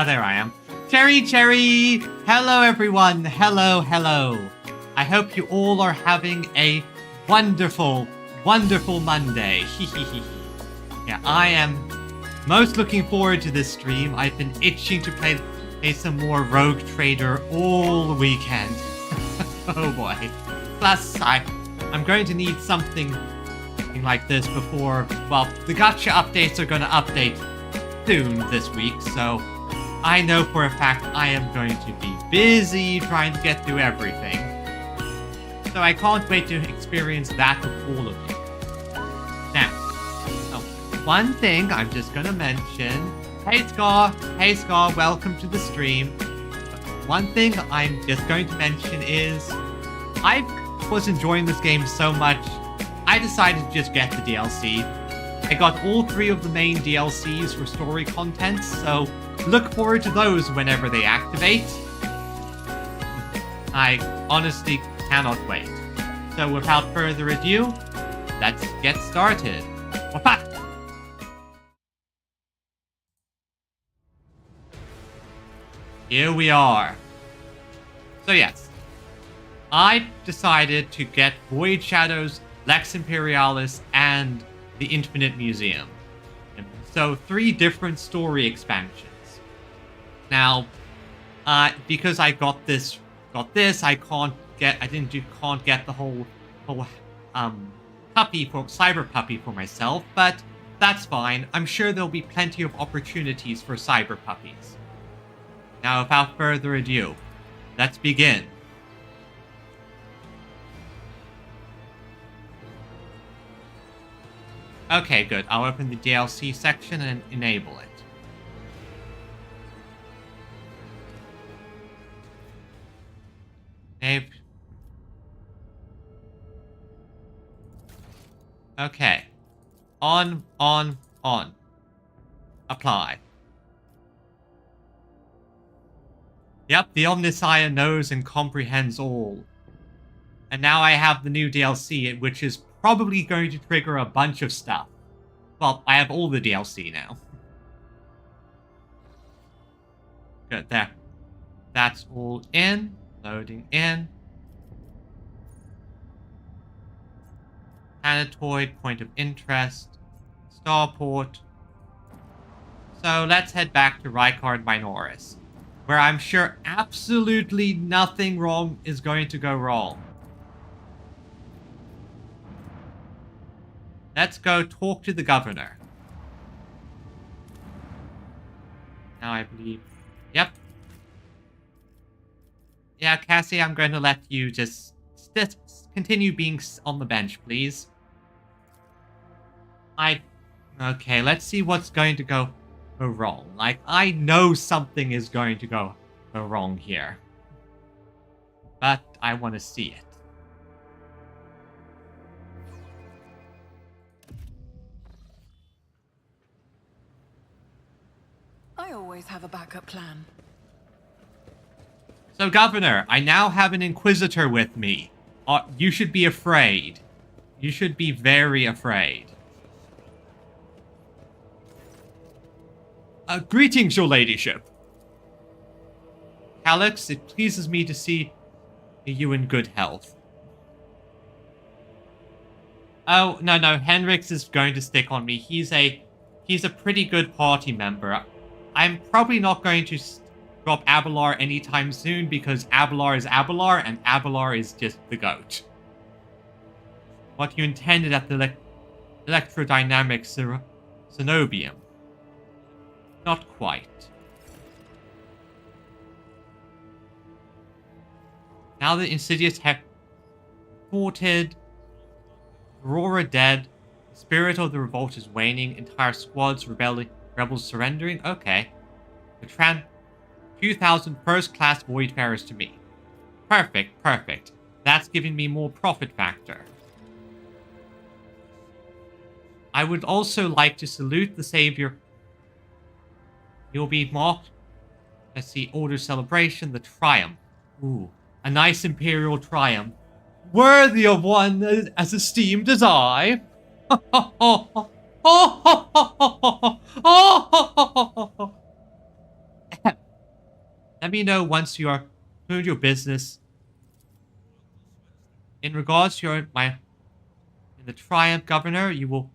there I am. Cherry! Hello, everyone. Hello. I hope you all are having a wonderful Monday. Yeah, I am most looking forward to this stream. I've been itching to play some more Rogue Trader all weekend. Oh boy. Plus, I'm going to need something like this before, well, the gacha updates are going to update soon this week, so I know for a fact I am going to be busy trying to get through everything. So I can't wait to experience that with all of you. Now, one thing I'm just going to mention. Hey Scar, welcome to the stream. One thing I'm just going to mention is I was enjoying this game so much, I decided to just get the DLC. I got all 3 of the main DLCs for story content, so look forward to those whenever they activate. I honestly cannot wait. So without further ado, let's get started. Here we are. So yes, I decided to get Void Shadows, Lex Imperialis, and the Infinite Museum. So 3 different story expansions. Now, because I got this, I can't get the whole puppy for cyber puppy for myself, but that's fine. I'm sure there'll be plenty of opportunities for cyber puppies. Now, without further ado, let's begin. Okay, good. I'll open the DLC section and enable it. Okay. On. Apply. Yep, the Omnissiah knows and comprehends all. And now I have the new DLC, which is probably going to trigger a bunch of stuff. Well, I have all the DLC now. Good, there. That's all in. Loading in. Planetoid, point of interest. Starport. So let's head back to Rykard Minoris, where I'm sure absolutely nothing wrong is going to go wrong. Let's go talk to the governor. Now I believe... Yep. Yeah, Cassie, I'm going to let you just continue being on the bench, please. Okay, let's see what's going to go wrong. Like, I know something is going to go wrong here. But I want to see it. I always have a backup plan. So, Governor, I now have an Inquisitor with me. You should be afraid. You should be very afraid. Greetings, your ladyship. Calix, it pleases me to see you in good health. Oh, no, Henrix is going to stick on me. He's a pretty good party member. I'm probably not going to drop Abelard anytime soon because Abelard is Abelard and Abelard is just the goat. What you intended at the electrodynamic Cenobium. Not quite. Now that Insidious have thwarted, Aurora dead, the spirit of the revolt is waning, entire squads rebels surrendering. Okay. The 2,000 first-class Voidfarers to me. Perfect. That's giving me more profit factor. I would also like to salute the Savior. You'll be marked. Let's see, Order Celebration, the Triumph. Ooh, a nice Imperial Triumph. Worthy of one as esteemed as I. Let me know once you are doing your business. In regards to in the Triumph Governor, you will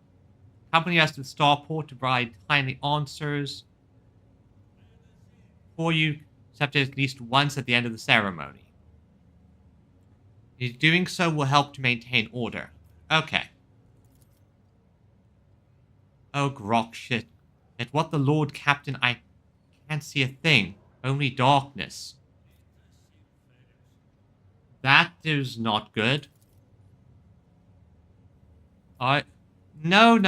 accompany us to the starport to provide timely answers for you, except at least once at the end of the ceremony. Doing so will help to maintain order. Okay. Oh, grok shit. At what the Lord Captain, I can't see a thing. Only darkness. That is not good. No.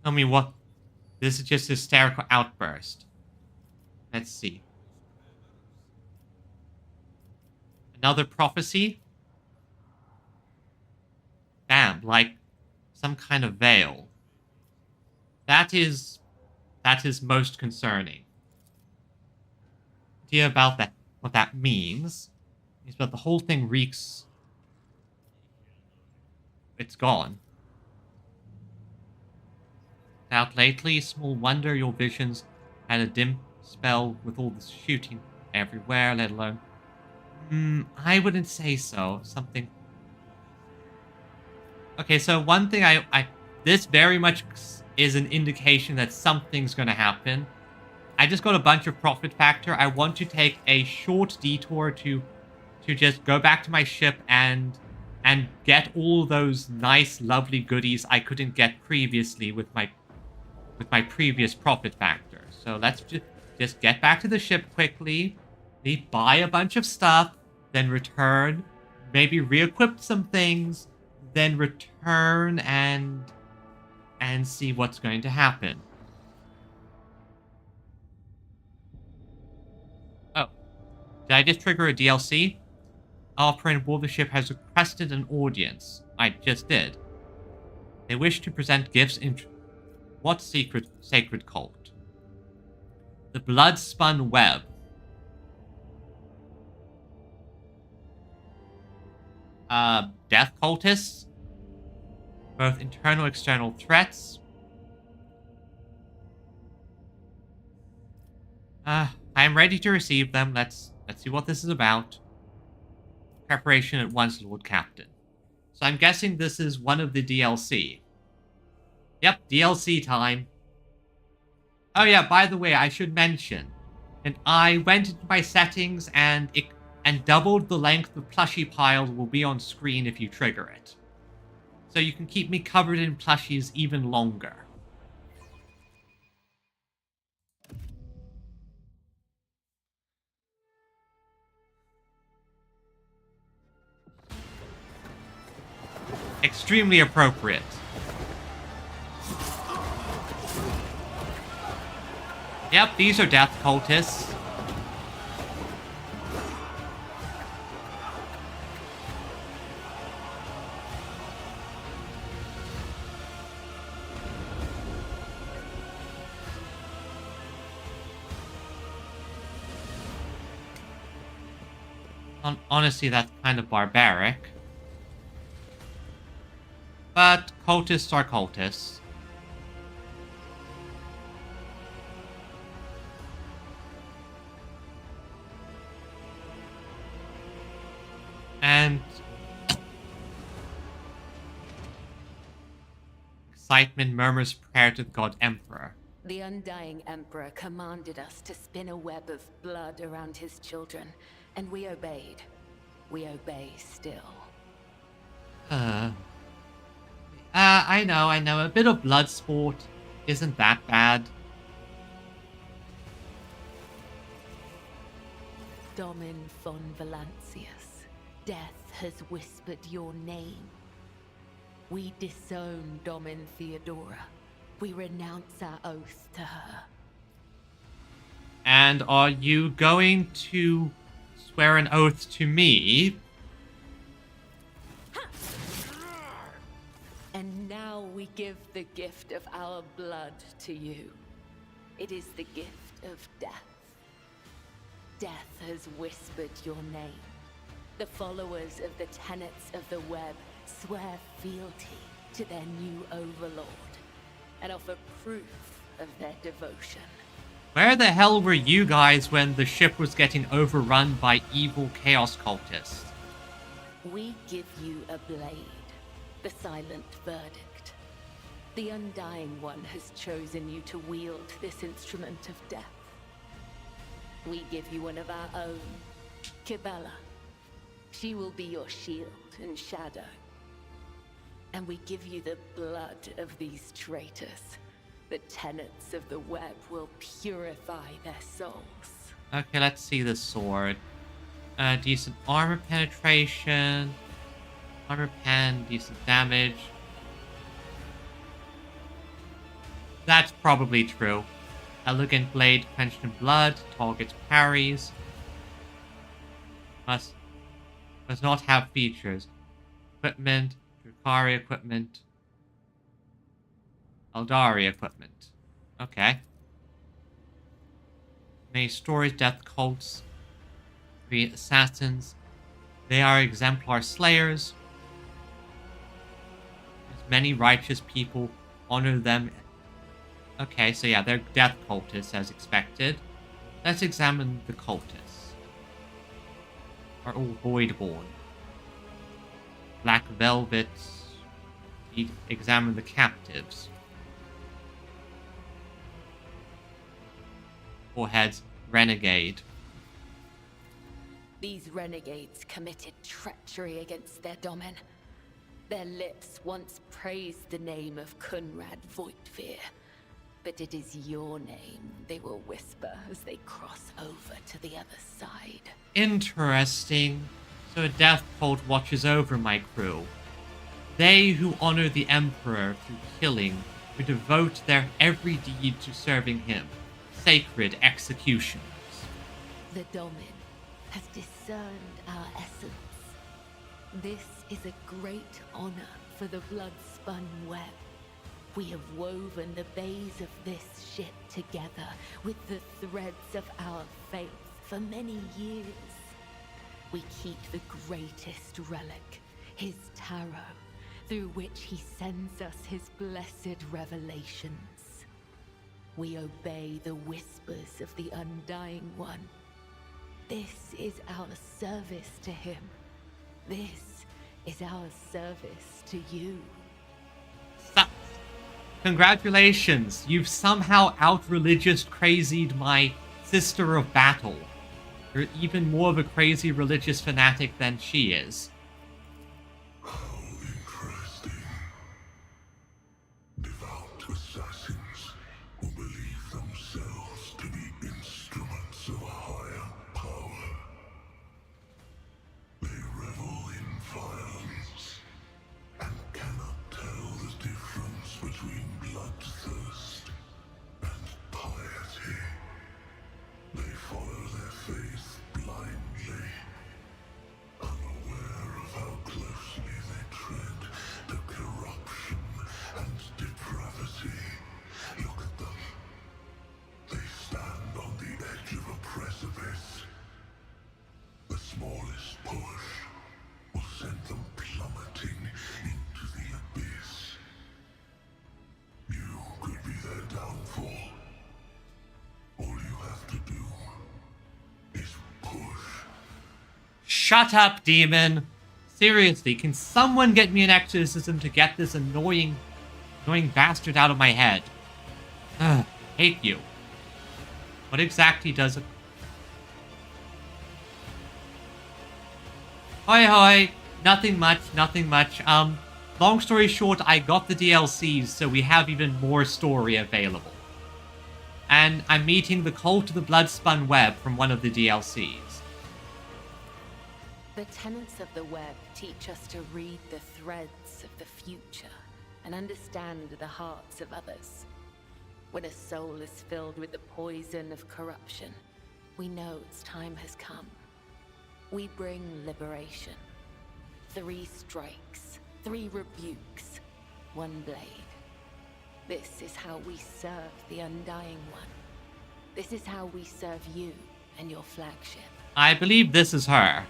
Tell me what. This is just hysterical outburst. Let's see. Another prophecy? Damn, like some kind of veil. That is most concerning. Idea about that, what that means, is that the whole thing reeks. It's gone. Out lately, small wonder your visions had a dim spell with all this shooting everywhere, let alone. I wouldn't say so. Something. Okay, so one thing this very much is an indication that something's gonna happen. I just got a bunch of profit factor. I want to take a short detour to just go back to my ship and get all those nice, lovely goodies I couldn't get previously with my previous profit factor. So let's just get back to the ship quickly, buy a bunch of stuff, then return, maybe re-equip some things, then return and see what's going to happen. Oh, did I just trigger a DLC? Alpha aboard the ship has requested an audience. I just did. They wish to present gifts in what sacred cult? The blood-spun web. Death cultists? Both internal and external threats? I am ready to receive them. Let's see what this is about. Preparation at once, Lord Captain. So I'm guessing this is one of the DLC. Yep, DLC time. Oh yeah, by the way, I should mention, and I went into my settings and doubled the length of plushie piles will be on screen if you trigger it. So you can keep me covered in plushies even longer. Extremely appropriate. Yep, these are death cultists. Honestly, that's kind of barbaric. But cultists are cultists. And excitement murmurs prayer to the god Emperor. The undying Emperor commanded us to spin a web of blood around his children, and we obeyed. We obey still. I know. A bit of blood sport isn't that bad. Domin von Valancius, death has whispered your name. We disown Domin Theodora. We renounce our oath to her. And are you going to swear an oath to me? And now we give the gift of our blood to you. It is the gift of death. Death has whispered your name. The followers of the tenets of the web swear fealty to their new overlord and offer proof of their devotion. Where the hell were you guys when the ship was getting overrun by evil chaos cultists? We give you a blade, the silent verdict. The Undying One has chosen you to wield this instrument of death. We give you one of our own, Kibella. She will be your shield and shadow. And we give you the blood of these traitors. The tenets of the web will purify their souls. Okay, let's see the sword. Decent armor penetration. Armor pen, decent damage. That's probably true. Elegant blade, quenched in blood, targets parries. Must not have features. Equipment, Drukari equipment. Eldari equipment. Okay. Many stories, death cults. 3 assassins. They are exemplar slayers. As many righteous people honor them. Okay, so yeah, they're death cultists as expected. Let's examine the cultists. Are all Voidborn. Black Velvet. Examine the captives. Foreheads, Renegade. These renegades committed treachery against their domin. Their lips once praised the name of Kunrad Voigtveer, but it is your name they will whisper as they cross over to the other side. Interesting. So a death cult watches over my crew. They who honor the Emperor through killing, who devote their every deed to serving him. Sacred executions. The Domin has discerned our essence. This is a great honor for the blood-spun web. We have woven the bays of this ship together with the threads of our faith for many years. We keep the greatest relic, his tarot, through which he sends us his blessed revelations. We obey the whispers of the Undying One. This is our service to him. This is our service to you. Congratulations, you've somehow out-religious crazied my sister of battle. You're even more of a crazy religious fanatic than she is. How interesting. Devout assassins who believe themselves to be instruments of a higher power. They revel in violence and cannot tell the difference between bloodthirst and piety. They follow their faith blindly, unaware of how closely they tread to corruption and depravity. Look at them. They stand on the edge of a precipice. The smallest push will send them plummeting into the abyss. You could be their downfall. All you have to do is push. Shut up, demon! Seriously, can someone get me an exorcism to get this annoying bastard out of my head? Ugh, hate you. What exactly does it... Hoi hoi! Nothing much, nothing much. Long story short, I got the DLCs, so we have even more story available. And I'm meeting the Cult of the Bloodspun Web from one of the DLCs. The tenets of the web teach us to read the threads of the future and understand the hearts of others. When a soul is filled with the poison of corruption, we know its time has come. We bring liberation. 3 strikes, 3 rebukes, 1 blade. This is how we serve the Undying One. This is how we serve you and your flagship. I believe this is her.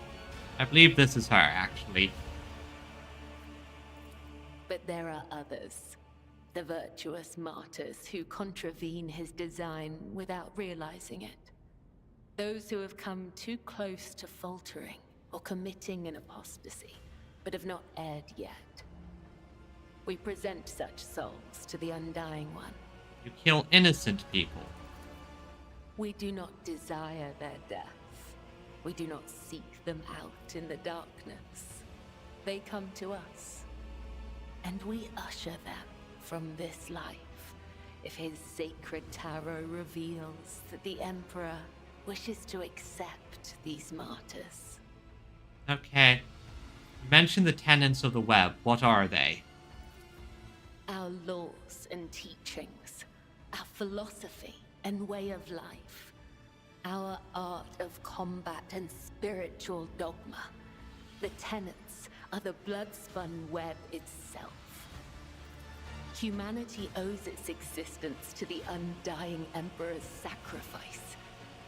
actually. But there are others. The virtuous martyrs who contravene his design without realizing it. Those who have come too close to faltering or committing an apostasy, but have not erred yet. We present such souls to the Undying One. You kill innocent people. We do not desire their death. We do not seek them out in the darkness. They come to us, and we usher them from this life, if his sacred tarot reveals that the Emperor wishes to accept these martyrs. Okay. You mentioned the tenets of the web. What are they? Our laws and teachings, our philosophy and way of life, our art of combat and spiritual dogma. The tenets are the blood-spun web itself. Humanity owes its existence to the Undying Emperor's sacrifice.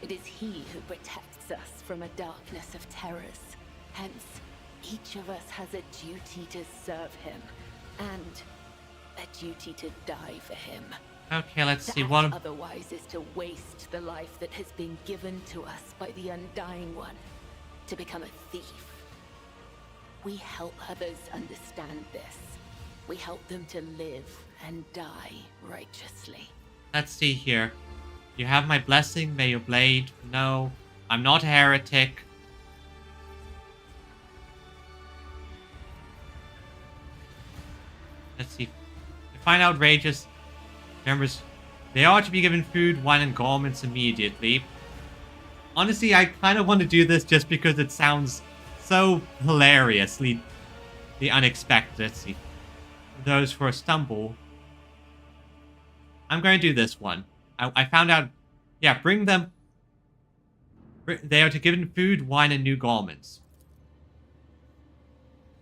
It is he who protects us from a darkness of terrors. Hence, each of us has a duty to serve him, and a duty to die for him. Okay, let's see. To What? act otherwise is to waste the life that has been given to us by the Undying One, to become a thief. We help others understand this. We help them to live and die righteously. Let's see here. You have my blessing. May your blade. No, I'm not a heretic. Let's see. You find outrageous. Members, they are to be given food, wine, and garments immediately. Honestly, I kind of want to do this just because it sounds so hilariously the unexpected. Let's see. Those for a stumble. I'm going to do this one. I found out. Yeah, bring them. They are to give given food, wine, and new garments.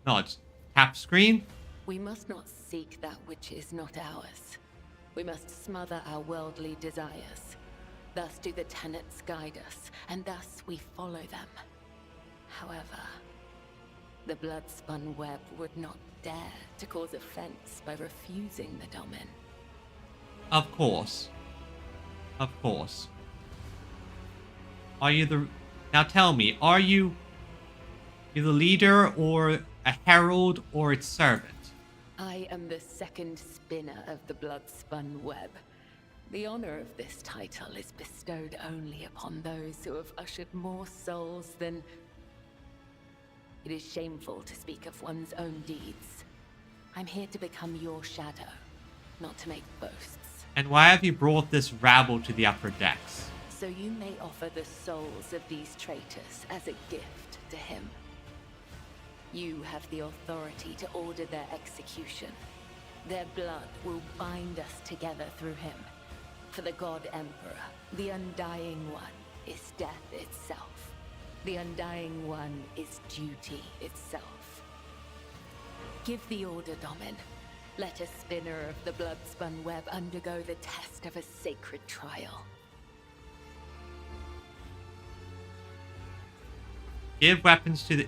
Nod. Tap screen. We must not seek that which is not ours. We must smother our worldly desires. Thus do the tenets guide us, and thus we follow them. However, the blood-spun web would not dare to cause offense by refusing the Domin. Of course. Of course. Are you the... Now tell me, are you the leader or a herald or its servant? I am the second spinner of the blood-spun web. The honor of this title is bestowed only upon those who have ushered more souls than... It is shameful to speak of one's own deeds. I'm here to become your shadow, not to make boasts. And why have you brought this rabble to the upper decks? So you may offer the souls of these traitors as a gift to him. You have the authority to order their execution. Their blood will bind us together through him. For the God Emperor, the Undying One is death itself. The Undying One is duty itself. Give the order, Domin. Let a spinner of the blood-spun web undergo the test of a sacred trial. Give weapons to the...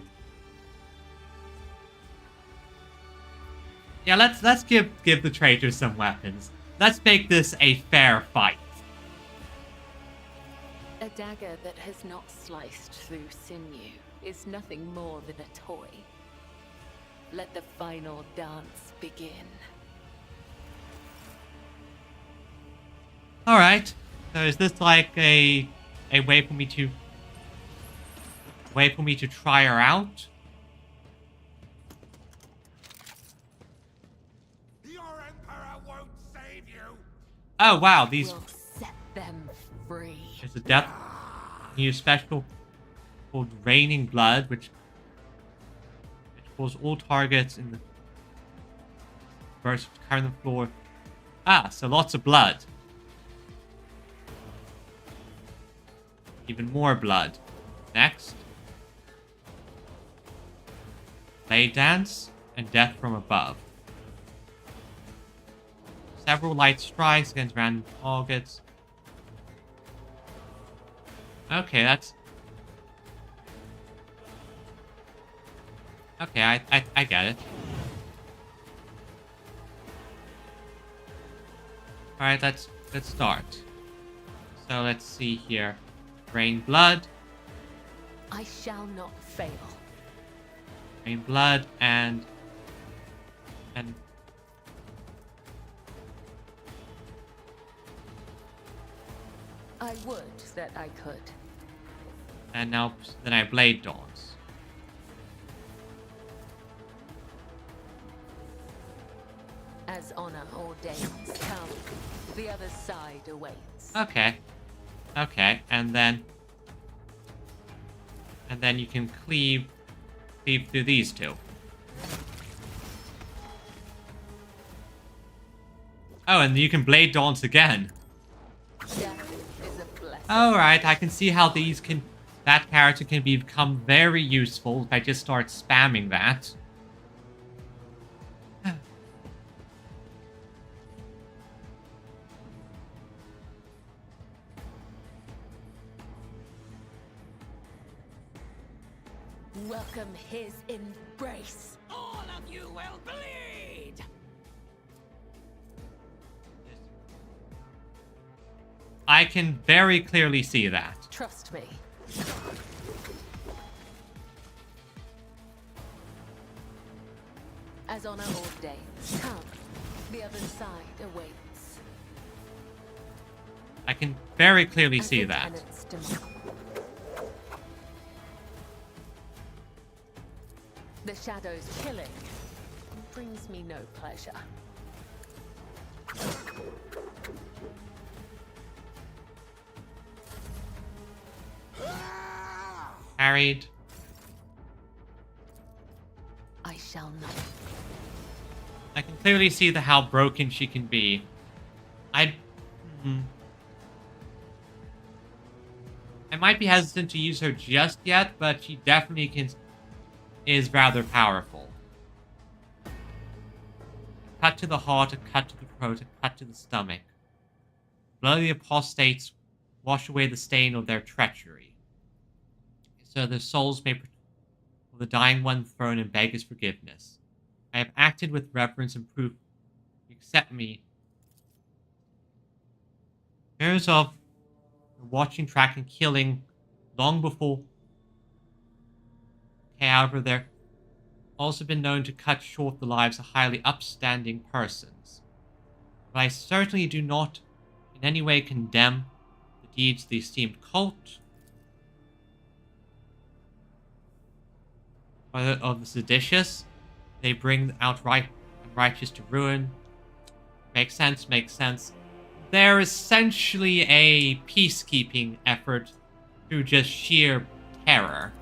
Yeah, let's give the traitors some weapons. Let's make this a fair fight. A dagger that has not sliced through sinew is nothing more than a toy. Let the final dance begin. Alright. So is this like a way for me to... try her out? Your Emperor won't save you! Oh wow, these... We'll set them free. There's a death... new special called Raining Blood, which pulls all targets in the burst covering the floor. Ah, so lots of blood. Even more blood. Next. Blade Dance and Death from Above. Several light strikes against random targets. Okay, that's... Okay, I get it. Alright, let's start. So let's see here. Rain blood. I shall not fail. Rain blood and I would that I could. now then I blade dawns. As honor ordains, come. The other side awaits. Okay. Okay, and then you can cleave through these two. Oh, and you can blade dance again. Death is a blessing. Alright, I can see how that character can become very useful if I just start spamming that. Welcome his embrace. All of you will bleed. I can very clearly see that. Trust me. As honor ordains, come. The other side awaits. I can very clearly As see the that. tenets demand. The shadow's killing brings me no pleasure. Carried. I shall not. I can clearly see how broken she can be. I might be hesitant to use her just yet, but she definitely is rather powerful. Cut to the heart, a cut to the throat, a cut to the stomach. Blood of the apostates wash away the stain of their treachery, so their souls may for the dying one throne and beg his forgiveness. I have acted with reverence and proof. Accept me. Heroes of watching, tracking, killing long before. However, there also been known to cut short the lives of highly upstanding persons. But I certainly do not in any way condemn the deeds of the esteemed cult or of the seditious. They bring outright unrighteous to ruin. Makes sense, makes sense. They're essentially a peacekeeping effort through just sheer terror.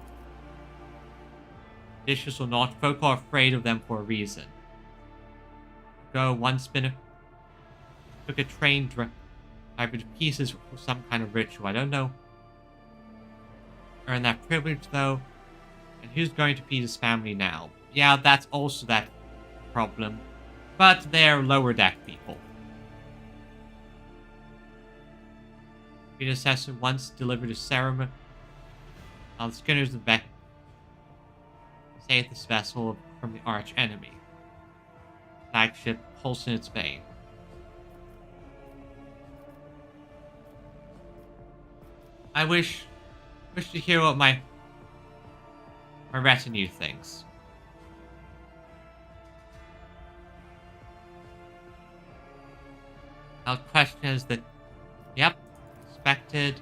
Seditious or not, folk are afraid of them for a reason. Go one spinner took a train driver to pieces for some kind of ritual. I don't know. Earn that privilege though. And who's going to Peter's family now? Yeah, that's also that problem. But they're lower deck people. Predecessor once delivered a ceremony on the skinners of Beck. Save this vessel from the arch enemy. Flagship pulse in its vein. I wish to hear what my retinue thinks. Our question is that, yep, expected.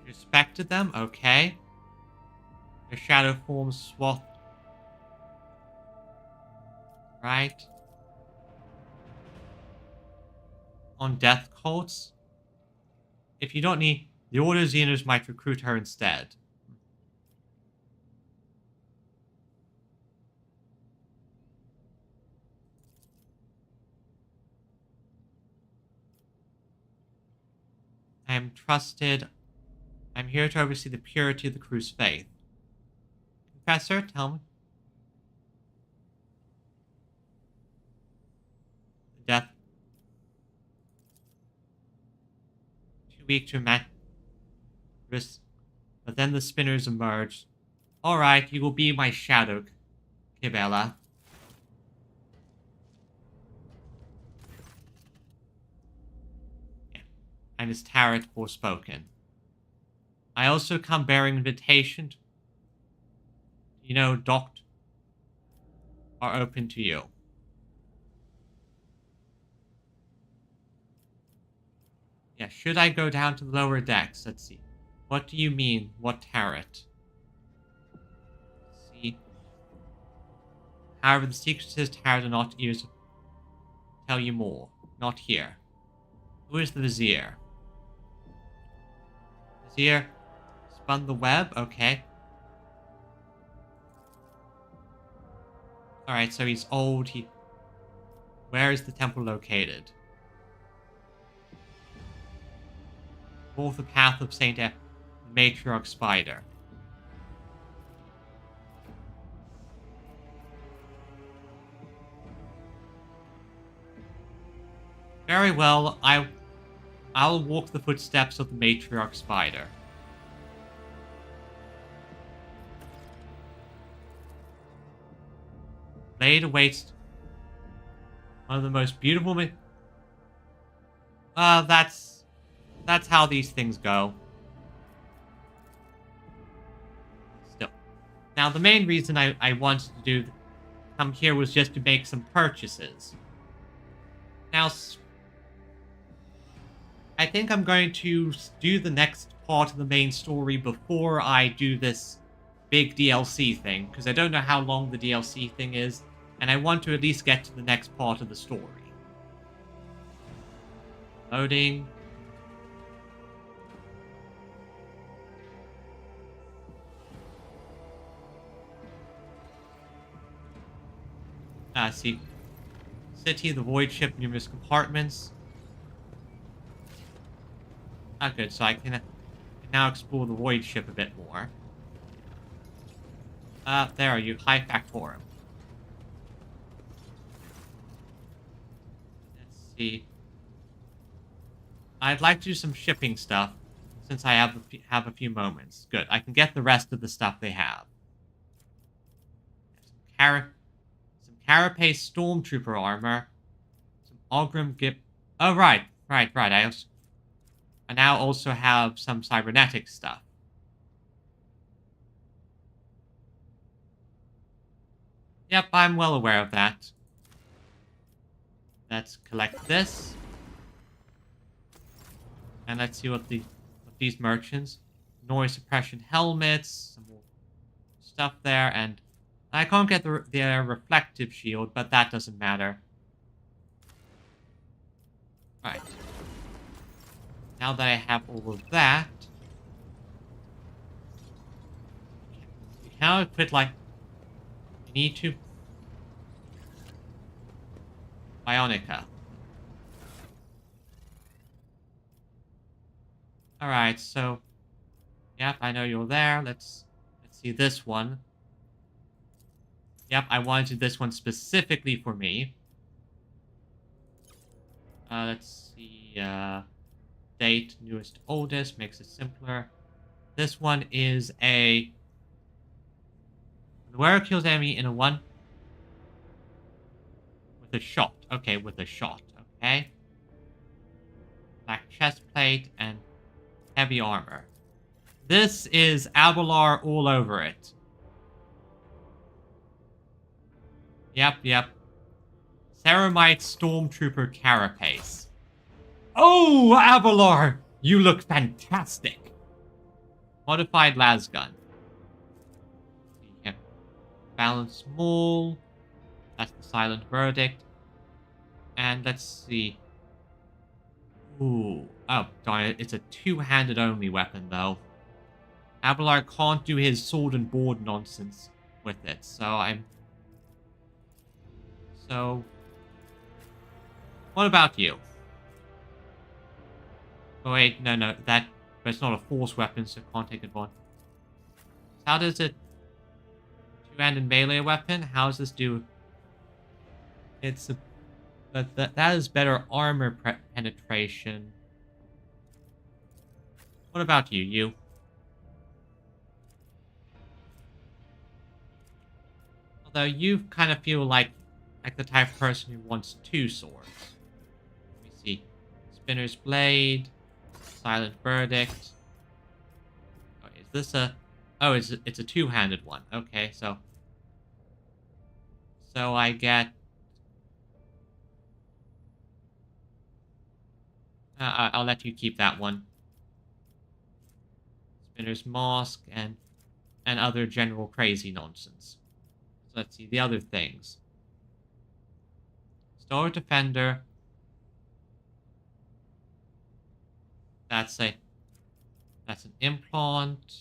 Respected them, okay. The shadow forms swathed. Right. On death cults. If you don't need the Order Xenos might recruit her instead. I am trusted. I'm here to oversee the purity of the crew's faith. Professor, tell me. The death. Too weak to match. But then the spinners emerged. Alright, you will be my shadow, Kibella. his turret forspoken. I also come bearing invitation. Docked are open to you. Yeah, should I go down to the lower decks? Let's see. What do you mean? What turret? Let's see. However, the secrets to his turret are not here to tell you more. Not here. Who is the Vizier? Vizier spun the web? Okay. Alright, so he's old. Where is the temple located? Follow the path of Saint Matriarch Spider. Very well, I'll walk the footsteps of the Matriarch Spider. Blade awaits one of the most beautiful that's how these things go. Still. Now, the main reason I wanted to come here was just to make some purchases. Now, I think I'm going to do the next part of the main story before I do this big DLC thing, because I don't know how long the DLC thing is, and I want to at least get to the next part of the story. Loading. See. City, the void ship, numerous compartments. Ah, good, so I can now explore the void ship a bit more. There are you, High Factorum. Let's see. I'd like to do some shipping stuff, since I have a few moments. Good, I can get the rest of the stuff they have. Some Carapace Stormtrooper armor. Some Augram Gip. Oh, right. I now also have some cybernetic stuff. Yep, I'm well aware of that. Let's collect this. And let's see what these merchants. Noise suppression helmets, some more stuff there, and I can't get their reflective shield, but that doesn't matter. Right. Now that I have all of that, you cannot equip like you need to. Bionica. Alright, so yep, I know you're there. Let's see this one. Yep, I wanted this one specifically for me. Let's see, date, newest, oldest, makes it simpler. This one is a... The wearer kills enemy in a one... With a shot. Okay, with a shot. Okay. Black chest plate and heavy armor. This is Abelard all over it. Yep. Ceramite Stormtrooper Carapace. Oh, Abelard! You look fantastic! Modified lasgun. Yep. Balance small. That's the silent verdict. And let's see. Ooh. Oh, darn it. It's a two-handed only weapon, though. Abelard can't do his sword and board nonsense with it, so So, what about you? Oh wait, no, but it's not a force weapon, so it can't take advantage. How does it... Two-handed melee weapon? How does this do... It's a... That is better armor penetration. What about you? Although you kind of feel like the type of person who wants two swords. Let me see. Spinner's blade. Silent Verdict. Oh, is this a... Oh, it's a two-handed one. Okay, so... So I get... I'll let you keep that one. Spinner's Mask and other general crazy nonsense. So let's see the other things. Store Defender. That's an implant.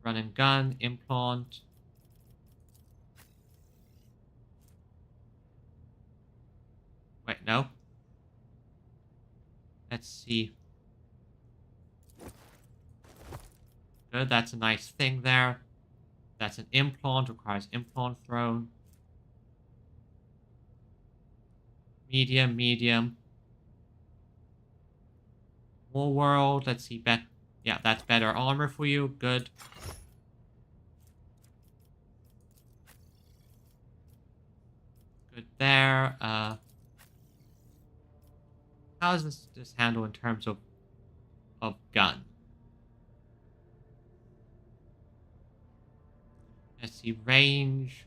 Run and gun, implant. Wait, no. Let's see. Good, that's a nice thing there. That's an implant, requires implant thrown. Medium, medium. More world, let's see, yeah, that's better armor for you, good. Good there, how does this handle in terms of gun? Let's see, range.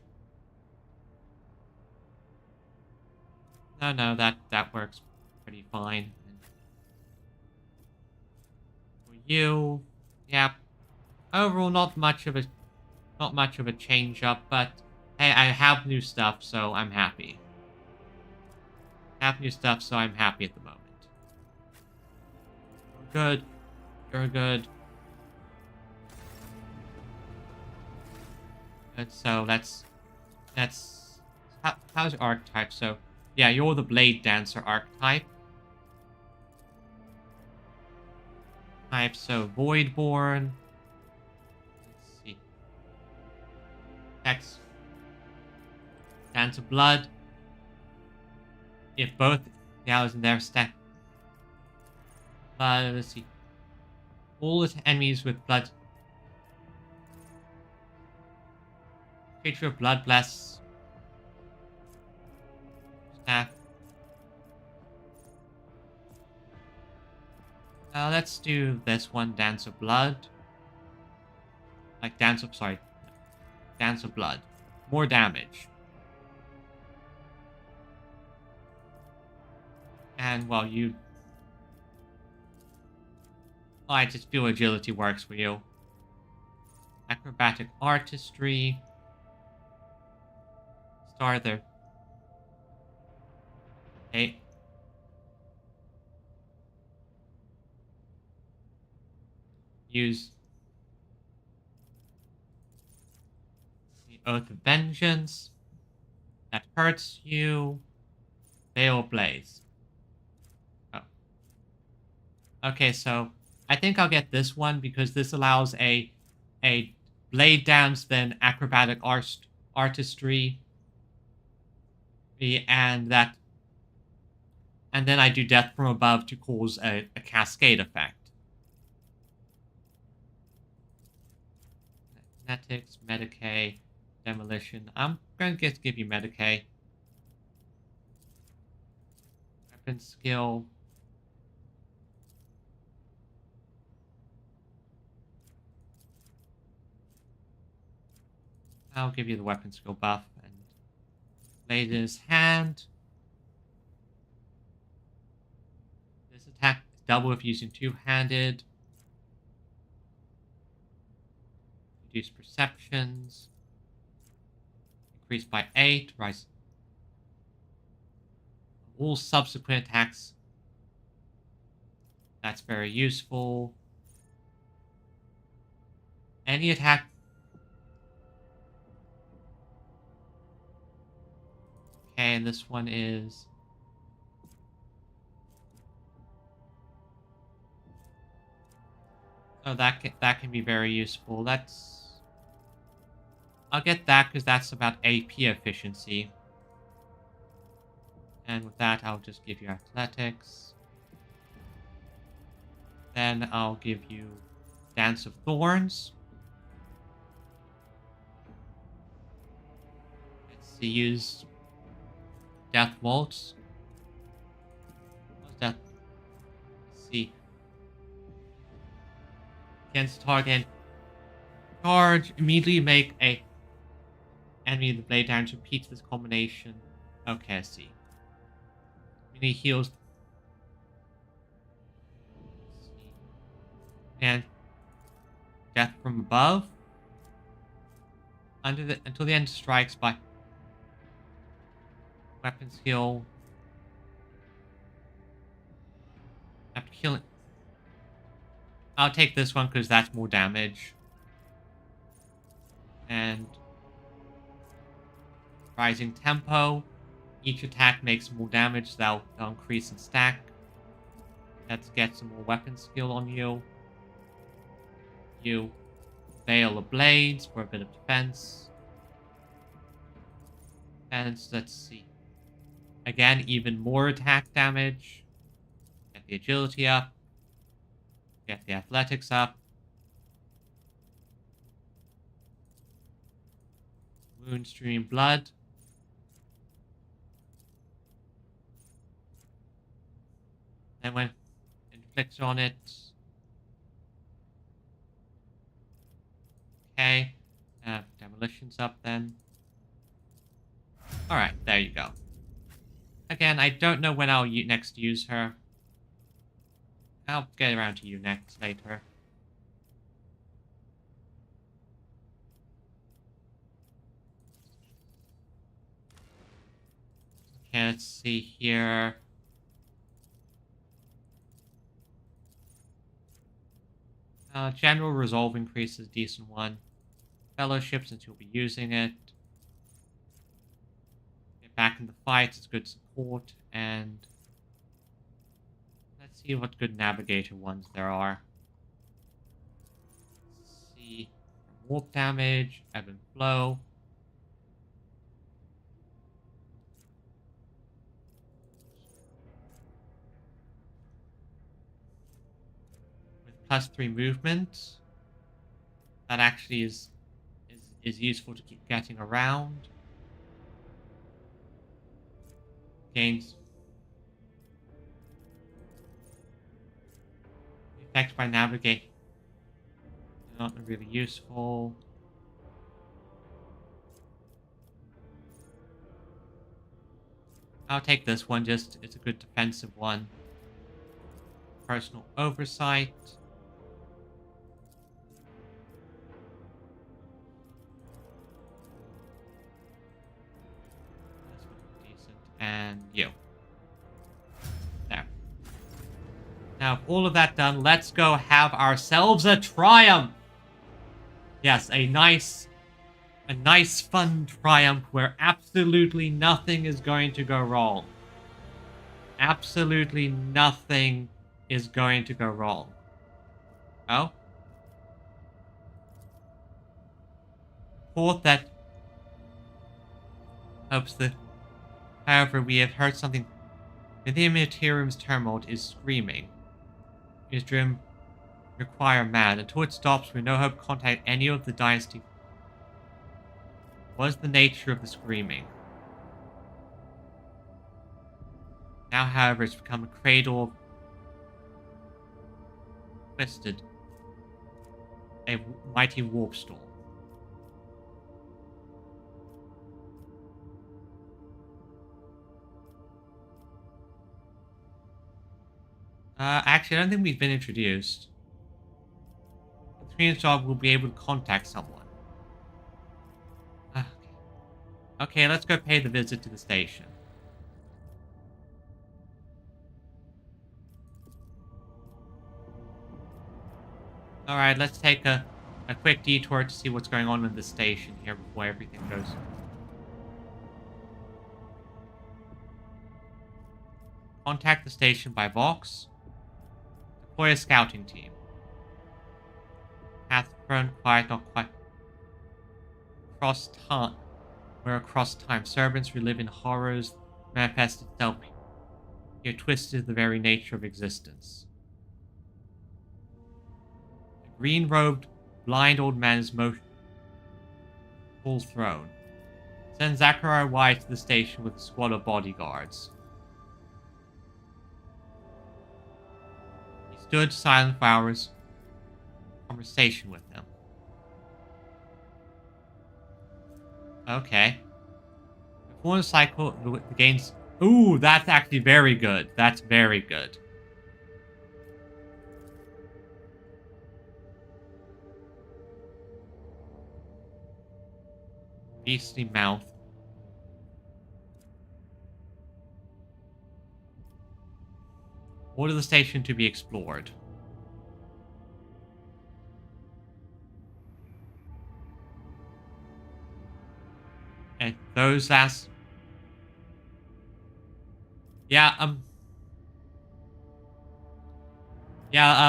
No, that works pretty fine. For you, yeah. Overall, not much of a change up, but hey, I have new stuff, so I'm happy. Have new stuff, so I'm happy at the moment. You're good. You're good. Good. So let's. How's your archetype? So yeah, you're the Blade Dancer archetype. So Voidborn. Let's see. Text. Dance of Blood. If both is in their stack. Let's see. All the enemies with blood. Creature of Blood Bless. Staff. Let's do this one, Dance of Blood. Dance of Blood. More damage. And, well, I just feel agility works for you. Acrobatic Artistry. Start there. Okay. Use the Oath of Vengeance. That hurts you. Veil Blaze. Oh. Okay, so I think I'll get this one because this allows a blade dance, then acrobatic artistry, and then I do death from above to cause a cascade effect. Kinetics, Medicae, Demolition. I'm going to give you Medicae. Weapon skill. I'll give you the weapon skill buff. And Laser's Hand. This attack is double if using two-handed. Reduce perceptions. Increase by 8. Rise. All subsequent attacks. That's very useful. Any attack. Okay, and this one is. Oh, that can be very useful. I'll get that because that's about AP efficiency. And with that, I'll just give you athletics. Then I'll give you Dance of Thorns. Let's see, use Death Waltz. What's that? Let's see. against target. Charge. Immediately make a enemy the blade damage. Repeat this combination. Okay, I see. Mini heals. And death from above. Until the end strikes by weapon skill. After killing. I'll take this one because that's more damage. And rising tempo. Each attack makes more damage, so that'll increase in stack. Let's get some more weapon skill on you. You Veil of Blades for a bit of defense. And let's see. Again, even more attack damage. Get the agility up. Get the athletics up. Wound stream blood. And when inflicts on it. Okay. Demolition's up then. Alright, there you go. Again, I don't know when I'll next use her. I'll get around to you next later. Okay, let's see here. General resolve increase is a decent one. Fellowship, since you'll be using it. Get back in the fight, it's good support, and let's see what good navigator ones there are. Let's see. Warp damage, ebb and flow. +3 movement. That actually is useful to keep getting around. Gains effect by navigate. Not really useful. I'll take this one, just it's a good defensive one. Personal oversight. And you. There. Now, with all of that done, let's go have ourselves a triumph. Yes, a nice, fun triumph where absolutely nothing is going to go wrong. Absolutely nothing is going to go wrong. Oh? Thought that hopes that. However, we have heard something. Within Materium's tumult is screaming. His dream require man. Until it stops, we no hope to contact any of the dynasty. What is the nature of the screaming? Now, however, it's become a cradle twisted. A mighty warp storm. Actually, I don't think we've been introduced. The screen's job will be able to contact someone. Okay, let's go pay the visit to the station. Alright, let's take a quick detour to see what's going on in the station here before everything goes. Contact the station by Vox. Deploy a scouting team. Path prone, quiet, not quite. Across time. Where across time, servants relive in horrors, manifest itself. Here twisted the very nature of existence. The green-robed, blind old man is motion. Full throne. Send Zachariah White to the station with a squad of bodyguards. Stood silent for hours. conversation with him. Okay. Before the cycle, the gains... Ooh, that's actually very good. That's very good. Beastly mouth. Order the station to be explored. And those last... Yeah,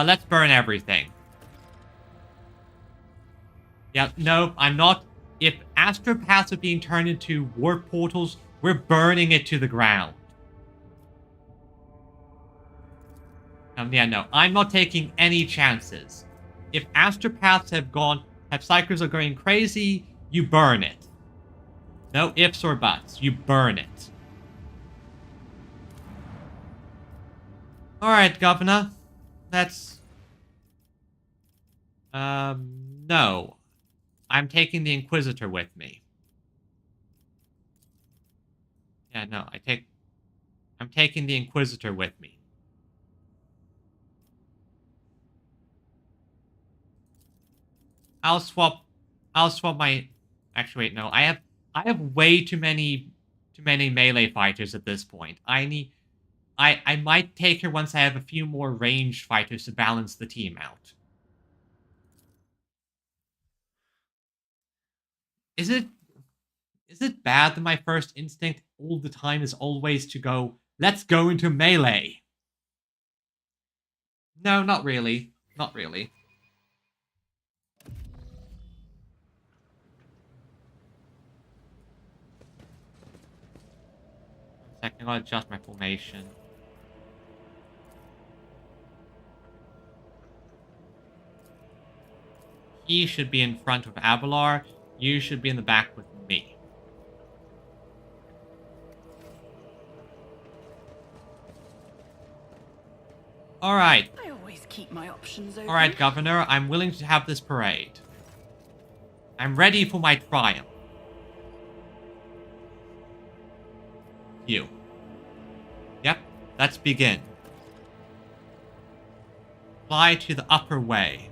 let's burn everything. Yeah, no, I'm not... If astropaths are being turned into warp portals, we're burning it to the ground. Yeah, no, I'm not taking any chances. If astropaths have psychers are going crazy, you burn it. No ifs or buts, you burn it. Alright, Governor. Let's... no. I'm taking the Inquisitor with me. Yeah, no, I'm taking the Inquisitor with me. I'll swap my... Actually, wait, no. I have way too many melee fighters at this point. I might take her once I have a few more ranged fighters to balance the team out. Is it bad that my first instinct all the time is always to go, let's go into melee? No, not really. Not really. I gotta adjust my formation. He should be in front of Avalar. You should be in the back with me. Alright. I always keep my options open. Alright, Governor. I'm willing to have this parade. I'm ready for my triumph. You. Yep, let's begin. Fly to the upper way.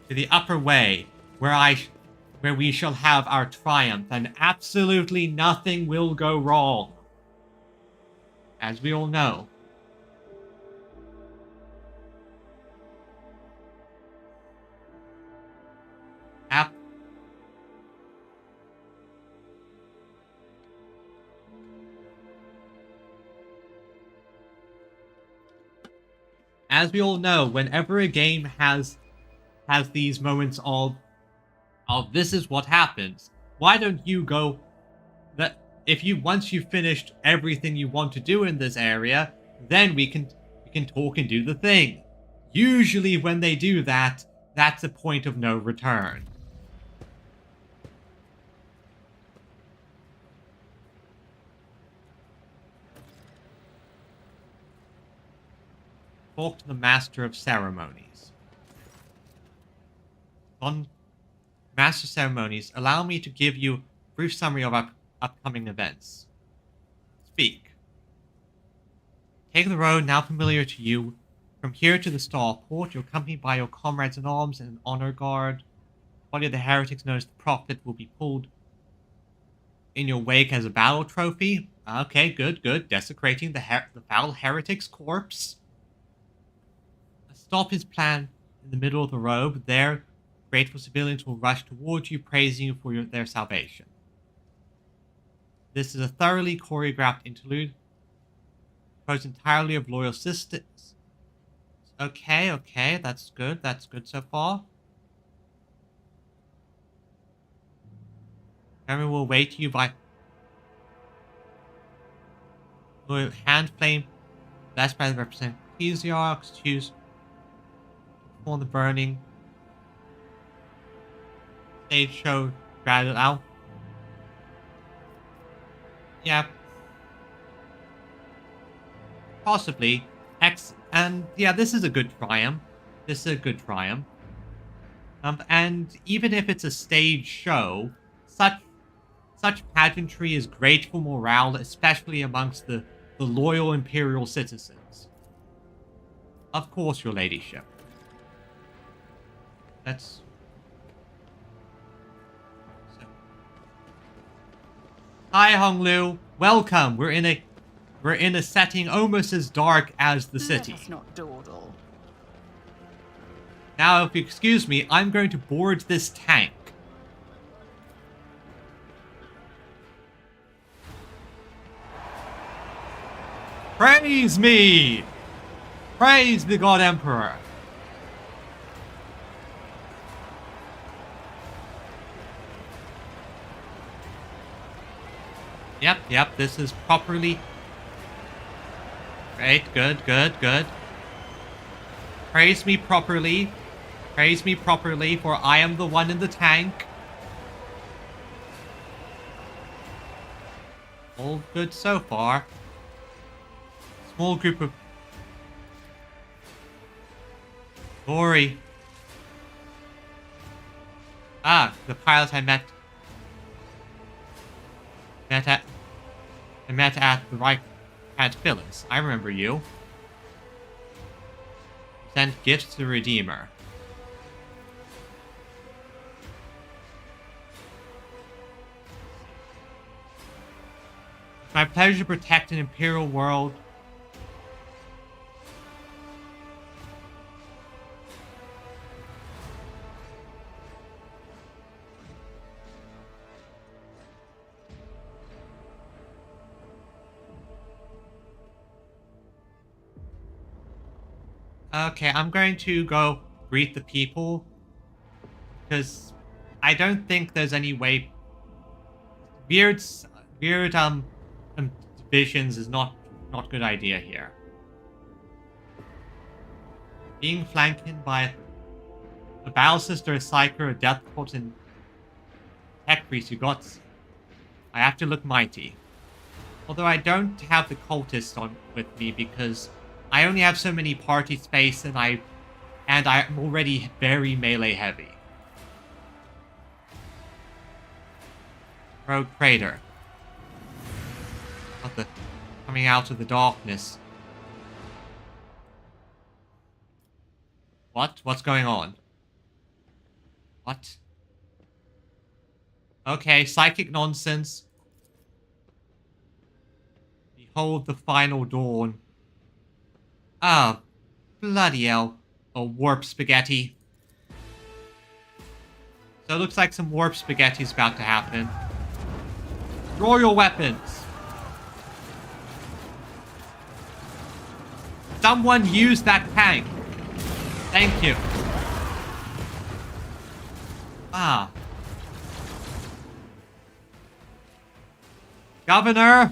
To the upper way, where we shall have our triumph, and absolutely nothing will go wrong. As we all know. As we all know, whenever a game has these moments of this is what happens, why don't you go that once you've finished everything you want to do in this area, then we can talk and do the thing. Usually when they do that, that's a point of no return. Talk to the Master of Ceremonies. On Master Ceremonies, allow me to give you a brief summary of our upcoming events. Speak. Take the road now familiar to you. From here to the Starport, you're accompanied by your comrades-in-arms and an honor guard. The body of the heretics known as the Prophet will be pulled in your wake as a battle trophy. Okay, good. Desecrating the foul heretic's corpse. Stop his plan in the middle of the road. There, grateful civilians will rush towards you, praising you for their salvation. This is a thoroughly choreographed interlude, composed entirely of loyal sisters. Okay, that's good so far. Everyone will wait you by hand flame, blessed by the representative ecclesiarchs, choose for the burning stage show rattled out. Yep. Possibly. And yeah, this is a good triumph. This is a good triumph. And even if it's a stage show, such pageantry is great for morale, especially amongst the loyal Imperial citizens. Of course, your ladyship. Let's... So. Hi, Honglu. Welcome. We're in a setting almost as dark as the city. Let us not dawdle. Now, if you excuse me, I'm going to board this tank. Praise me! Praise the God Emperor! Yep, this is properly... Great, good. Praise me properly. Praise me properly, for I am the one in the tank. All good so far. Small group of... Glory. Ah, the pilot I met at the right at Phyllis. I remember you. Sent gifts to the Redeemer. It's my pleasure to protect an Imperial world. Okay, I'm going to go greet the people, because I don't think there's any way. Weird divisions is not good idea here. Being flanked by a battle sister, a psyker, a death cult, and tech priest who got. I have to look mighty. Although I don't have the cultists on with me because I only have so many party space, and I'm already very melee heavy. Rogue Praetor. What the... Coming out of the darkness. What? What's going on? What? Okay, psychic nonsense. Behold the final dawn. Ah, bloody hell. Oh, warp spaghetti. So it looks like some warp spaghetti is about to happen. Draw your weapons. Someone use that tank. Thank you. Ah. Governor,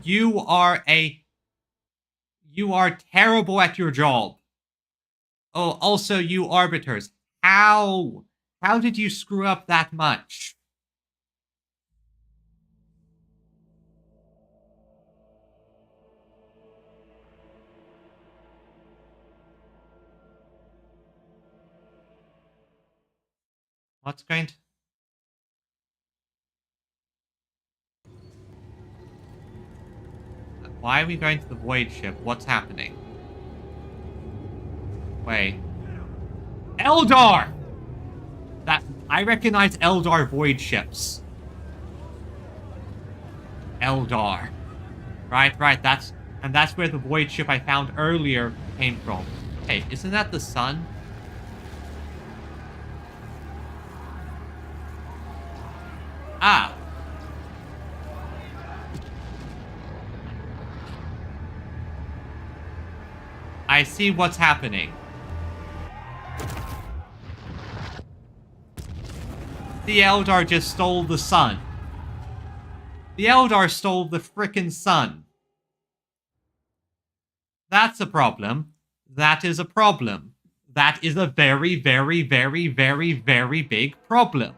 you are terrible at your job. Oh, also you arbiters. How did you screw up that much? What's going to... Why are we going to the void ship? What's happening? Wait. Eldar! I recognize Eldar void ships. Eldar. Right, that's where the void ship I found earlier came from. Hey, isn't that the sun? Ah. I see what's happening. The Eldar just stole the sun. The Eldar stole the frickin' sun. That's a problem. That is a problem. That is a very, very, very, very, very big problem.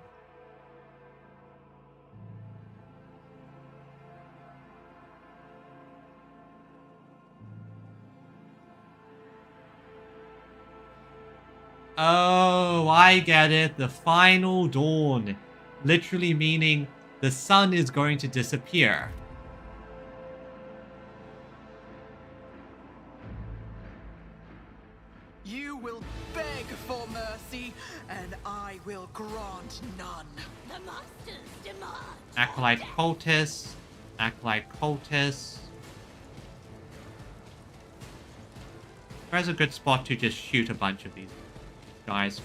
Oh, I get it. The final dawn. Literally meaning the sun is going to disappear. You will beg for mercy, and I will grant none. The monsters demand. Acolyte cultists. Acolyte cultists. Where's a good spot to just shoot a bunch of these guys?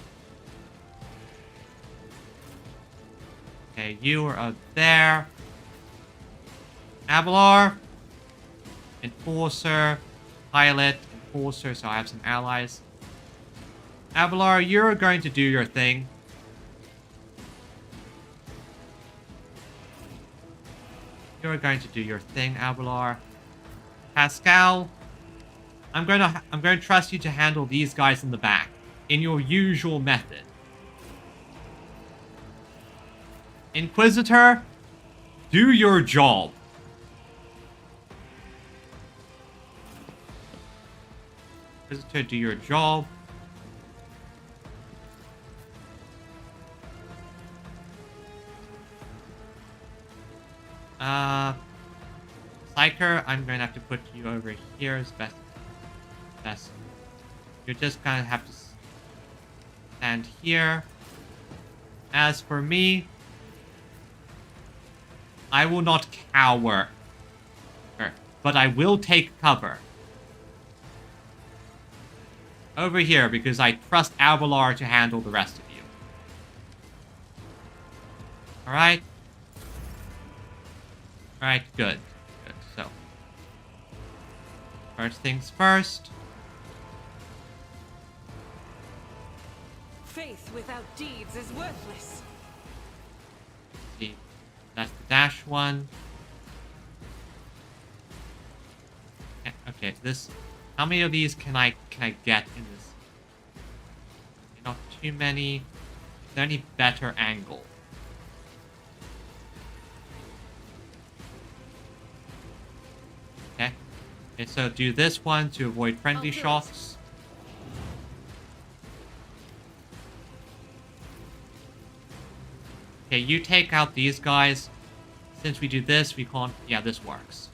Okay, you are up there. Abelard. Enforcer. Pilot. Enforcer, so I have some allies. Abelard, you're going to do your thing. You're going to do your thing, Abelard. Pascal, I'm going to trust you to handle these guys in the back in your usual method. Inquisitor, do your job. Inquisitor, do your job. Psyker, I'm going to have to put you over here as best. You're just going to have to stand here. As for me, I will not cower, but I will take cover. Over here, because I trust Abelard to handle the rest of you. Alright? Alright, good. Good, so. First things first. Faith without deeds is worthless. See, that's the dash one. Okay, this. How many of these can I get in this? Not too many. Is there any better angle? Okay. Okay, so do this one to avoid friendly shots. Okay, you take out these guys. Since we do this, we can't... Yeah, this works.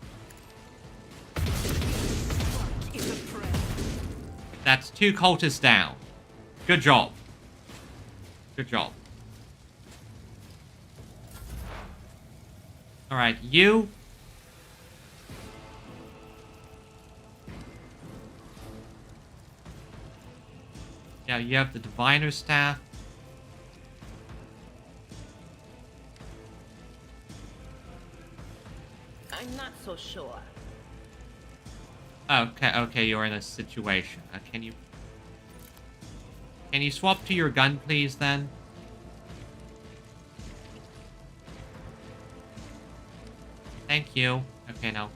That's 2 cultists down. Good job. Good job. Alright, you... Yeah, you have the Diviner Staff. I'm not so sure. Okay, you're in a situation. Can you swap to your gun, please, then? Thank you. Okay, now,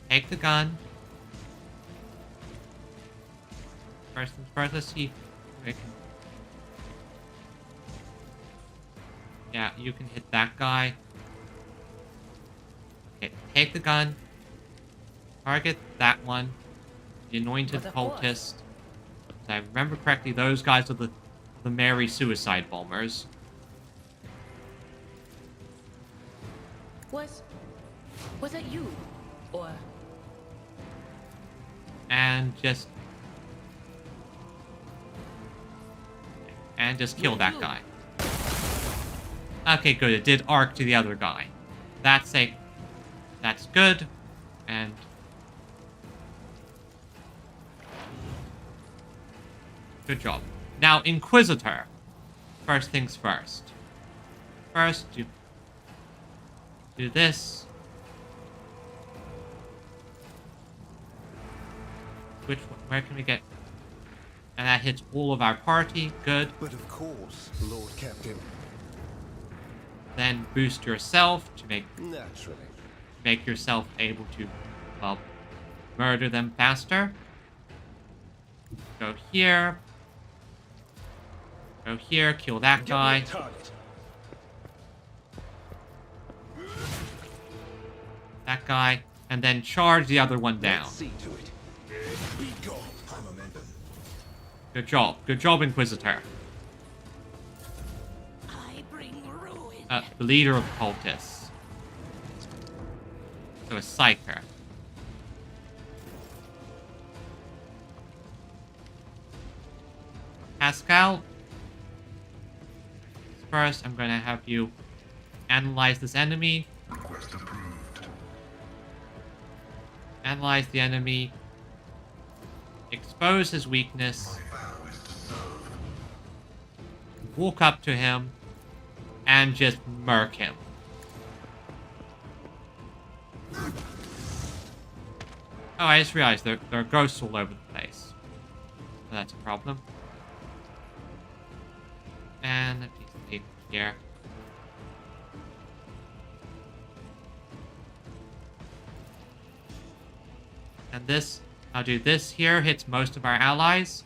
take the gun. First things first, let's see. Yeah, you can hit that guy. Okay, take the gun. Target that one. The anointed cultist. If I remember correctly, those guys are the merry suicide bombers. Was it you? Or... And just kill that guy. Okay, good. It did arc to the other guy. That's good. And good job. Now, Inquisitor. First things first. First, do this. Where can we get? And that hits all of our party. Good. But of course, Lord Captain. Then boost yourself to Naturally. make yourself able to, well, murder them faster. Go here. Go here, kill that guy. That guy. And then charge the other one down. See to it. Be gone. High momentum. Good job. Good job, Inquisitor. I bring ruin. The leader of cultists. So a psyker. Pascal. First, I'm going to have you analyze this enemy. Request approved. Analyze the enemy. Expose his weakness. My vow is to serve. Walk up to him. And just murk him. Oh, I just realized there are ghosts all over the place. So that's a problem. And let me see here. And this, I'll do this here, hits most of our allies.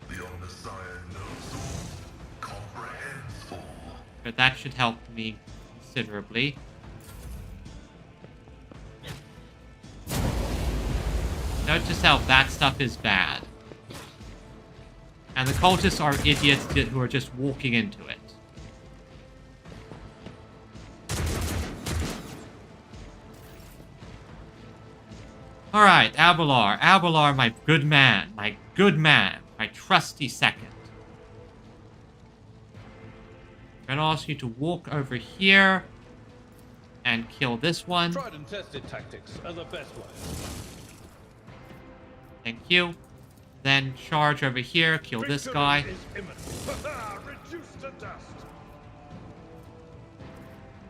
The Omnissiah knows all, comprehends all. But that should help me considerably. Note to self, that stuff is bad. And the cultists are idiots who are just walking into it. Alright, Abelar. Abelar, my good man. My good man. My trusty second. I'm gonna ask you to walk over here and kill this one. Tried and tested tactics are the best way. Thank you. Then charge over here, kill this guy. Victory is imminent. Reduced to dust.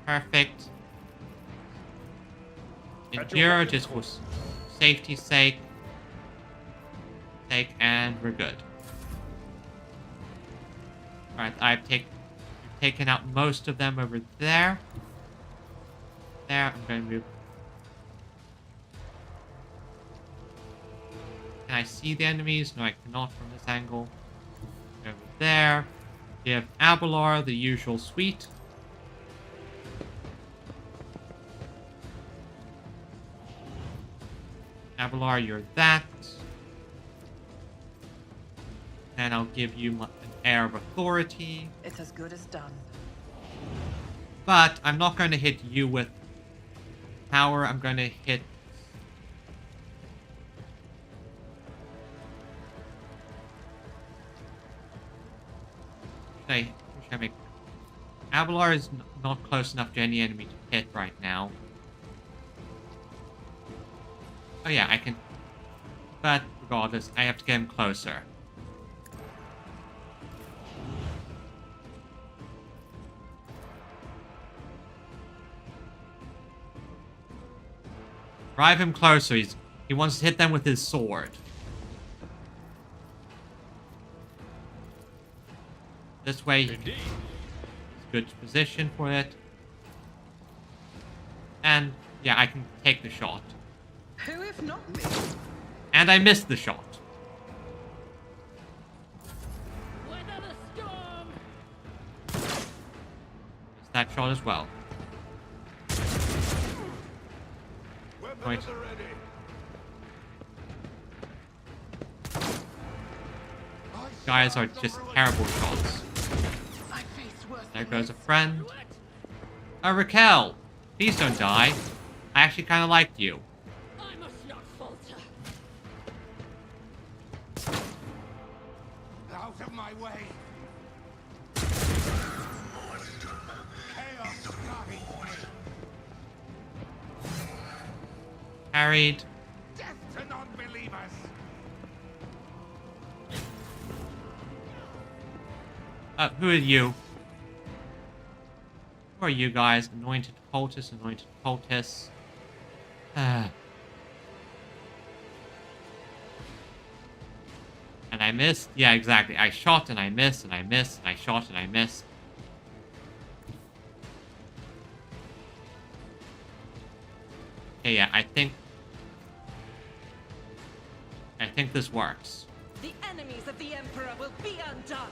Perfect. Endure just for safety's sake. And we're good. Alright, I've taken out most of them over there. There, I'm going to move. Can I see the enemies? No, I cannot from this angle. Over there. We have Abelar, the usual suite. Abelar, you're that. Then I'll give you an air of authority. It's as good as done. But I'm not going to hit you with power. I'm going to hit... Should I make... Abelar is not close enough to any enemy to hit right now. Oh yeah, I can... But regardless, I have to get him closer. Drive him closer. He wants to hit them with his sword. This way, it's good position for it. And yeah, I can take the shot. Who if not me? And I missed the shot. Weather the storm. Missed that shot as well. Right. Guys are just terrible shots. I face worse There than goes a this. friend. Oh, Raquel! Please don't die. I actually kind of liked you. I must not falter. Out of my way. Chaos guides me. Carried. Death to non-believers. Who are you? Who are you guys? Anointed cultists, anointed cultists. And I missed? Yeah, exactly. I shot and I missed and I missed and I shot and I missed. Okay, yeah, I think this works. The enemies of the Emperor will be undone.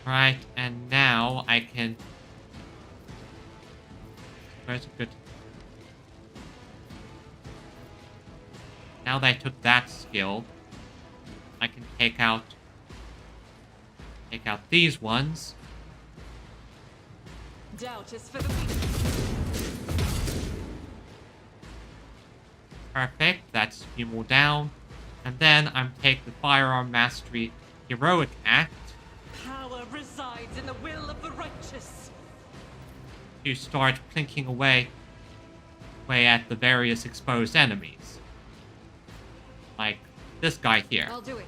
Right, and now I can... Where's a good... Now that I took that skill, I can take out these ones. Doubt is for the weak. Perfect. That's a few more down. And then I'm take the Firearm Mastery Heroic Act Power resides in the will of the righteous. to start plinking away at the various exposed enemies. Like this guy here. I'll do it.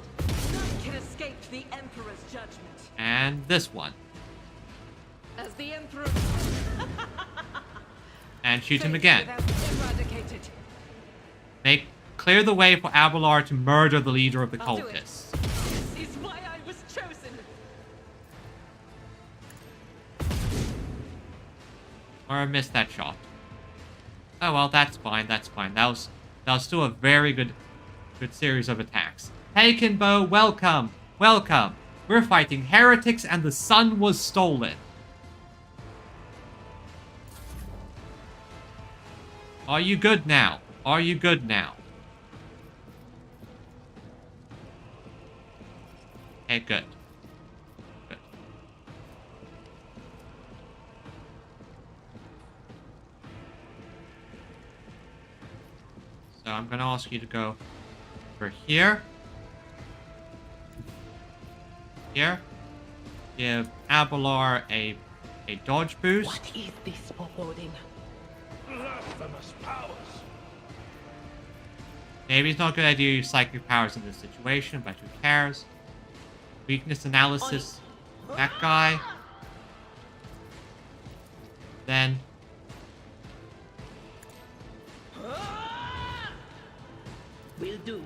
None can escape the Emperor's judgment. And this one. As the Emperor And shoot him fades again. without eradicated. Clear the way for Abelard to murder the leader of the I'll do it. cultists. This is why I was chosen. Or I missed that shot. Oh well, that's fine, that's fine. That was still a very good series of attacks. Hey Kinbo, welcome! Welcome! We're fighting heretics and the sun was stolen. Are you good now? Are you good now? Okay, good. Good. So I'm gonna ask you to go over here. Here. Give Abelard a dodge boost. What is this foreboding? Blasphemous powers. Maybe it's not a good idea to use psychic powers in this situation, but who cares? Weakness analysis. That guy. Then Will do.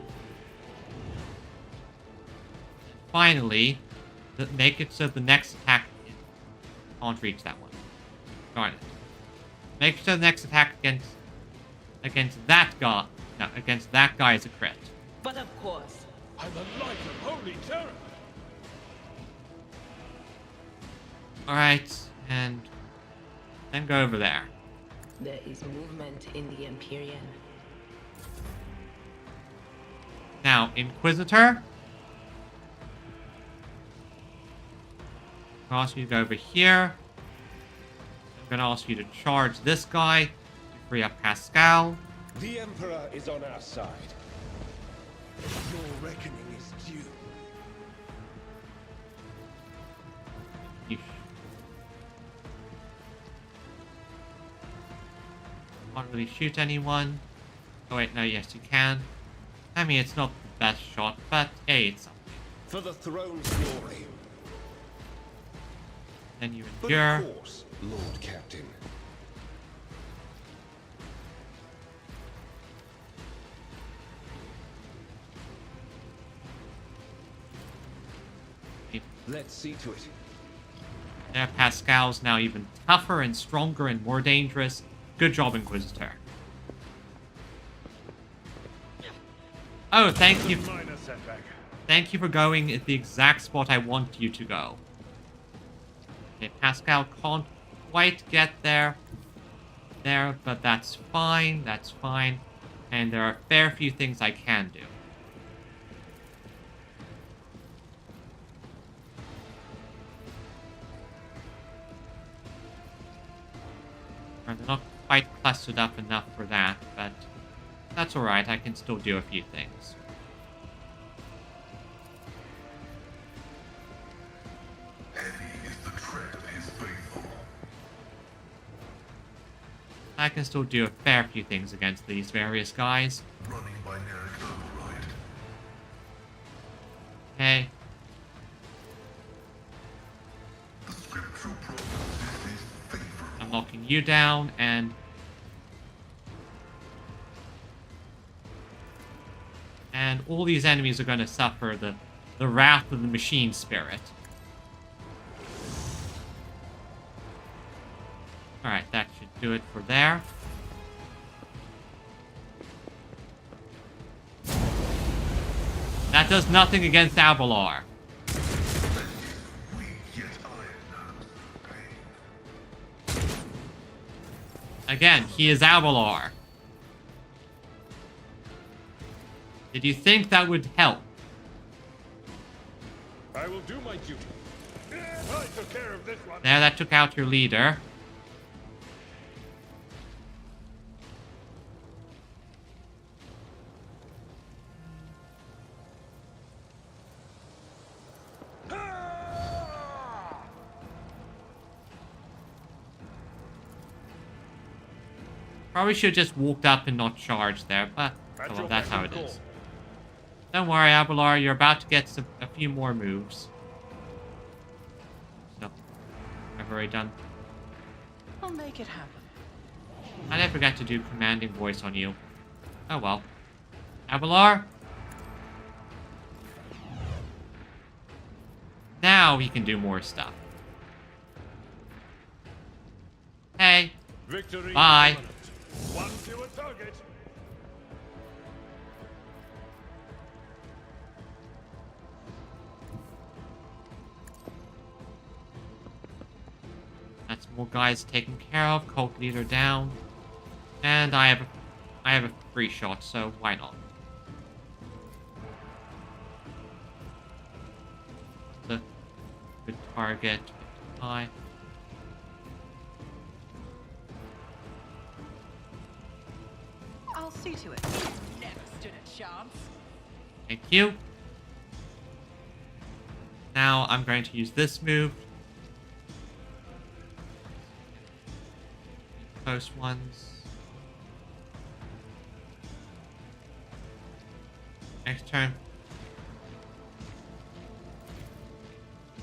finally, make it so the next attack can't reach that one. Darn it. Make sure the next attack against that guy, no, against that guy is a crit. But of course. I'm a light of holy terror. Alright, and then go over there. There is movement in the Empyrean. Now, Inquisitor. I'm gonna ask you to go over here. I'm gonna ask you to charge this guy to free up Pascal. The Emperor is on our side. Your reckoning is due. You can't really shoot anyone. Oh wait, no, yes you can. I mean, it's not the best shot, but hey, it's something. For the throne's glory. Then you But endure. of course, Lord Captain. Let's see to it. There, Pascal's now even tougher and stronger and more dangerous. Good job, Inquisitor. Oh, thank you. Minor setback. Thank you for going at the exact spot I want you to go. Okay, Pascal can't quite get there, but that's fine, that's fine. And there are a fair few things I can do. They're not quite clustered up enough for that, but that's alright, I can still do a few things. Heavy is the tread of his faithful. I can still do a fair few things against these various guys. Running binary override. Okay. The scriptural prophecy is favorable. I'm knocking you down, and all these enemies are going to suffer the wrath of the machine spirit. Alright, that should do it for there. That does nothing against Abelard. Weak, yet I am Again, he is Abelard. Did you think that would help? I will do my duty. I took care of this one. There, that took out your leader. Probably should have just walked up and not charged there, but oh, well, that's how it is. Don't worry, Abelard, you're about to get a few more moves. So, I've already done. I'll make it happen. I did forget to do commanding voice on you. Oh well. Abelard? Now he can do more stuff. Hey. Victory. Bye. One fewer target. That's more guys taken care of. Cult leader down. And I have a free shot, so why not? The good target. 55. I'll see to it. Never stood a chance. Thank you. Now I'm going to use this move. Close ones. Next turn.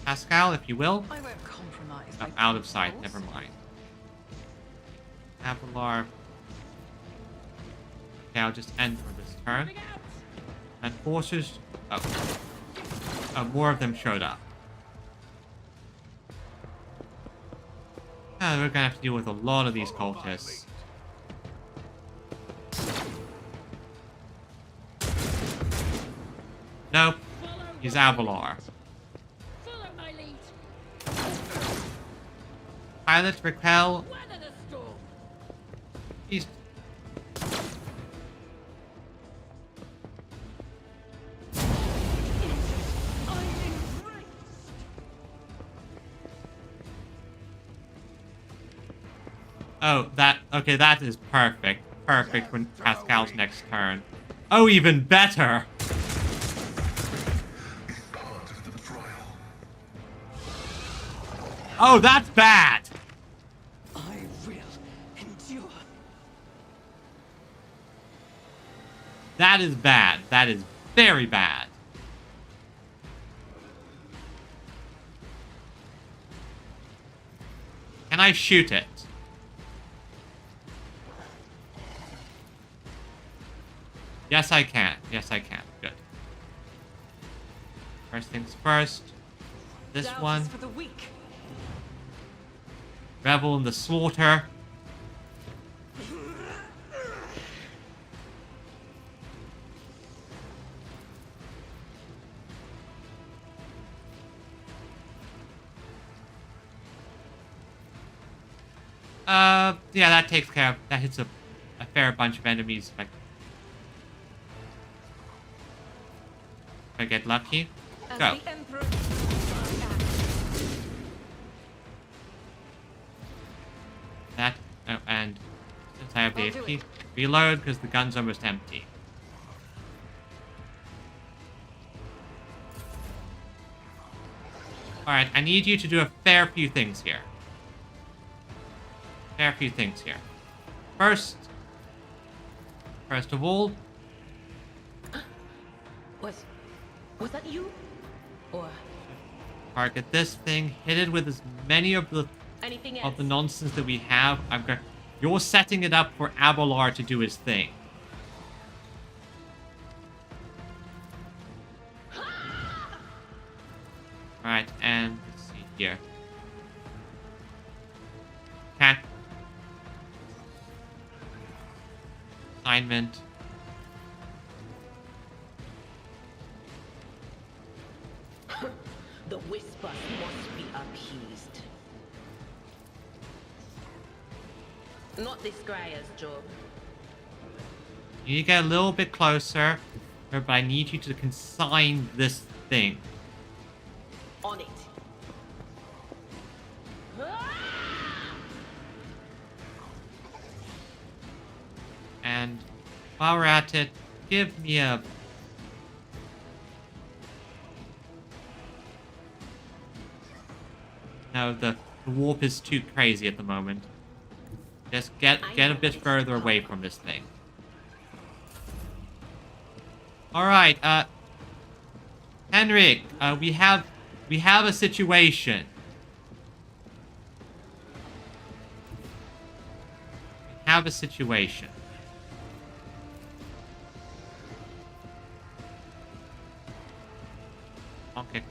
Pascal, if you will. I won't compromise. Oh, my out of sight, principles. never mind. Abelard. Okay, I'll just end for this turn. And forces. Oh. Oh, more of them showed up. Oh, we're gonna have to deal with a lot of these cultists. Nope. He's Abelard. Follow my lead. Pilot, repel. Weather the storm. He's... Oh, okay, that is perfect. Perfect when Pascal's next turn. Oh, even better! Oh, that's bad! I will endure. That is bad. That is very bad. Can I shoot it? Yes, I can. Yes, I can. Good. First things first. This Doubt one. is for the weak. Revel in the slaughter. Yeah, that takes care of, that hits a fair bunch of enemies, like, if I get lucky. As Go. the Emperor. That, oh, and since I have the I'll do AFK, it. reload because the gun's almost empty. Alright, I need you to do a fair few things here. Fair few things here. First of all, Was that you? Or target this thing, hit it with as many of the anything else? nonsense that we have. You're setting it up for Abelard to do his thing. Alright, and let's see here. Okay. Assignment. The whispers must be appeased. Not this Greyer's job. You need to get a little bit closer. But I need you to consign this thing. On it. And while we're at it, give me a... No, the warp is too crazy at the moment. Just get a bit further away from this thing. Alright, Henrik, we have a situation. We have a situation. Okay.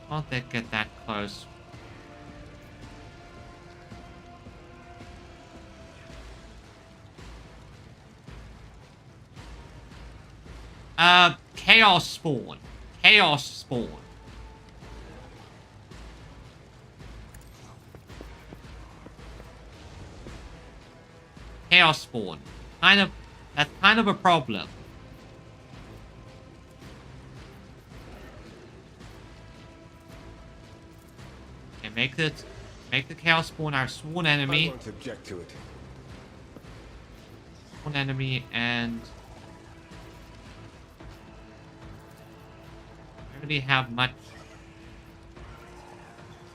Won't they get that close? Chaos spawn. Chaos spawn. Chaos spawn. That's kind of a problem. Okay, make the chaos spawn our sworn enemy. I won't object to it. Sworn enemy and I don't really have much.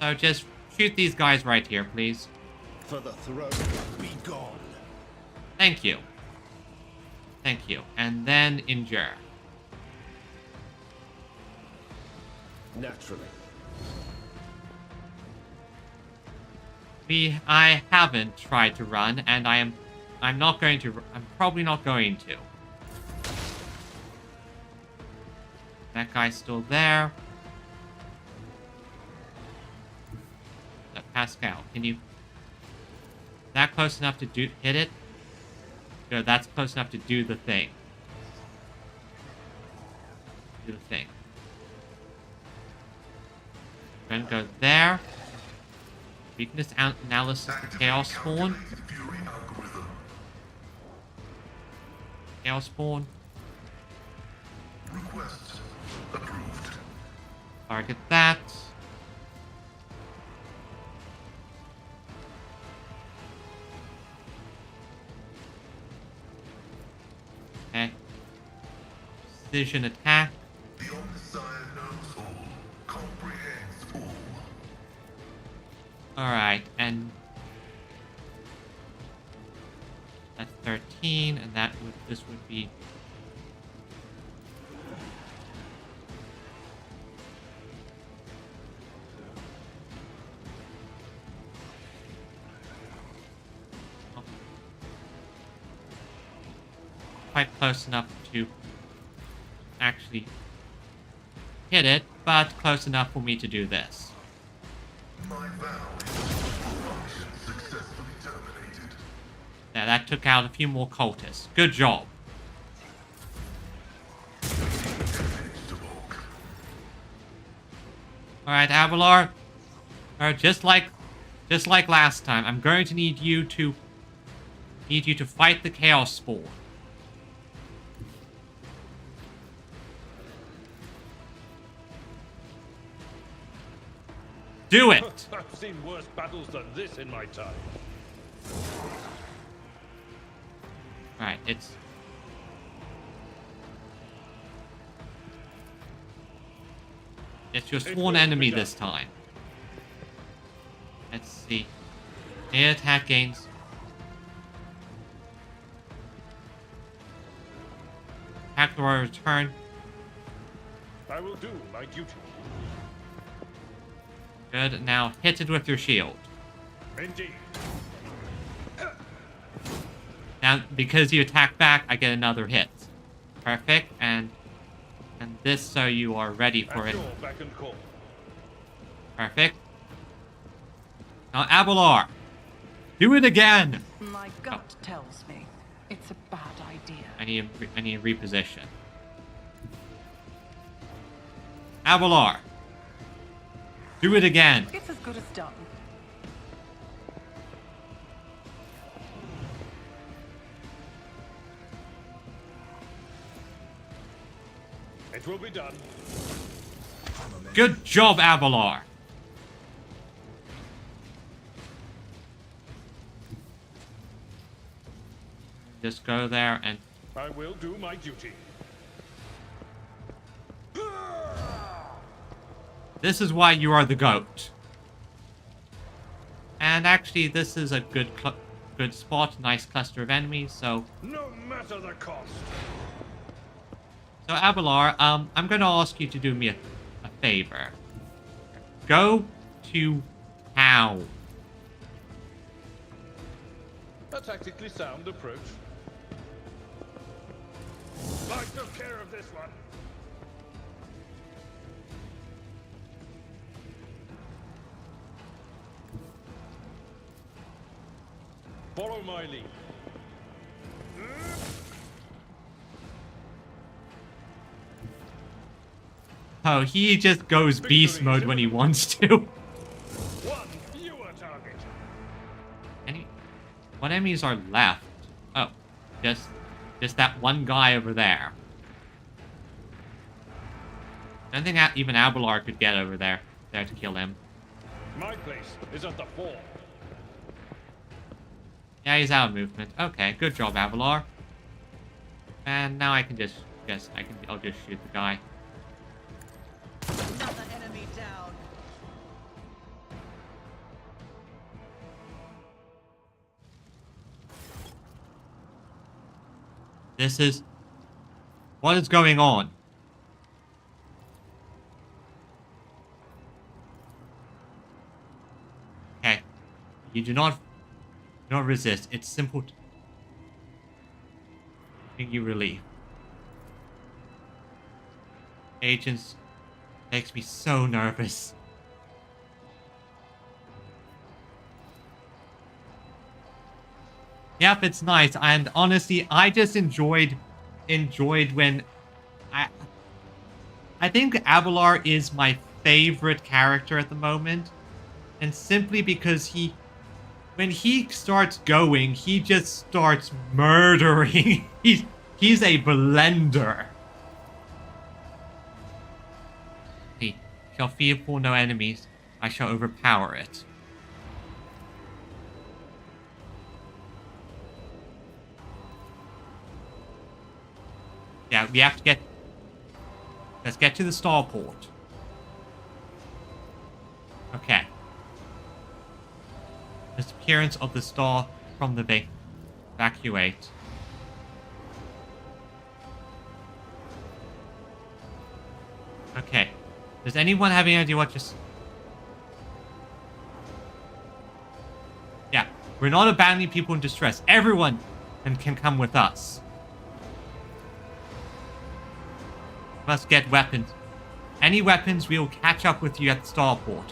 So just shoot these guys right here, please. For the throne, be gone. Thank you. Thank you. And then injure. Naturally. I haven't tried to run, and I'm not going to. I'm probably not going to. That guy's still there. Pascal, can you? That close enough to hit it? No, that's close enough to do the thing. Do the thing. Then go there. Weakness analysis to chaos spawn. Chaos spawn. Request approved. Target that. Okay. Precision attack. The Omniscient knows all, comprehends all. Alright, and that's 13, and this would be quite close enough to actually hit it, but close enough for me to do this. My vow is function successfully terminated. Yeah, that took out a few more cultists. Good job. Alright, Avalar. Just like last time, I'm going to need you to fight the Chaos Spawn. Do it! I've seen worse battles than this in my time. Alright, it's your sworn enemy this time. Let's see. Air attack gains. Attack the return. I will do my duty. Good. Now hit it with your shield. Indeed. Now, because you attack back, I get another hit. Perfect. And this so you are ready for it. At your beck and call. Perfect. Now, Avalar, do it again. My gut tells me it's a bad idea. I need to reposition. Avalar, do it again. It's as good as done. It will be done. Good job, Abelar. Just go there and... I will do my duty. This is why you are the goat. And actually, this is a good spot. Nice cluster of enemies, so... No matter the cost. So, Abelar, I'm going to ask you to do me a favor. Go to town. A tactically sound approach. I took care of this one. Follow my lead. Oh, he just goes beast mode when he wants to. One fewer target. What enemies are left? Oh, just that one guy over there. I don't think even Abelar could get over there to kill him. My place is at the fore. Yeah, he's out of movement. Okay, good job, Abelar. And now I can just I'll just shoot the guy. Another enemy down. This is... What is going on? Okay. You do not resist. It's simple to bring you relief. Agents makes me so nervous. Yep, it's nice, and honestly, I just enjoyed when I think Abelar is my favorite character at the moment, and simply because when he starts going, he just starts murdering. He's a blender. He shall fear for no enemies. I shall overpower it. Yeah, we have to get... Let's get to the starport. Okay. Disappearance of the star from the evacuate. Okay. Does anyone have any idea what just... Yeah. We're not abandoning people in distress. Everyone can come with us. Must get weapons. Any weapons, we will catch up with you at the starport.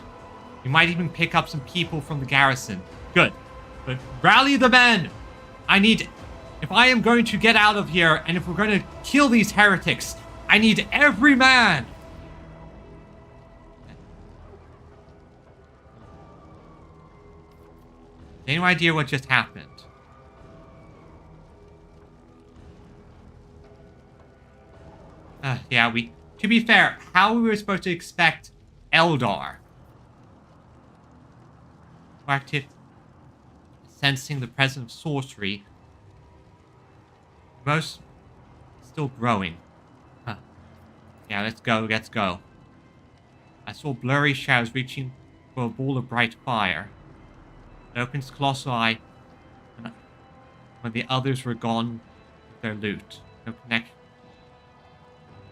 You might even pick up some people from the garrison. Good. But rally the men! If I am going to get out of here, and if we're going to kill these heretics, I need every man! Any idea what just happened? Yeah, to be fair, how we were supposed to expect Eldar? Active, sensing the presence of sorcery. Most still growing. Huh. Yeah, let's go. I saw blurry shadows reaching for a ball of bright fire. It opens colossal eye when the others were gone with their loot. No connection.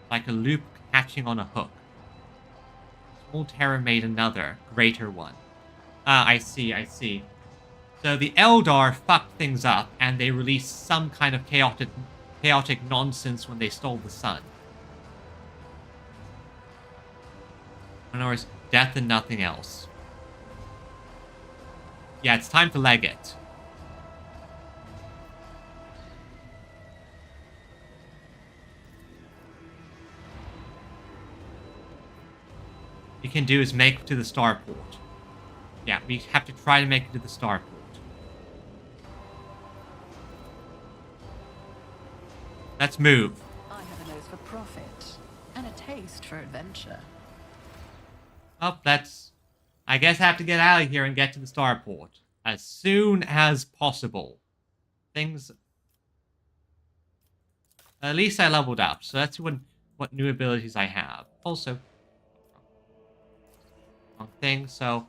Like a loop catching on a hook. Small terror made another, greater one. Ah, I see. So the Eldar fucked things up, and they released some kind of chaotic nonsense when they stole the sun. In other words, death and nothing else. Yeah, it's time to leg it. What we can do is make it to the starport. Yeah, we have to try to make it to the starport. Let's move. I have a nose for profit, and beast for adventure. Oh, that's... I guess I have to get out of here and get to the starport as soon as possible. Things... At least I leveled up, so let's see what new abilities I have. Also, wrong thing, so...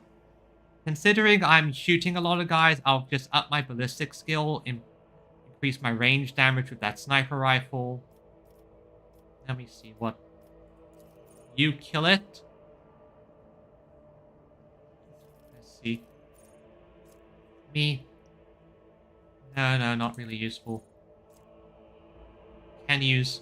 Considering I'm shooting a lot of guys, I'll just up my ballistic skill and increase my range damage with that sniper rifle. Let me see what... You kill it. Let's see. Me. No, not really useful. Can use.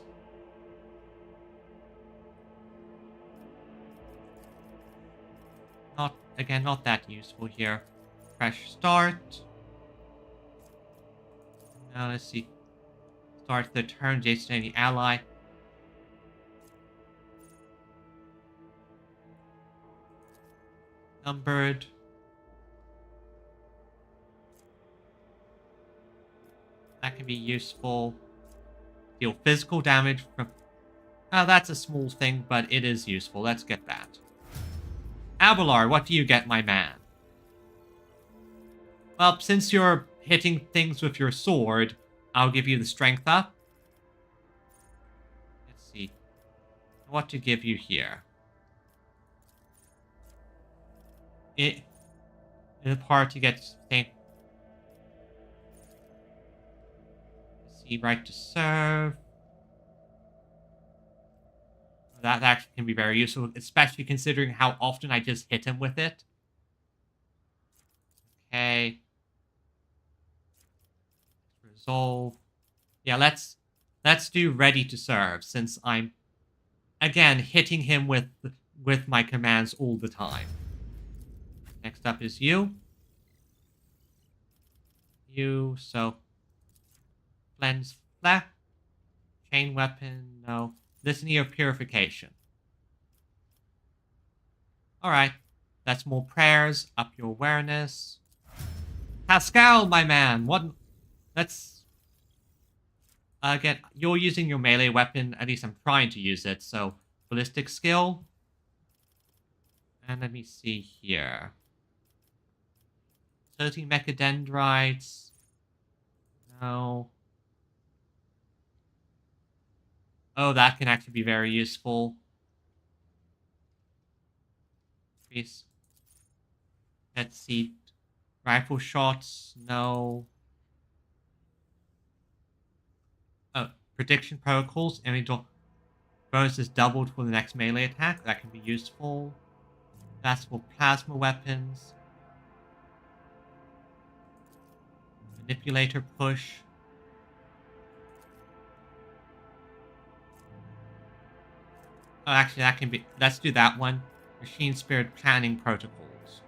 Again, not that useful here. Fresh start. Now let's see. Start the turn, Jason, any ally. Numbered. That can be useful. Deal physical damage from... Oh, that's a small thing, but it is useful. Let's get that. Abelard, what do you get, my man? Well, since you're hitting things with your sword, I'll give you the strength up. Let's see. What to give you here. In the party gets... Let's see, right to serve. That actually can be very useful, especially considering how often I just hit him with it. Okay. Resolve. Yeah, let's do ready to serve, since I'm again hitting him with my commands all the time. Next up is you. So cleanse flesh. Chain weapon, no. Litany of Purification. Alright. That's more prayers. Up your awareness. Pascal, my man! What... Let's... You're using your melee weapon. At least I'm trying to use it, so... Ballistic skill. And let me see here. 30 mechadendrites. No... Oh, that can actually be very useful. Please. Let's see. Rifle shots, no. Oh, prediction protocols. Enemy bonus is doubled for the next melee attack. That can be useful. That's for plasma weapons. Manipulator push. Oh, actually, that can be... Let's do that one. Machine Spirit Planning Protocols.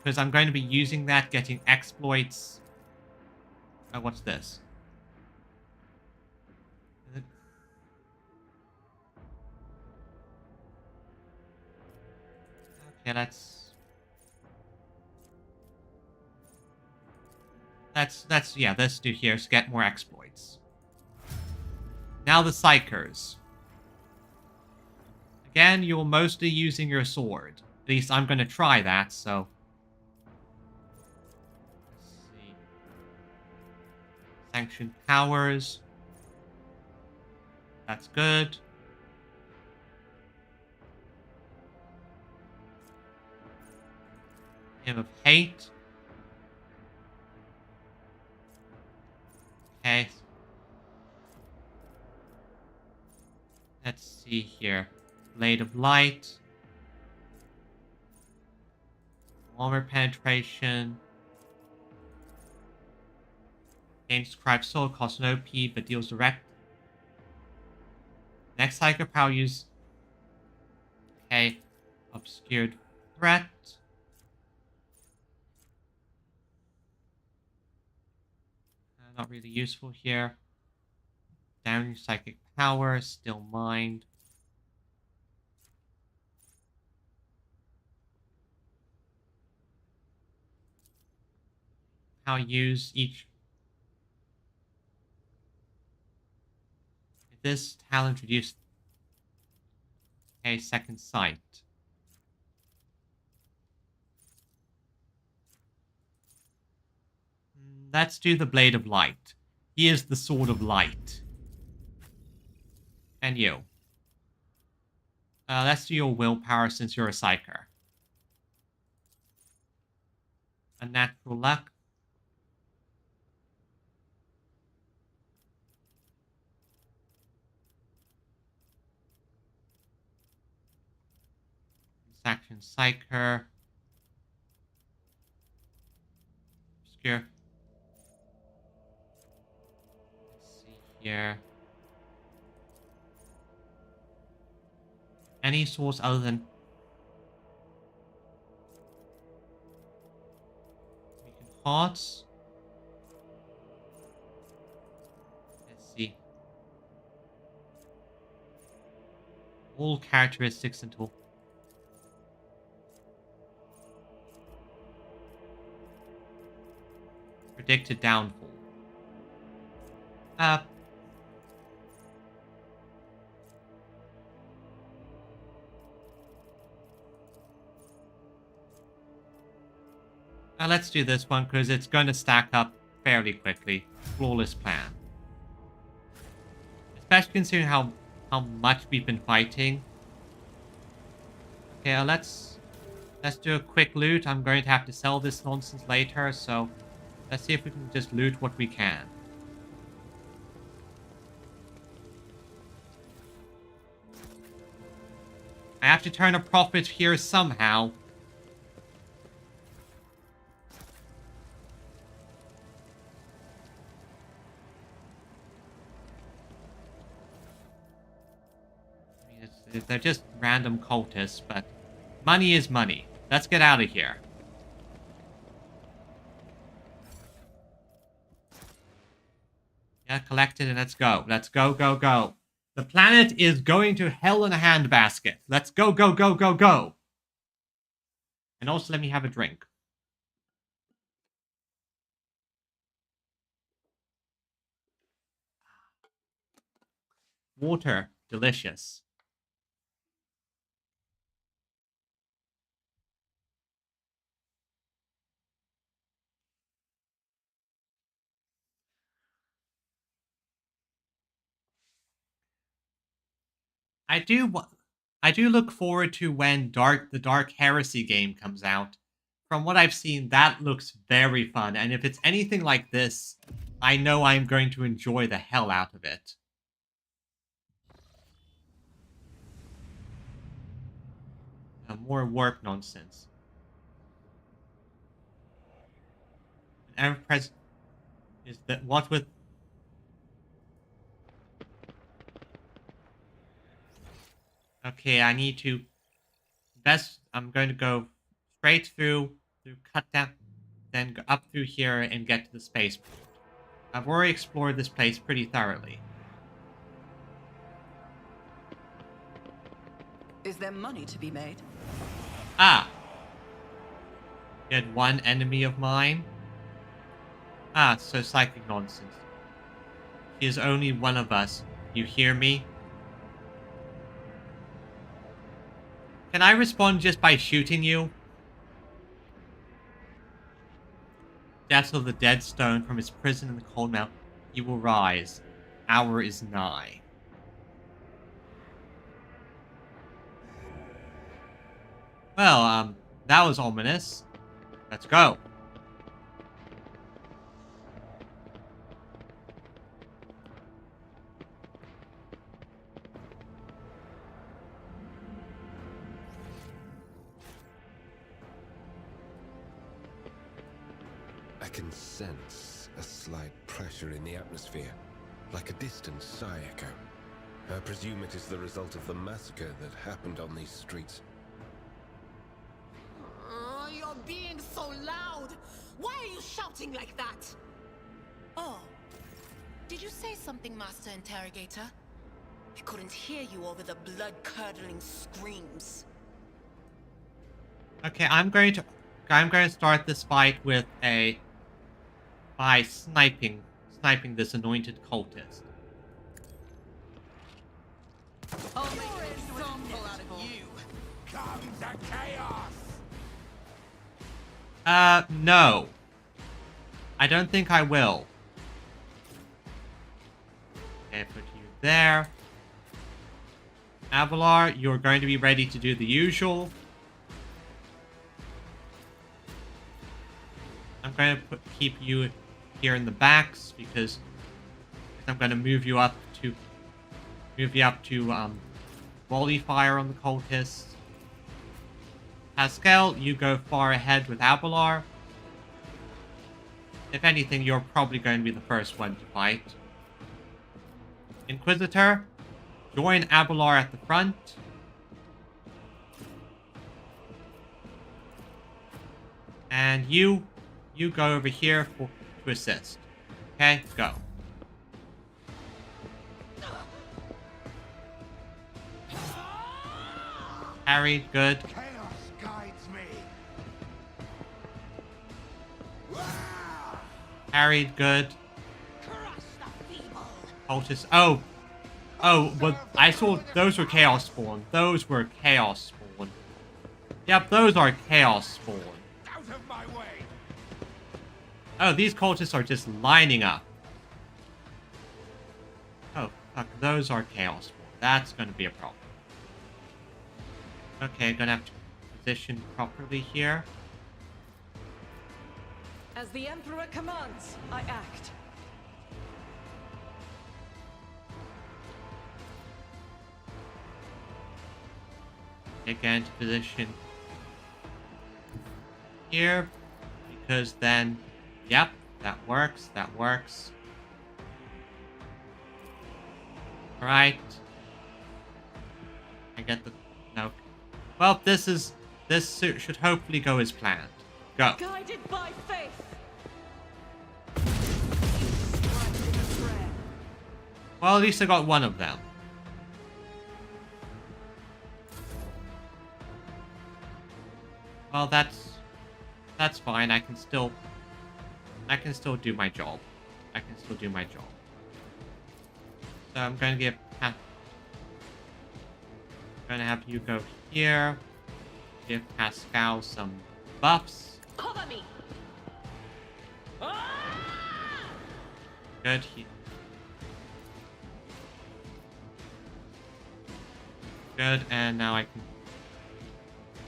Because I'm going to be using that, getting exploits. Oh, what's this? Okay, let's... Yeah, let's do here to get more exploits. Now the Psychers. Again, you're mostly using your sword. At least I'm going to try that, so... Let's see. Sanctioned powers. That's good. Hymn of Hate. Okay. Let's see here. Blade of Light. Armor penetration. Gains Scribe Soul, costs no OP, but deals direct. Next Psycho Power use. Okay. Obscured Threat. Not really useful here. Down your Psychic Power, Still Mind. How use each... If this talent reduced... Okay, second sight. Let's do the Blade of Light. He is the Sword of Light. And you. Let's do your willpower since you're a psyker. Unnatural luck. Action psyker. Obscure. Let's see here. Any source other than weakened hearts. Let's see. All characteristics until predicted downfall. Let's do this one because it's going to stack up fairly quickly. Flawless plan. Especially considering how much we've been fighting. Okay, let's do a quick loot. I'm going to have to sell this nonsense later, so let's see if we can just loot what we can. I have to turn a profit here somehow. They're just random cultists, but money is money. Let's get out of here. Yeah, collect it and let's go. Let's go, go, go. The planet is going to hell in a handbasket. Let's go, go, go, go, go. And also let me have a drink. Water. Delicious. I do look forward to when the Dark Heresy game comes out. From what I've seen, that looks very fun, and if it's anything like this, I know I'm going to enjoy the hell out of it. More warp nonsense. Ever-present is that what with... Okay, I need to... I'm going to go straight through cut down, then go up through here and get to the spaceport. I've already explored this place pretty thoroughly. Is there money to be made? Ah! You had one enemy of mine? Ah, so psychic nonsense. He is only one of us. You hear me? Can I respond just by shooting you? Death of the dead stone from his prison in the cold mountain. He will rise. Hour is nigh. Well, that was ominous. Let's go. I can sense a slight pressure in the atmosphere, like a distant sigh echo. I presume it is the result of the massacre that happened on these streets. You're being so loud! Why are you shouting like that? Oh, did you say something, Master Interrogator? I couldn't hear you over the blood-curdling screams. Okay, I'm going to start this fight with by sniping this anointed cultist. I'll make an example out of No. I don't think I will. Okay, put you there. Avalar, you're going to be ready to do the usual. I'm going to keep you here in the backs because I'm going to move you up to volley fire on the cultists. Pascal, you go far ahead with Avalar. If anything, you're probably going to be the first one to fight. Inquisitor, join Avalar at the front. And you go over here to assist. Okay, go. Harry, good. Chaos guides me. Harry, good. Cultists. Oh, but I saw those were Chaos Spawn. Those were Chaos Spawn. Yep, those are Chaos Spawn. Out of my way. Oh, these cultists are just lining up. Oh, fuck, those are Chaos Spawn. That's gonna be a problem. Okay, gonna have to position properly here. As the Emperor commands, I act. Get into position here, because then, yep, that works, that works. Alright. I get the, no. Well, this should hopefully go as planned. Go. Guided by faith. Well, at least I got one of them. Well, that's fine. I can still do my job. I can still do my job. So I'm going to have you go here. Give Pascal some buffs. Cover me. Good. Good, and now I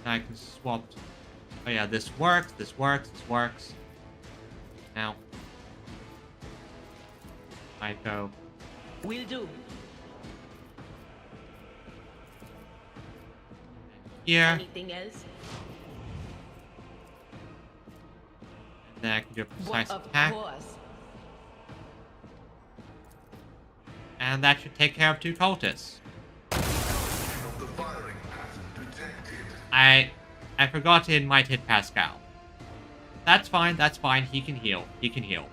can swap. Oh yeah, this works, this works, this works. Now I go. Will do. Here. Anything else? And then I can do a precise Of attack. course. And that should take care of 2 cultists. I forgot it might hit Pascal. That's fine, he can heal. He can heal.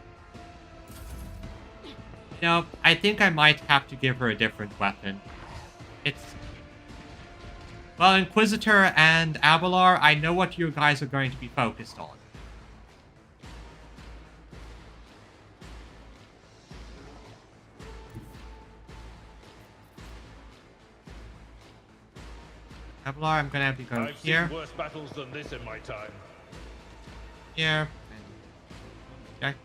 You know, I think I might have to give her a different weapon. Well, Inquisitor and Avalar, I know what you guys are going to be focused on. Avalar, I'm gonna have you go I've here. seen worse battles than this in my time. Here. Okay. Can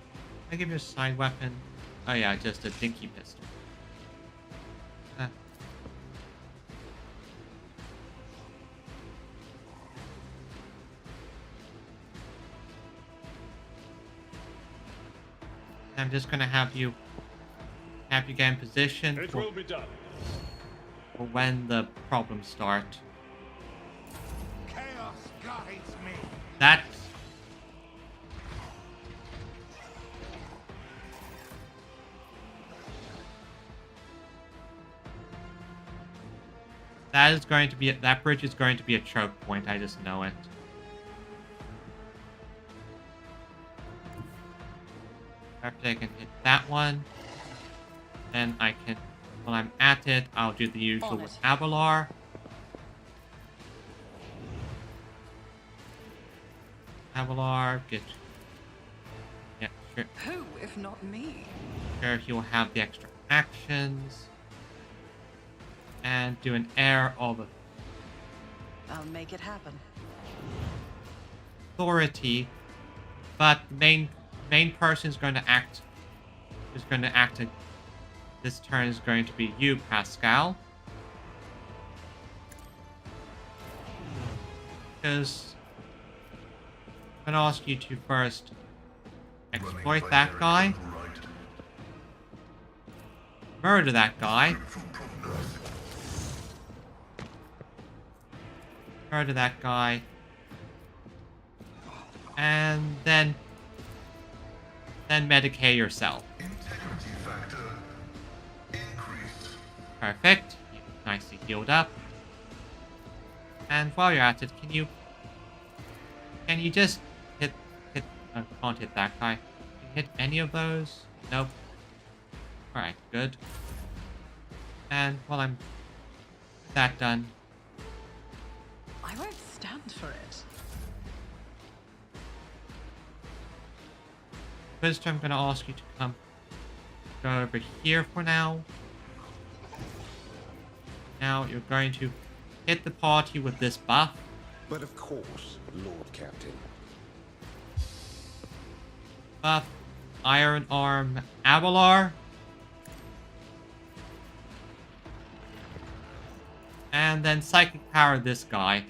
I give you a side weapon? Oh yeah, just a dinky pistol. I'm just gonna have you get in position It will be done. for when the problems start. Chaos guides me. That bridge is going to be a choke point, I just know it. After I can hit that one, then I can, while I'm at it, I'll do the usual with Avalar. Avalar, get... Yeah, sure. Who, if not me? Sure, he will have the extra actions. And do an air all the... I'll make it happen. Authority, but the main person is going to act. This turn is going to be you, Pascal. Because I'm going to ask you to first exploit that guy, murder that guy, and then medicate yourself. Integrity factor increased. Perfect. You're nicely healed up. And while you're at it, can you just hit can't hit that guy. Can you hit any of those? Nope. Alright, good. And while I'm that done, I won't stand for it. first I'm gonna ask you to go over here for now. Now you're going to hit the party with this buff. But of course, Lord Captain. Buff Iron Arm Avalar. And then Psychic Power this guy.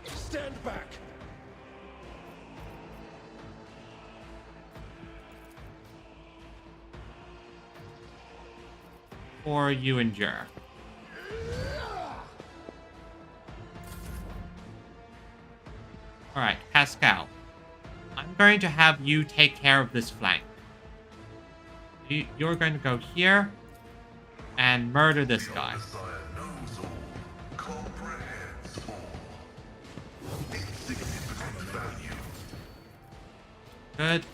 Stand back! Or you endure. Alright, Pascal. I'm going to have you take care of this flank. You're going to go here and murder this guy. Messiah knows all, comprehends all. Insignificant value. Good.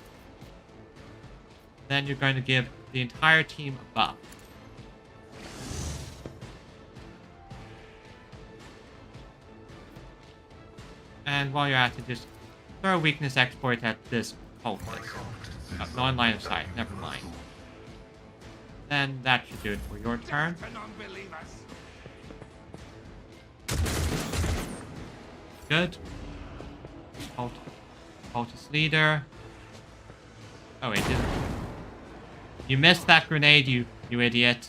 Then you're going to give the entire team a buff. And while you're at it, just throw a weakness exploit at this cultist. Non-line of sight, never mind. Then that should do it for your turn. Good. Cultist leader. Oh wait, didn't. You missed that grenade, you idiot.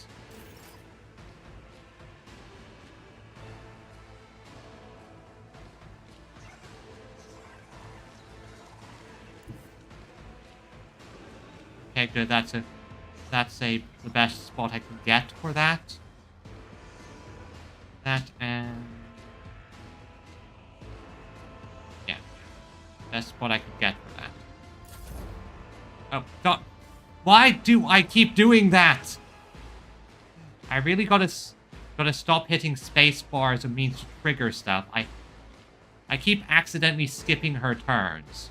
Okay, good. That's the best spot I can get for that. That and yeah, best spot I can get for that. Oh God, why do I keep doing that? I really gotta stop hitting space bars and means to trigger stuff. I keep accidentally skipping her turns.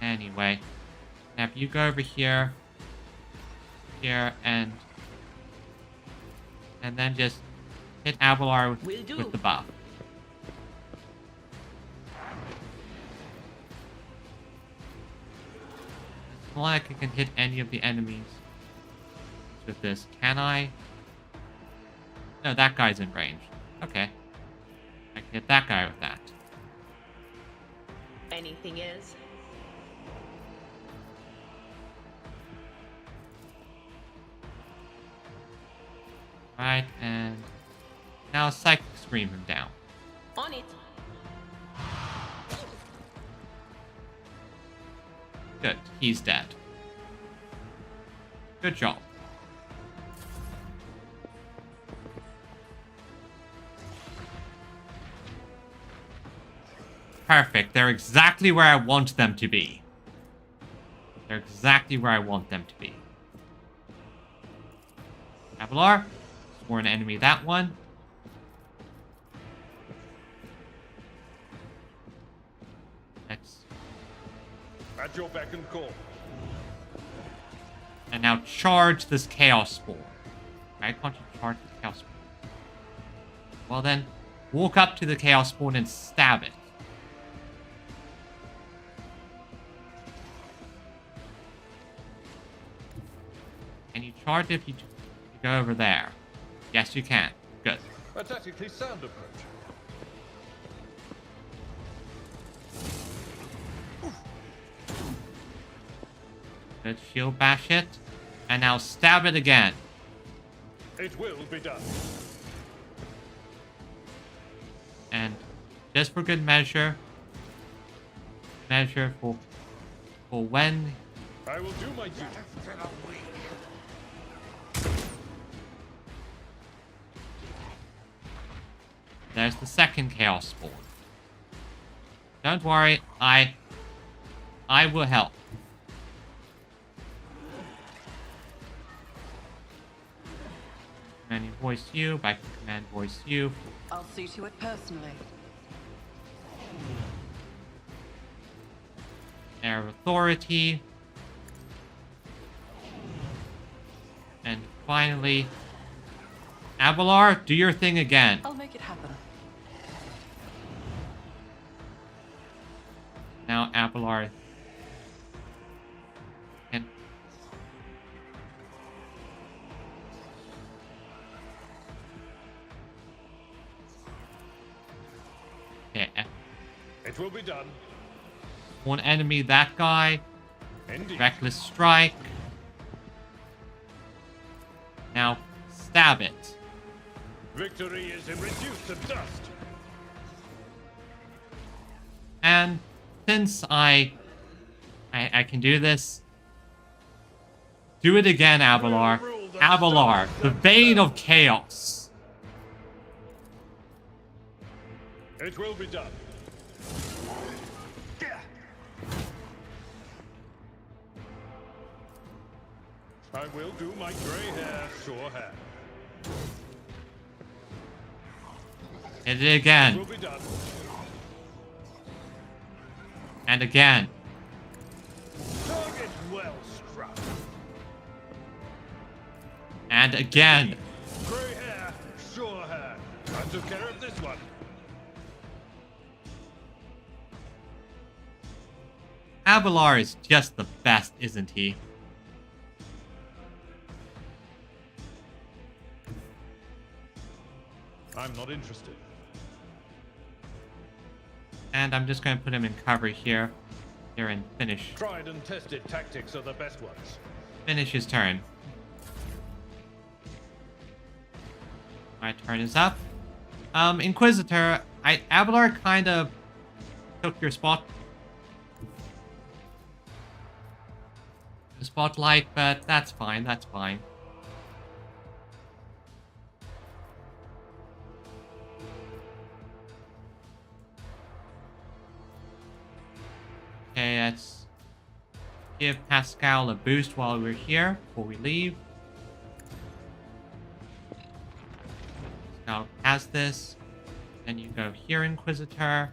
Anyway, now if you go over here, and then just hit Avalar with the buff. It's not like I can hit any of the enemies with this. Can I? No, that guy's in range. Okay. I can hit that guy with that. Anything is? Right, and now Psychic Scream him down. On it. Good, he's dead. Good job. Perfect, they're exactly where I want them to be. They're exactly where I want them to be. Avalar. For an enemy, that one. Let's. At your beck and call. And now charge this Chaos Spore. Right? Can't you charge the Chaos Spore? Well then, walk up to the Chaos Spawn and stab it. Can you charge it if you go over there. Yes, you can. Good. A tactically sound approach. Good. Shield bash it. And now stab it again. It will be done. And just for good measure for when I will do my duty. there's the second chaos spawn. Don't worry, I will help. Commanding voice you, I can command voice you. I'll see to it personally. Air of authority. And finally, Avalar, do your thing again. I'll make it happen. Now Avalar can... Yeah. It will be done. One enemy, that guy. Indeed. Reckless strike. Now, stab it. Victory is reduced to dust. And since I can do this, do it again, Avalar. Avalar, the Bane of Chaos. It will be done. I will do my grey hair sure hand. Hit it It again. will be done. And again. Target well struck. And again. Grey hair, sure hand. I took care of this one. Avalar is just the best, isn't he? I'm not interested. And I'm just going to put him in cover here. Here and finish. Tried and tested tactics are the best ones. Finish his turn. My turn is up. Inquisitor, Avalar kind of took your spot. The spotlight, but that's fine, that's fine. Okay, let's give Pascal a boost while we're here, before we leave. Pascal has this. Then you go here, Inquisitor.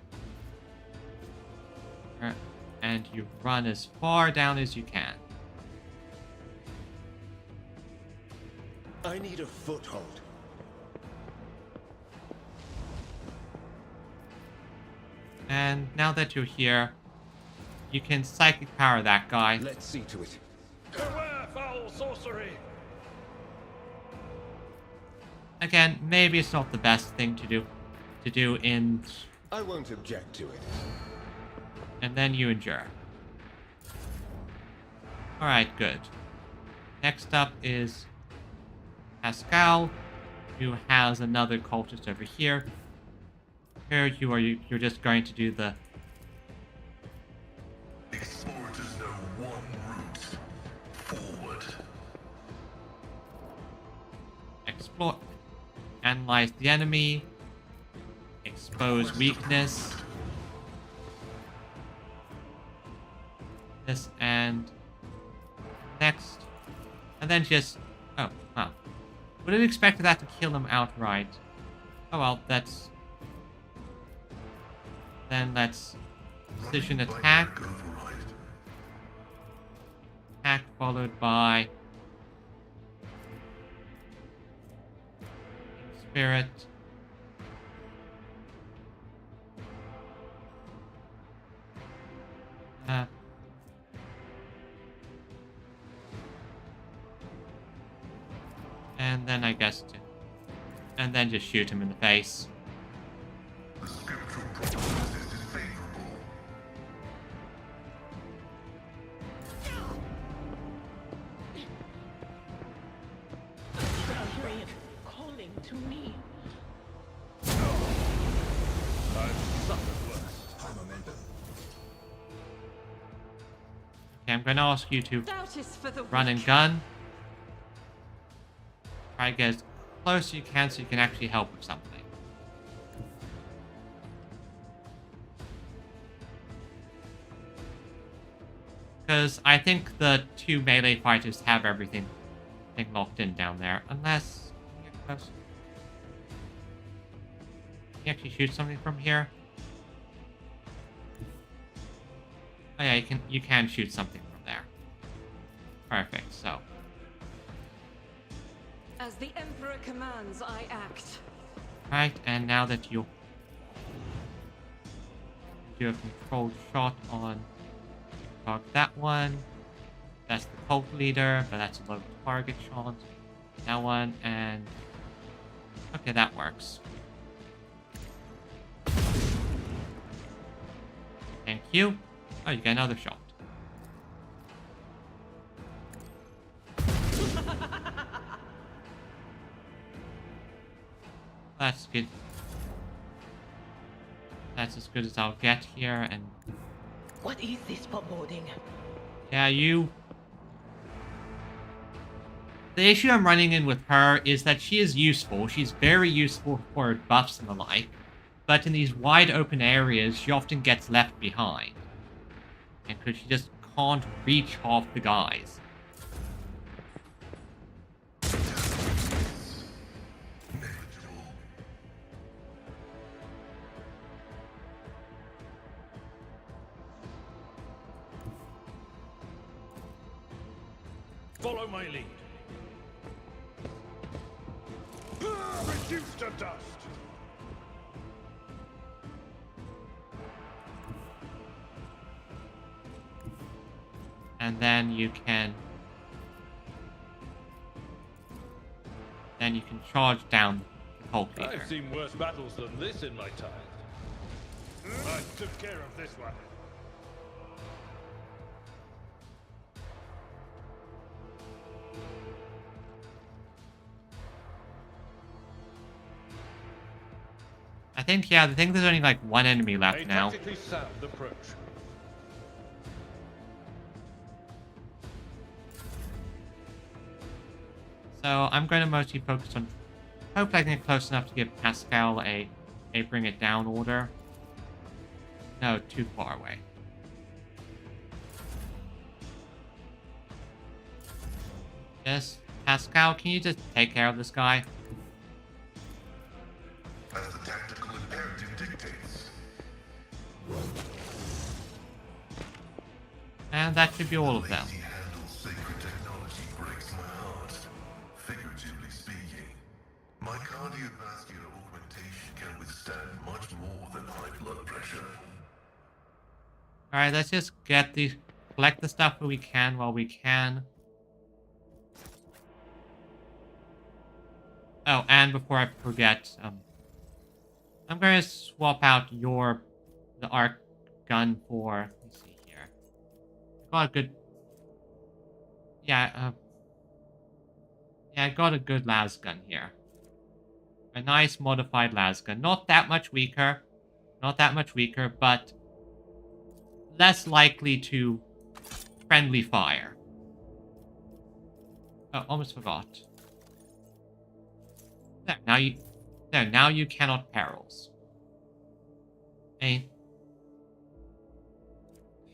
And you run as far down as you can. I need a foothold. And now that you're here, you can psychic power that guy. Let's see to it. Beware foul sorcery! Again, maybe it's not the best thing to do in... I won't object to it. And then you endure. Alright, good. Next up is Pascal, who has another cultist over here. Here you're just going to do the... Explorers know one route. Forward. Explore, analyze the enemy, expose weakness, this and next, and then just, oh, wow. Would have expected that to kill him outright. Oh well, that's, then let's precision attack, attack followed by Spirit. And then I guess and then just shoot him in the face. The scriptural prognosis is favorable. Calling to me. I've suffered worse. High momentum. Okay, I'm gonna ask you to Doubt is for the run and gun. Try to get as close as you can so you can actually help with something. Because I think the two melee fighters have everything locked in down there. Unless... Can you get close? Can you actually shoot something from here? Oh yeah, you can shoot something from there. Perfect, so. As the Emperor commands, I act. Right, and now that you do a controlled shot on that one. That's the cult leader, but that's a low target shot. That one, and okay, that works. Thank you. Oh, you get another shot. That's good. That's as good as I'll get here, and What is this foreboding? yeah, the issue I'm running in with her is that she is useful. She's very useful for buffs and the like, but in these wide open areas, she often gets left behind. And because she just can't reach half the guys. Follow my lead. Reduced to dust. And then you can charge down the cult leader. I've seen worse battles than this in my time. I took care of this one. I think there's only like one enemy left A now. tactically sound approach. So I'm going to mostly focus on hopefully I can get close enough to give Pascal a bring it down order. No, too far away. Yes, Pascal, can you just take care of this guy? As the tactical imperative dictates. And that should be all of them. Lazy handle sacred technology breaks my heart. Figuratively speaking, my cardiovascular augmentation can withstand much more than high blood pressure. Alright, let's just collect the stuff that we can while we can. Oh, and before I forget, I'm going to swap out the arc gun for, let me see here. Got a good, yeah, I got a good las gun here. A nice modified las gun. Not that much weaker, but less likely to friendly fire. Oh, almost forgot. There, now you cannot perils. A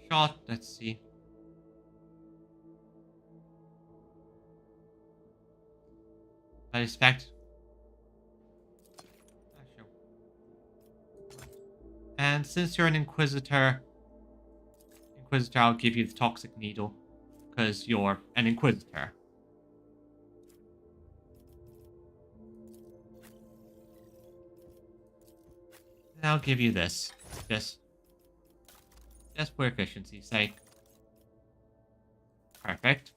shot, let's see. I expect. Sure. And since you're an Inquisitor, I'll give you the Toxic Needle, because you're an Inquisitor. I'll give you this. Just for efficiency's sake. Perfect.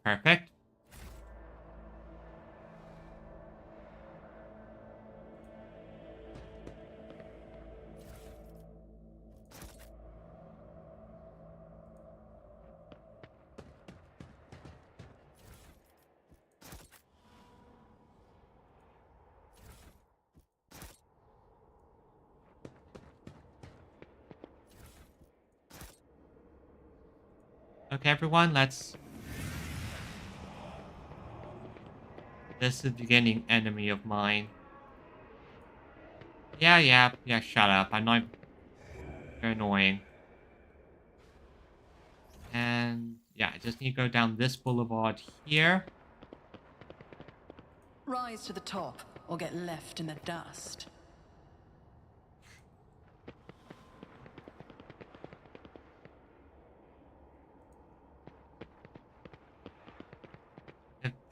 Okay, everyone, let's... This is the beginning enemy of mine. Yeah, shut up. I'm not... You're annoying. And... yeah, I just need to go down this boulevard here. Rise to the top, or get left in the dust.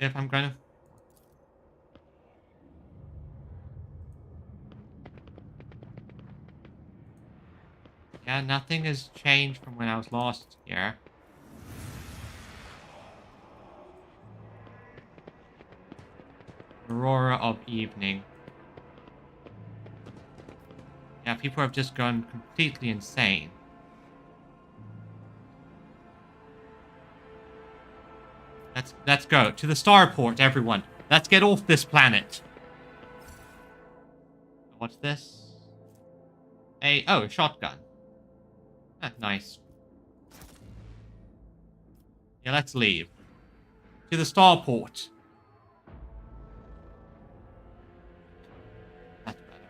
If I'm gonna... Yeah, nothing has changed from when I was last here. Aurora of evening. Yeah, people have just gone completely insane. Let's go to the starport, everyone. Let's get off this planet. What's this? A shotgun. Ah, nice. Yeah, let's leave. To the starport. That's better.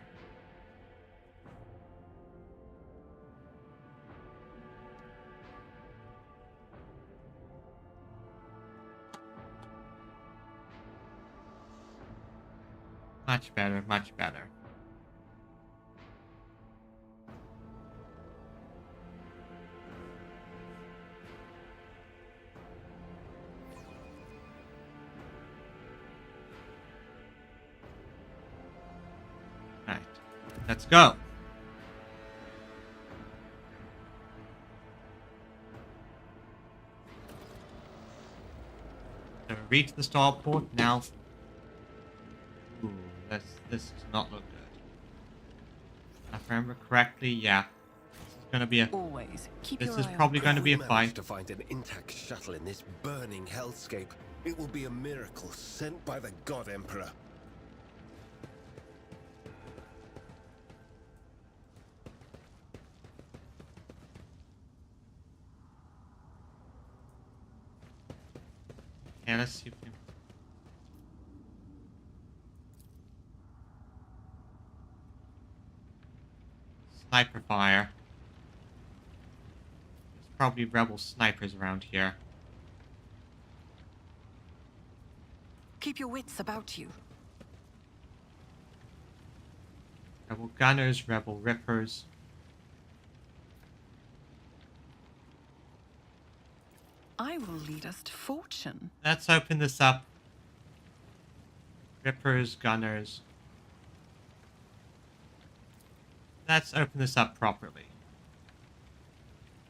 Much better, much better. Right, let's go. So we reach the starport now. Ooh, this does not look good. If I remember correctly, yeah. This is gonna be a... Always keep This your is eye on probably going to be a If we fight. manage to find an intact shuttle in this burning hellscape, it will be a miracle sent by the God Emperor. Yeah, let's see if we can... Sniper fire. There's probably rebel snipers around here. Keep your wits about you. Rebel gunners, rebel rippers. I will lead us to fortune. Let's open this up. Rippers, gunners. Let's open this up properly.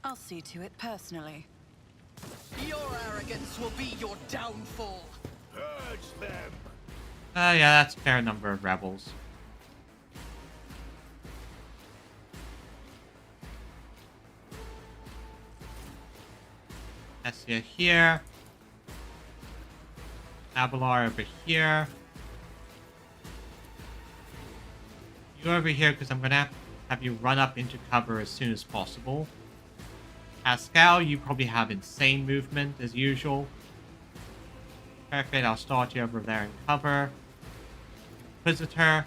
I'll see to it personally. Your arrogance will be your downfall. Purge them! Yeah, that's a fair number of rebels. Essia here. Abelar over here. You over here because I'm going to have you run up into cover as soon as possible. Pascal, you probably have insane movement as usual. Perfect, I'll start you over there in cover. Inquisitor.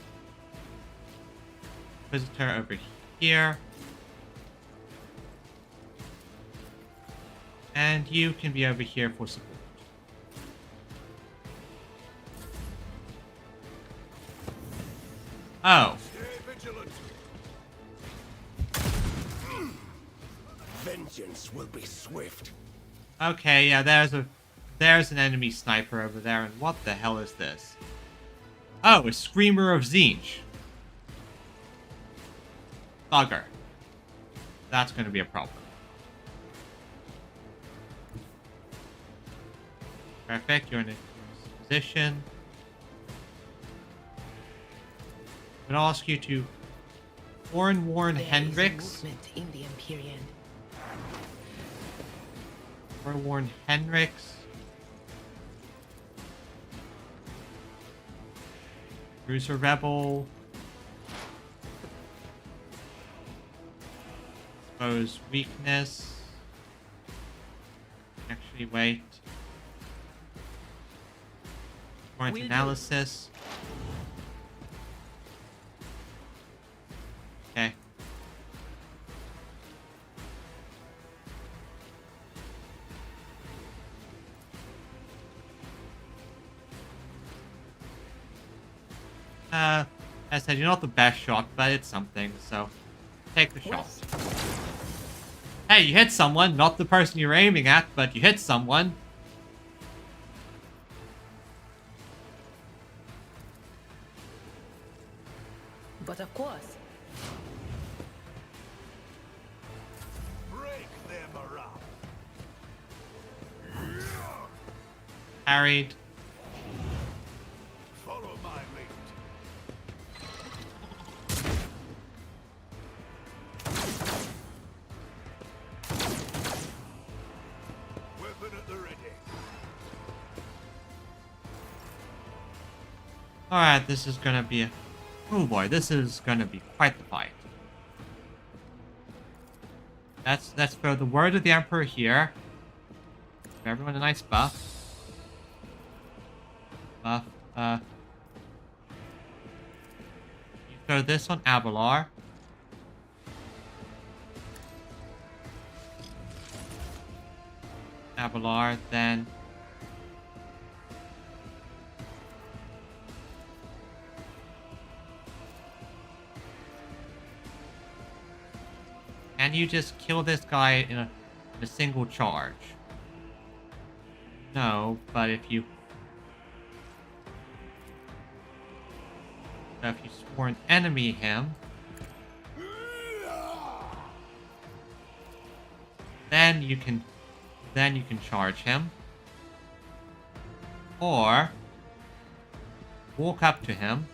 Inquisitor over here. And you can be over here for support. Oh. Stay vigilant! Vengeance will be swift. Okay, yeah, there's an enemy sniper over there, and what the hell is this? Oh, a Screamer of Tzeentch. Bugger. That's going to be a problem. Perfect, you're in a position. I'm going to ask you to warn Hendrix. In the Empyrean. Warn Hendrix. Cruiser Rebel. Expose weakness. Actually, wait. Point analysis. Okay. As I said, you're not the best shot, but it's something, so take the shot. Hey, you hit someone, not the person you're aiming at, but you hit someone. But of course. Break them around. Parried. Follow my lead. Weapon at the ready. Alright, this is gonna be a... Oh boy, this is gonna be quite the fight. Let's throw the word of the Emperor here. Give everyone a nice buff. You throw this on Avalar. Avalar, then... Can you just kill this guy in a single charge? No, but if you sworn enemy him, then you can charge him, or walk up to him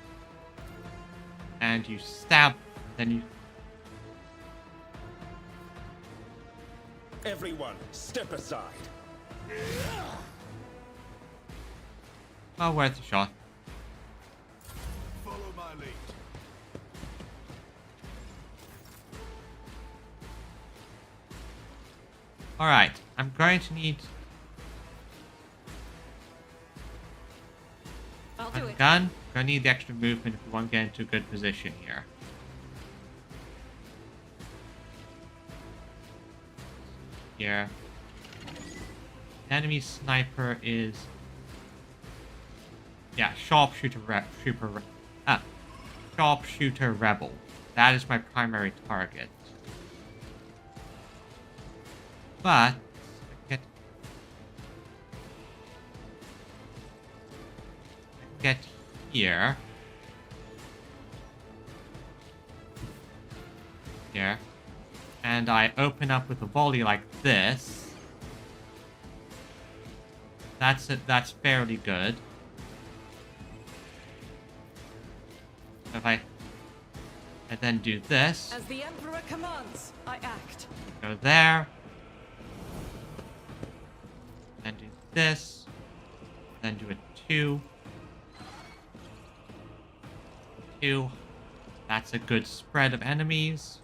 and you stab. Then you. Everyone, step aside. Well, worth a shot. Follow my lead. Alright, I'm going to need I'll do a it. gun. Gonna need the extra movement if we want to get into a good position here. Here. Enemy sniper is... Yeah, sharpshooter sharpshooter rebel. That is my primary target. But get here. Here. And I open up with a volley like this. That's it. That's fairly good. If I then do this. As the Emperor commands, I act. Go there. Then do this. Then do a 2. 2. That's a good spread of enemies.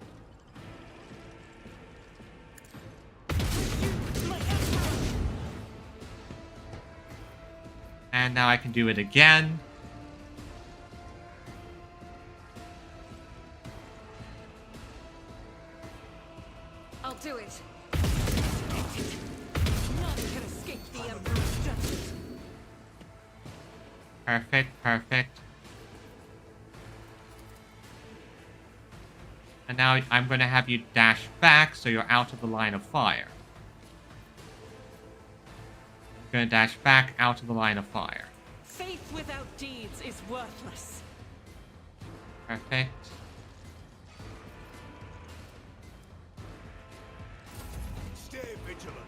And now I can do it again. I'll do it. None can escape the Emperor's justice. Perfect, perfect. And now I'm going to have you dash back so you're out of the line of fire. I'm going to dash back out of the line of fire. Faith without deeds is worthless. Perfect. Stay vigilant.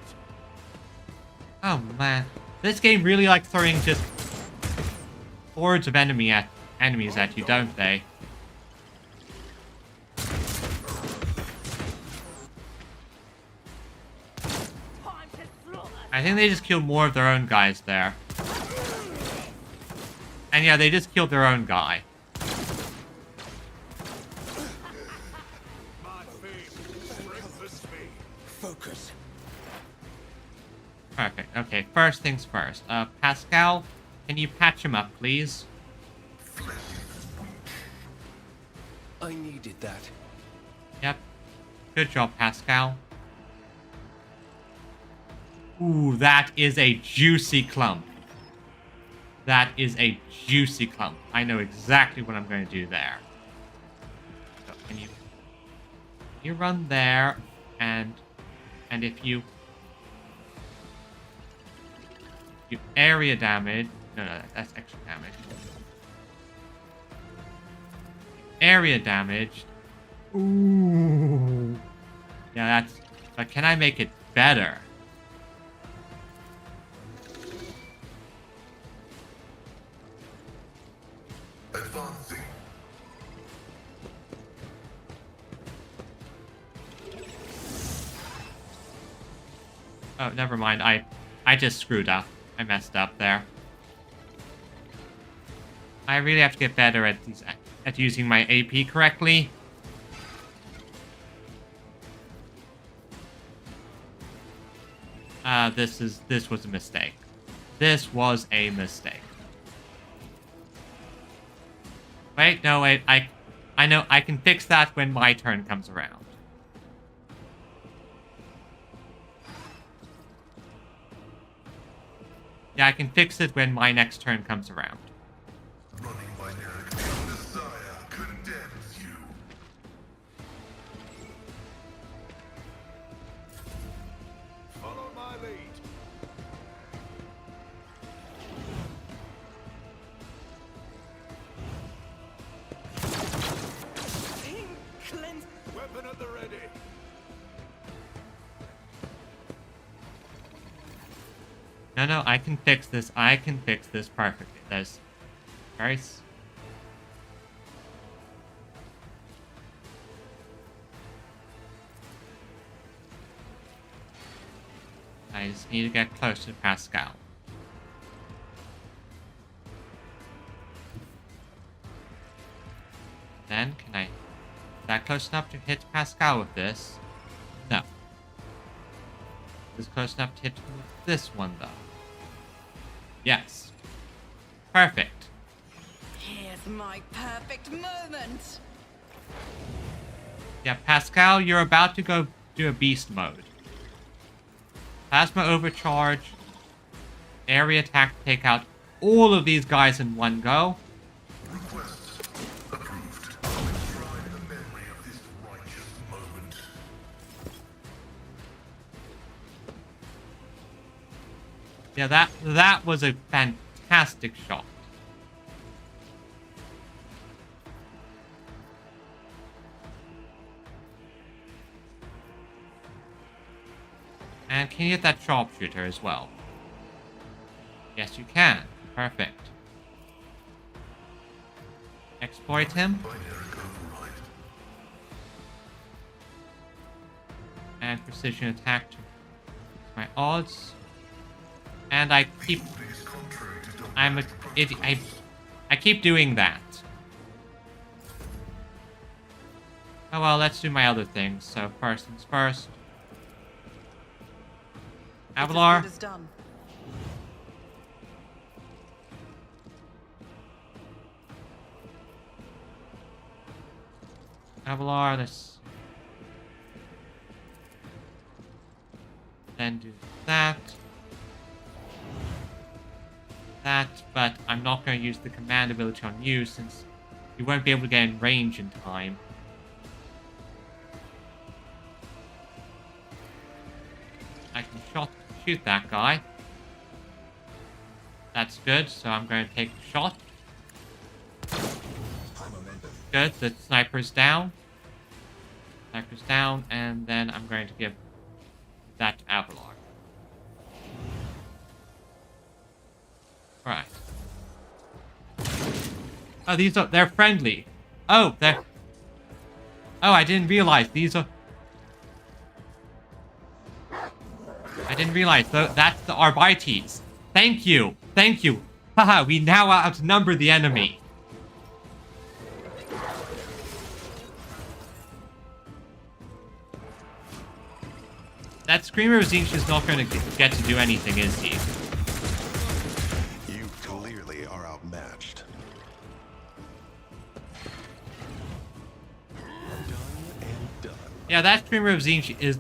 Oh man. This game really likes throwing just hordes of enemies at you, don't they? I think they just killed more of their own guys there. And yeah, they just killed their own guy. My fame, strength and speed. Focus. Perfect. Okay, first things first. Pascal, can you patch him up, please? I needed that. Yep. Good job, Pascal. Ooh, that is a juicy clump. That is a juicy clump. I know exactly what I'm going to do there. So can you run there, and if you area damage, no, that's extra damage. Area damage. Ooh. Yeah, that's. But can I make it better? Advancing. Oh, never mind. I just screwed up. I messed up there. I really have to get better at using my AP correctly. This was a mistake. This was a mistake. Wait, no, wait. I know I can fix that when my turn comes around. Yeah, I can fix it when my next turn comes around. Running my narrative. The Messiah condemns you. Follow my lead. Weapon at the ready. No, I can fix this. I can fix this perfectly. There's very... I just need to get close to Pascal. Then, can I... Is that close enough to hit Pascal with this? No. Is close enough to hit him with this one, though. Yes. Perfect. Here's my perfect moment. Yeah, Pascal, you're about to go do a beast mode. Plasma overcharge. Area attack to take out all of these guys in one go. Request approved. Enshrine the memory of this righteous moment. Yeah, that was a fantastic shot. And can you hit that sharpshooter as well? Yes, you can. Perfect. Exploit him. Binary override. And precision attack to my odds. And I keep... Is contrary to dogmatic I'm a idiot. I keep doing that. Oh well, let's do my other things. So first things first. It's as Avalar. good as done. Avalar, let's then do that. But I'm not going to use the command ability on you since you won't be able to get in range in time. I can shoot that guy. That's good, so I'm going to take the shot. Good, the sniper's down. Sniper's down, and then I'm going to give that to Avalar. Right. Oh, they're friendly. Oh, they're... Oh, I didn't realize these are... I didn't realize, that's the Arbites. Thank you. Thank you. Haha, we now outnumber the enemy. That Screamer of Zinch is not going to get to do anything, is he? You clearly are outmatched. Yeah, that Screamer of Zinch is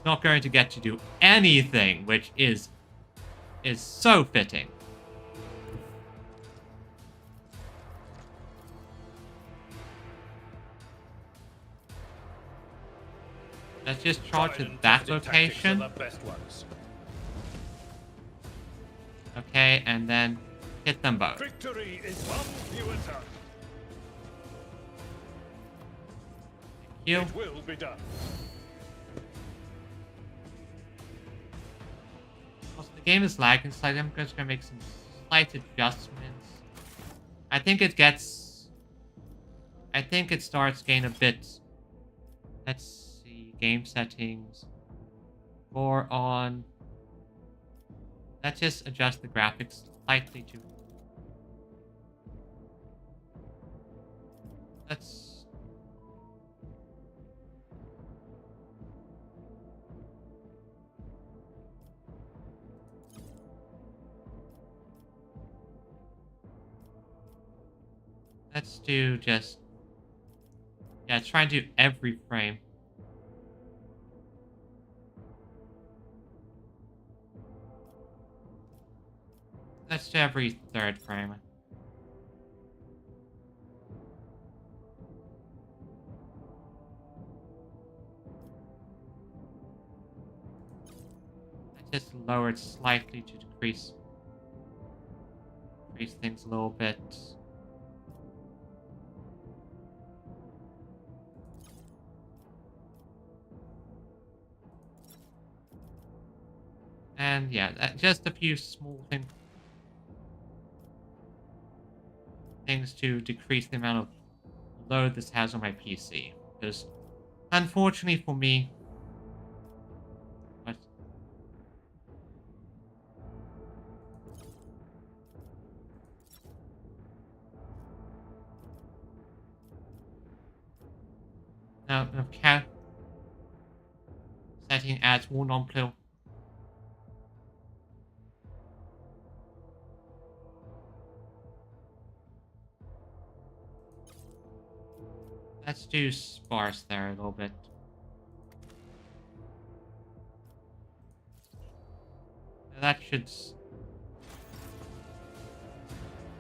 not going to get to do anything, which is so fitting. Let's just charge to that location. The best ones. Okay, and then hit them both. Victory is one fewer time. Thank you. It will be done. Also, the game is lagging slightly. I'm just gonna make some slight adjustments. I think it starts getting a bit. Let's see, game settings. 4 on. Let's just adjust the graphics slightly to. Let's do just. Yeah, try and do every frame. Let's do every third frame. I just lowered slightly to decrease things a little bit. And yeah, just a few small things to decrease the amount of load this has on my PC. Because, unfortunately for me, no, cat setting adds more non-play. Let's do sparse there a little bit. That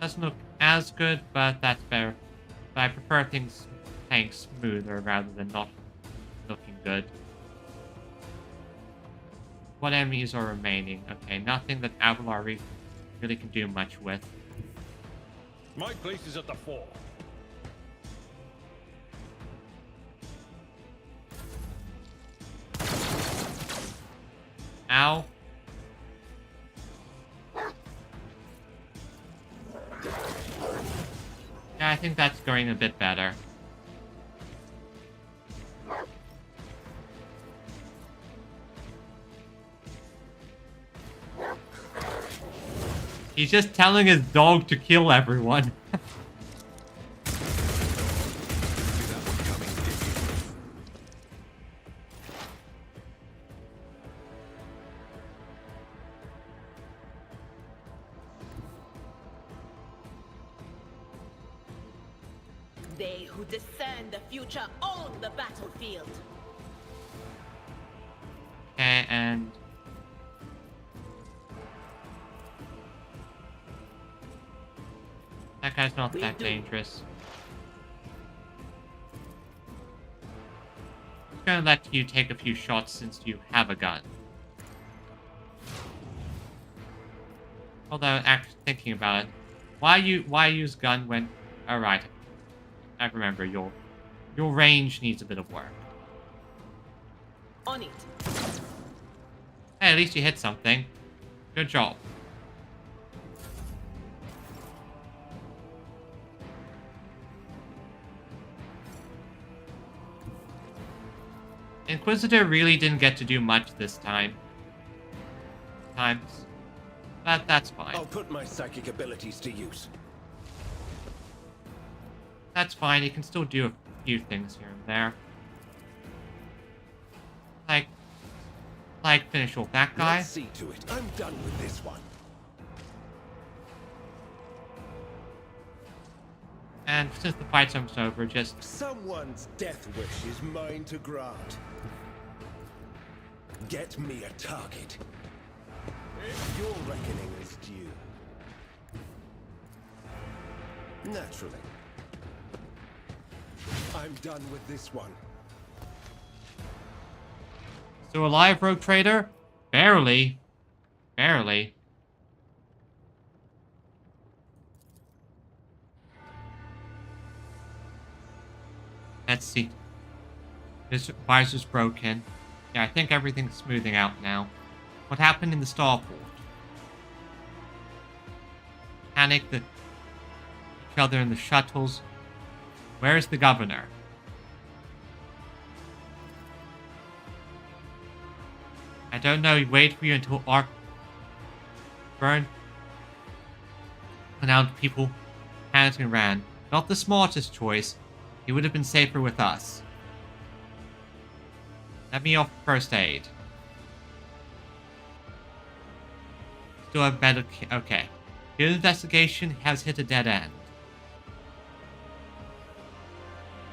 doesn't look as good, but that's better. But I prefer things playing smoother rather than not looking good. What enemies are remaining? Okay, nothing that Avalar really can do much with. My place is at the fore. Ow. Yeah, I think that's going a bit better. He's just telling his dog to kill everyone. They who discern the future own the battlefield. Okay, and that guy's not that dangerous. I'm just gonna let you take a few shots since you have a gun. Although, actually thinking about it, why use gun when? All right, I remember your range needs a bit of work. On it. Hey, at least you hit something. Good job. Inquisitor really didn't get to do much this time. But that's fine. I'll put my psychic abilities to use. That's fine, you can still do a few things here and there. Like, like finish off that guy. Let's see to it. I'm done with this one. And since the fight's almost over, just Someone's death wish is mine to grant. Get me a target. Your reckoning is due. Naturally. I'm done with this one. still alive, Rogue Trader? Barely. Barely. Let's see. This visor's broken. Yeah, I think everything's smoothing out now. What happened in the starport? Panic the each other in the shuttles. Where's the governor? I don't know. Wait for you until Ark burned. And now people panicked and ran. Not the smartest choice. He would have been safer with us. Let me off first aid. Still have better. Okay. Your investigation has hit a dead end.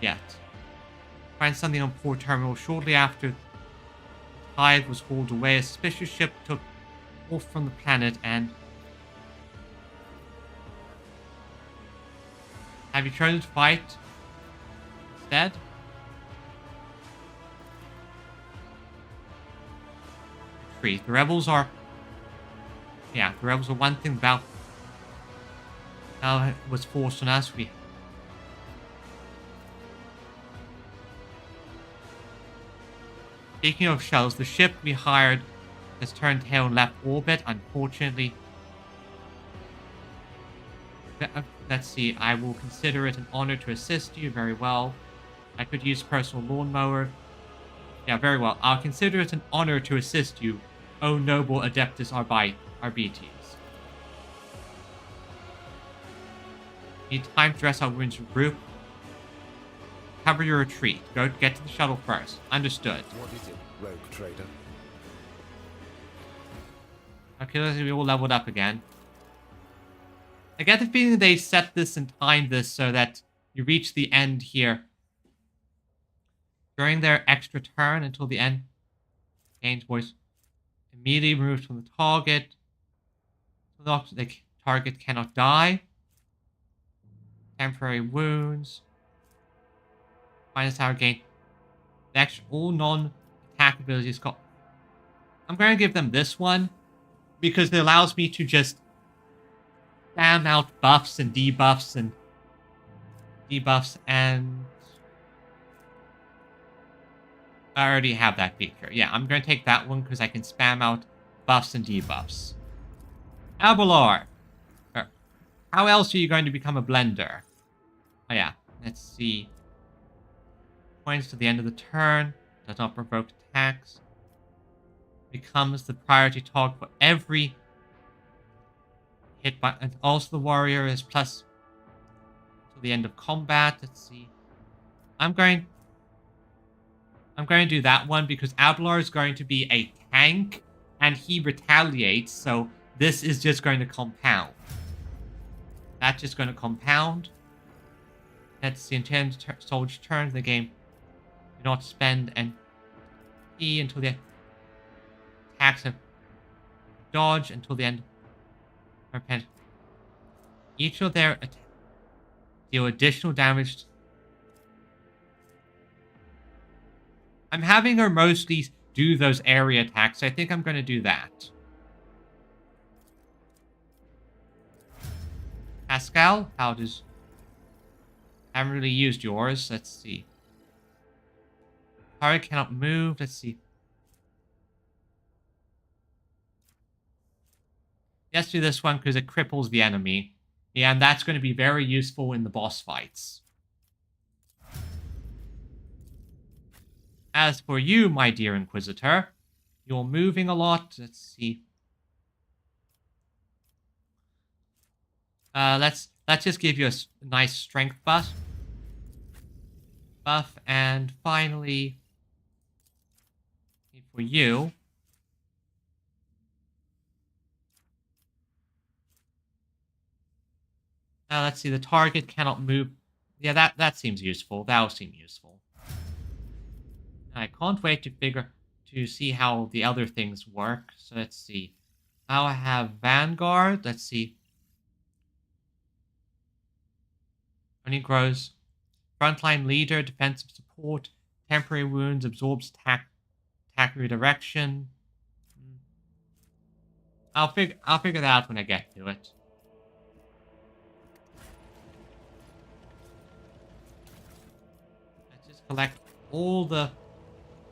Yet. Find something on port terminal shortly after the tide was hauled away. A suspicious ship took off from the planet and. Have you chosen to fight instead? Retreat. The rebels are. Yeah, the rebels are one thing about how it was forced on us. Speaking of shells, the ship we hired has turned tail and left orbit, unfortunately. Let's see, I will consider it an honor to assist you. Very well. I could use personal lawnmower. Yeah, very well. I'll consider it an honor to assist you, O noble Adeptus Arbites. Need time to dress our wounds and group. Cover your retreat. Go get to the shuttle first. Understood. What is it, Rogue Trader? Okay, let's see, we all leveled up again. I get the feeling they set this and timed this so that you reach the end here during their extra turn until the end. Gain's voice immediately removed from the target. The target cannot die. Temporary wounds. Minus tower gain. The extra all non-attack abilities got. I'm going to give them this one because it allows me to just spam out buffs and debuffs and I already have that feature. Yeah, I'm going to take that one because I can spam out buffs and debuffs. Abelard. How else are you going to become a blender? Oh yeah, let's see. Points to the end of the turn. Does not provoke attacks. Becomes the priority target for every hit by. And also the warrior is plus to the end of combat. Let's see. I'm going to do that one because Abelard is going to be a tank and he retaliates, so this is just going to compound. That's just going to compound. That's the intended soldier turn in the game. Do not spend an E until the attacks have dodge until the end. Repent. Each of their attacks deal additional damage. I'm having her mostly do those area attacks, so I think I'm going to do that. Pascal, how does... I haven't really used yours. Let's see. Target cannot move. Let's see. Let's do this one because it cripples the enemy. Yeah, and that's going to be very useful in the boss fights. As for you, my dear Inquisitor, you're moving a lot. Let's see. Let's just give you a nice strength buff. And finally, for you, Let's see. The target cannot move. Yeah, that seems useful. That'll seem useful. I can't wait to see how the other things work. So let's see. I'll have Vanguard. Let's see. Only grows. Frontline leader, defensive support, temporary wounds, absorbs attack redirection. I'll figure that out when I get to it. Let's just collect all the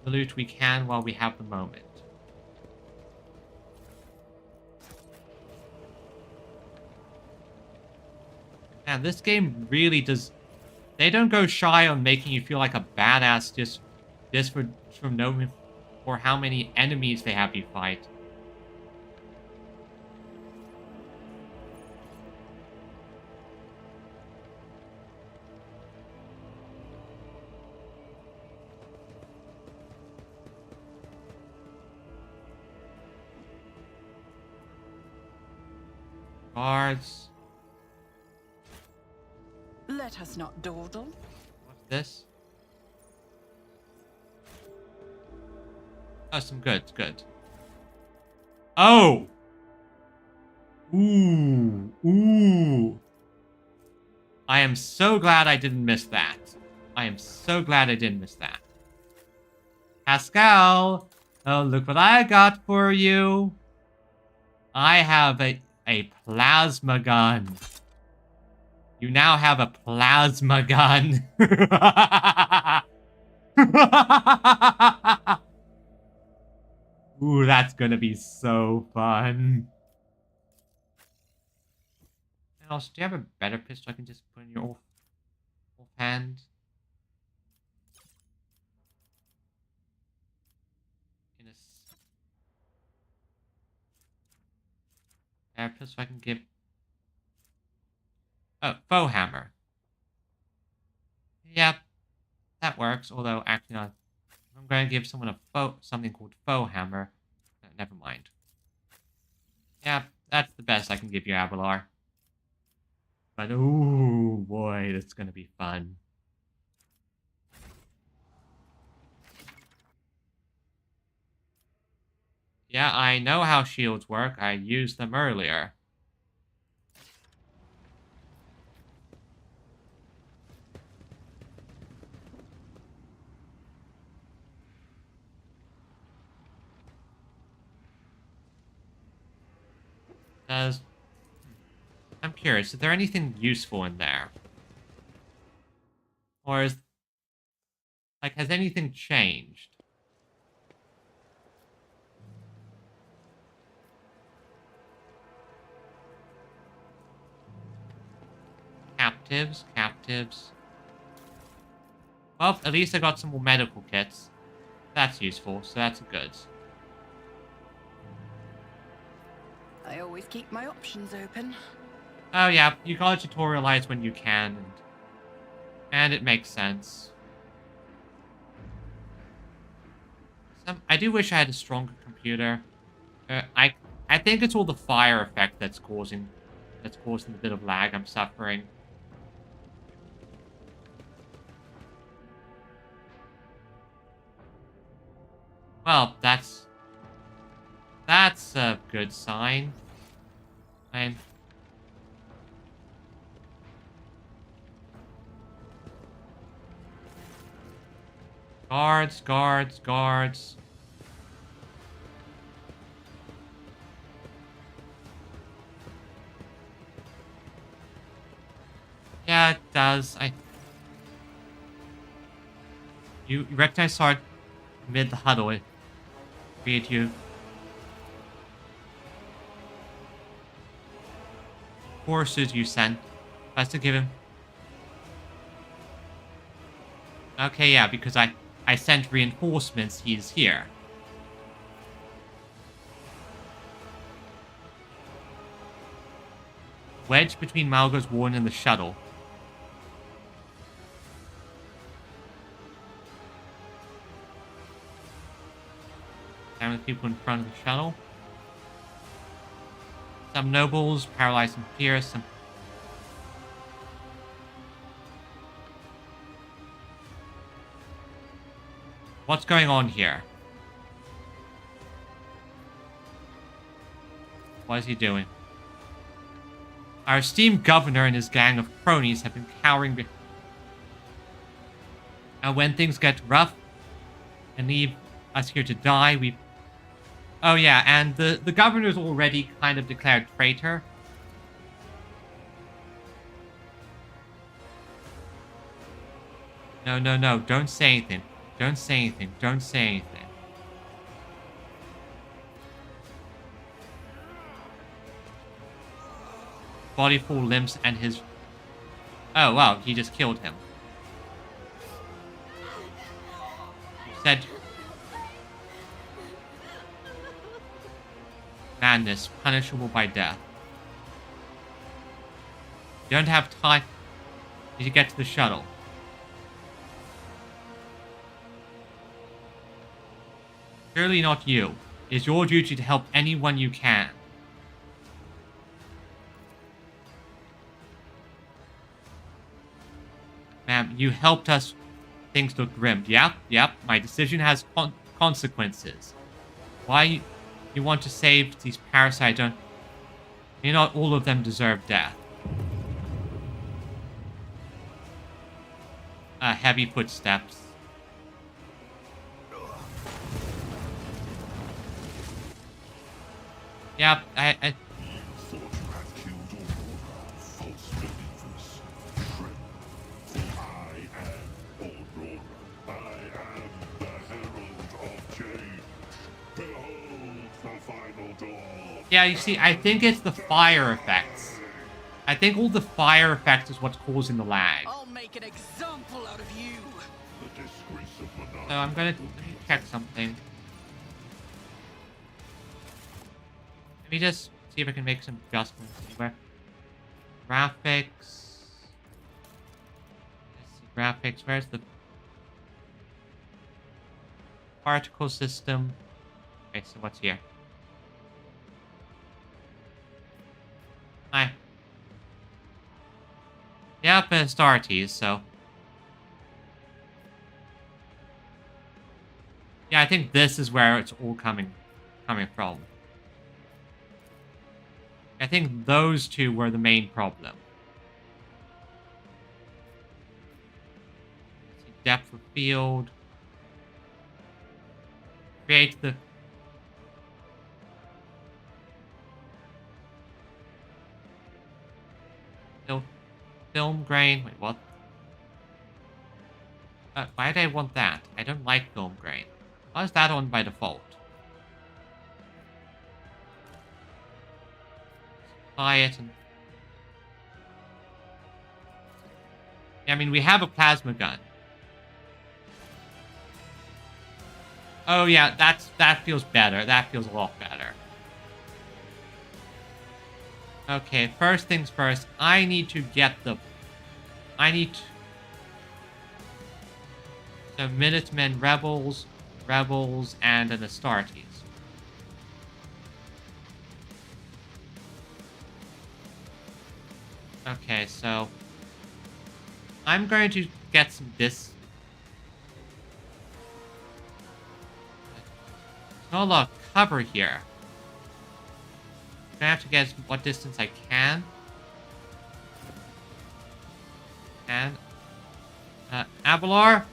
loot we can while we have the moment. And this game really does. They don't go shy on making you feel like a badass just from knowing for how many enemies they have you fight. Guards. Let us not dawdle. What's this? Oh, some goods. Good. Oh! Ooh. I am so glad I didn't miss that. I am so glad I didn't miss that. Pascal! Oh, look what I got for you. I have a plasma gun. You now have a plasma gun. Ooh, that's gonna be so fun. And also, do you have a better pistol I can just put in your offhand? Better pistol I can give. Oh, faux hammer. Yep, that works. Although, actually, not. I'm going to give someone something called faux hammer. Never mind. Yeah, that's the best I can give you, Avalar. But ooh, boy, that's going to be fun. Yeah, I know how shields work. I used them earlier. I'm curious, is there anything useful in there? Or has anything changed? Captives. Well, at least I got some more medical kits. That's useful, so that's good. I always keep my options open. Oh yeah, you gotta tutorialize when you can, and it makes sense. I do wish I had a stronger computer. I think it's all the fire effect that's causing a bit of lag I'm suffering. Well, that's a good sign. Guards. Yeah, it does. You recognize Sarge amid the huddle. It create you. Forces you sent. Has to give him. Okay, yeah, because I sent reinforcements. He's here. Wedge between Malgo's warden and the shuttle. Down with people in front of the shuttle. Some nobles, paralyzed and pierced. What's going on here? What is he doing? Our esteemed governor and his gang of cronies have been cowering behind. And when things get rough and leave us here to die, we... Oh yeah, and the governor's already kind of declared traitor. No, no, no, don't say anything. Don't say anything. Don't say anything. Body, full limbs, and his... Oh, wow, he just killed him. He said... Madness, punishable by death. You don't have time. Need to get to the shuttle. Surely not you. It is your duty to help anyone you can. Ma'am, you helped us. Things look grim. Yep, yep. My decision has consequences. Why you want to save these parasites? Don't... May not all of them deserve death. Heavy footsteps. Yep, I thought you had killed Aurora, false believers. Shrimp. I am Aurora. I am the herald of change. Behold the final dawn. Yeah, you see, I think it's the fire effects. I think all the fire effects is what's causing the lag. I'll make an example out of you. The disgrace of monarchy. So I'm gonna check something. Let me just see if I can make some adjustments anywhere. Graphics. Let's see, graphics. Where's the particle system? Okay, so what's here? Hi. Yep, it's Astartes, so. Yeah, I think this is where it's all coming from. I think those two were the main problem. Depth of field. Create the... Film grain. Wait, what? Why do I want that? I don't like film grain. Why is that on by default? Apply it and... Yeah, I mean, we have a plasma gun. Oh yeah, that feels better. That feels a lot better. Okay, first things first. I need to get the... So, Minutemen, Rebels, and an Astartes. Okay, so... I'm going to get some this... There's not a lot of cover here. I'm gonna have to get what distance I can. And... Avalor?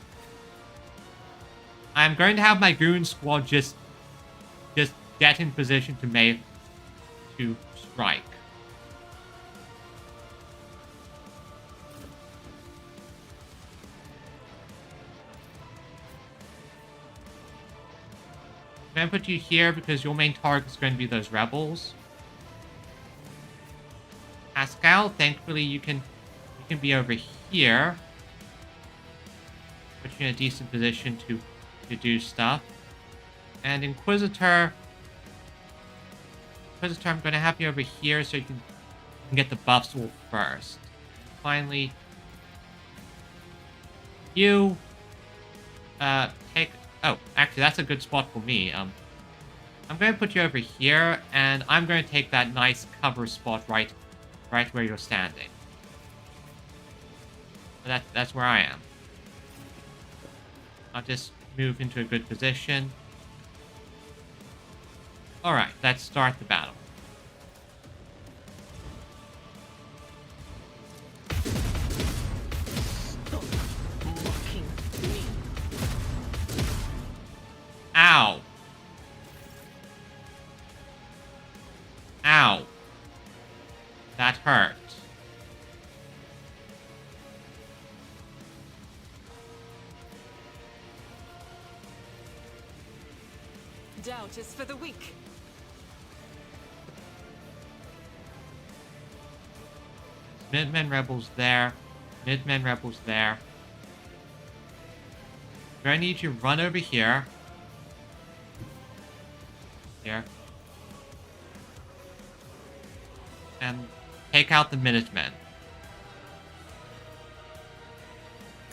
I'm going to have my goon squad just get in position to strike. I'm going to put you here because your main target is going to be those rebels. Pascal, thankfully you can be over here. Put you in a decent position to do stuff. And Inquisitor, I'm going to have you over here so you can get the buffs all first. Finally, you take... Oh, actually, that's a good spot for me. I'm going to put you over here, and I'm going to take that nice cover spot right where you're standing. So that's where I am. I'll just move into a good position. Alright, let's start the battle. Stop mocking me. Ow. Ow. That hurt. Doubt is for the weak. Midmen rebels there. Midmen rebels there. I need you to run over here. Here. And take out the Minutemen.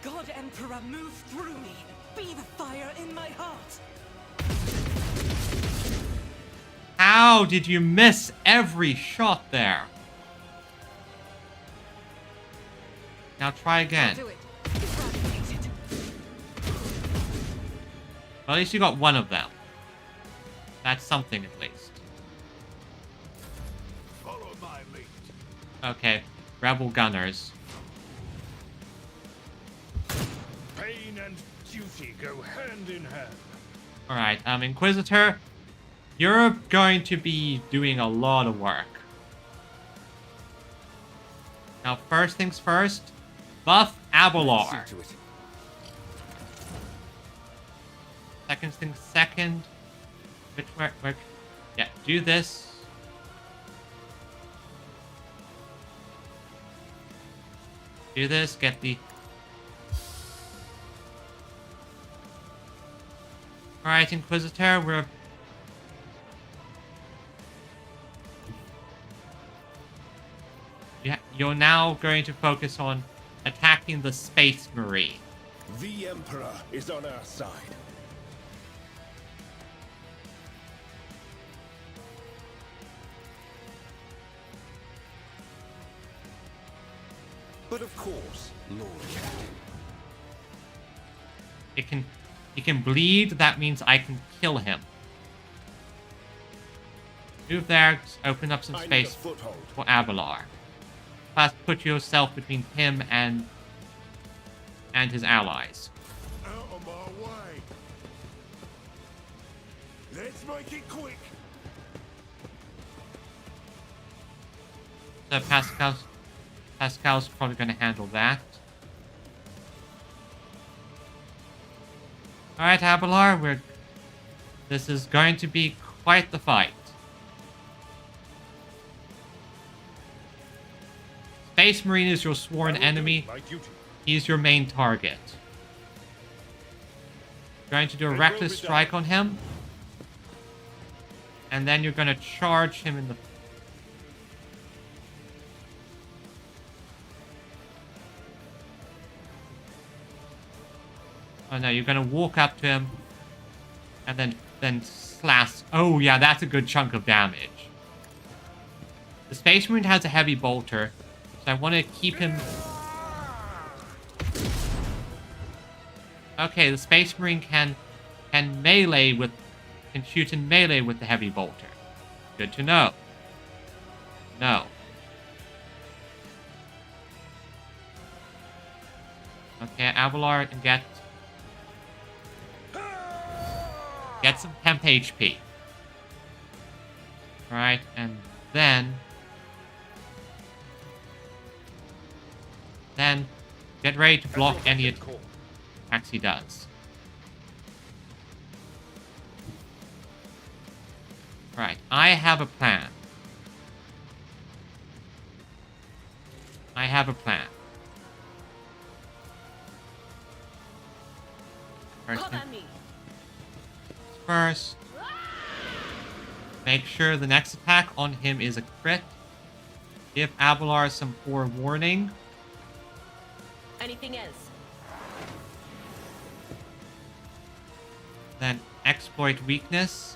God Emperor, move through me. Be the fire in my heart. How did you miss every shot there? Now try again. Do it. Eradicate it. Well, at least you got one of them. That's something at least. Follow my lead. Okay, rebel gunners. Pain and duty go hand in hand. Alright, Inquisitor, you're going to be doing a lot of work. Now, first things first, buff Abelard. See to it. Second things second. Which, yeah, do this. Do this, get the... Alright, Inquisitor, we're... Yeah, you're now going to focus on attacking the Space Marine. The Emperor is on our side. But of course, Lord Captain. He can bleed, that means I can kill him. Move there, open up some I need a space foothold. for Avalar. Plus, put yourself between him and his allies. Out of my way. Let's make it quick. So Pascal's probably going to handle that. Alright, Avalar, this is going to be quite the fight. Space Marine is your sworn enemy. My duty. He's your main target. Going to do a reckless strike on him. And then you're going to charge him in the... Oh no, you're going to walk up to him. And then slash... Oh yeah, that's a good chunk of damage. The Space Marine has a heavy bolter. So I want to keep him... Okay, the Space Marine can shoot in melee with the heavy bolter. Good to know. No. Okay, Avalar can get some temp HP. Alright, and then get ready to block any attacks he does. Right, I have a plan. First, make sure the next attack on him is a crit. Give Avalar some forewarning. Anything else? Then exploit weakness.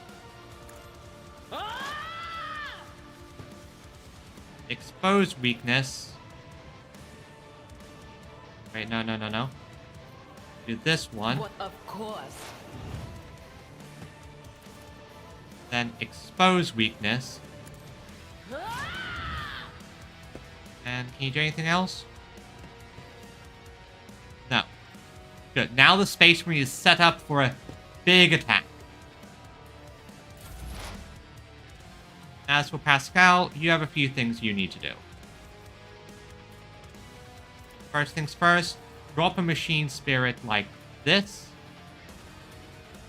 Expose weakness. Wait, no. Do this one. What, of course. Then expose weakness. And can you do anything else? No. Good. Now the Space Marine is set up for a big attack. As for Pascal, you have a few things you need to do. First things first, drop a machine spirit like this.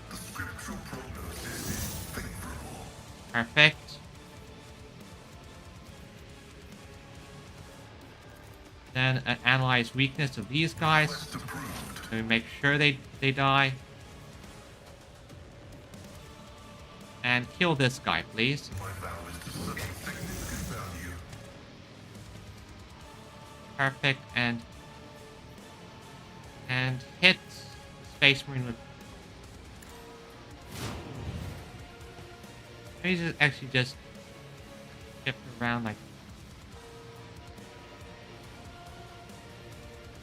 The scriptural prognosis is favorable. Perfect. Then analyze weakness of these guys. Quest approved. So we make sure they die. And kill this guy, please. My vow is to such significant value. Perfect. And hit Space Marine with... Maybe just shift around like...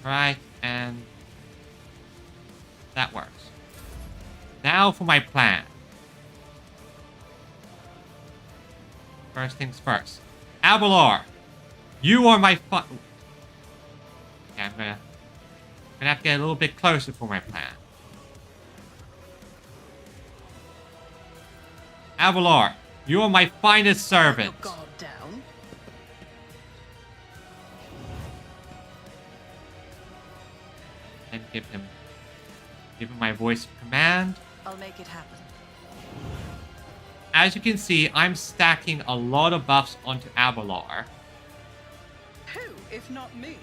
Right, and that works. Now for my plan. First things first. Abelard, you are my Okay, I'm gonna have to get a little bit closer for my plan. Abelard, you are my finest servant. Your guard down. And give him my voice of command. I'll make it happen. As you can see, I'm stacking a lot of buffs onto Abelard. Who, if not me?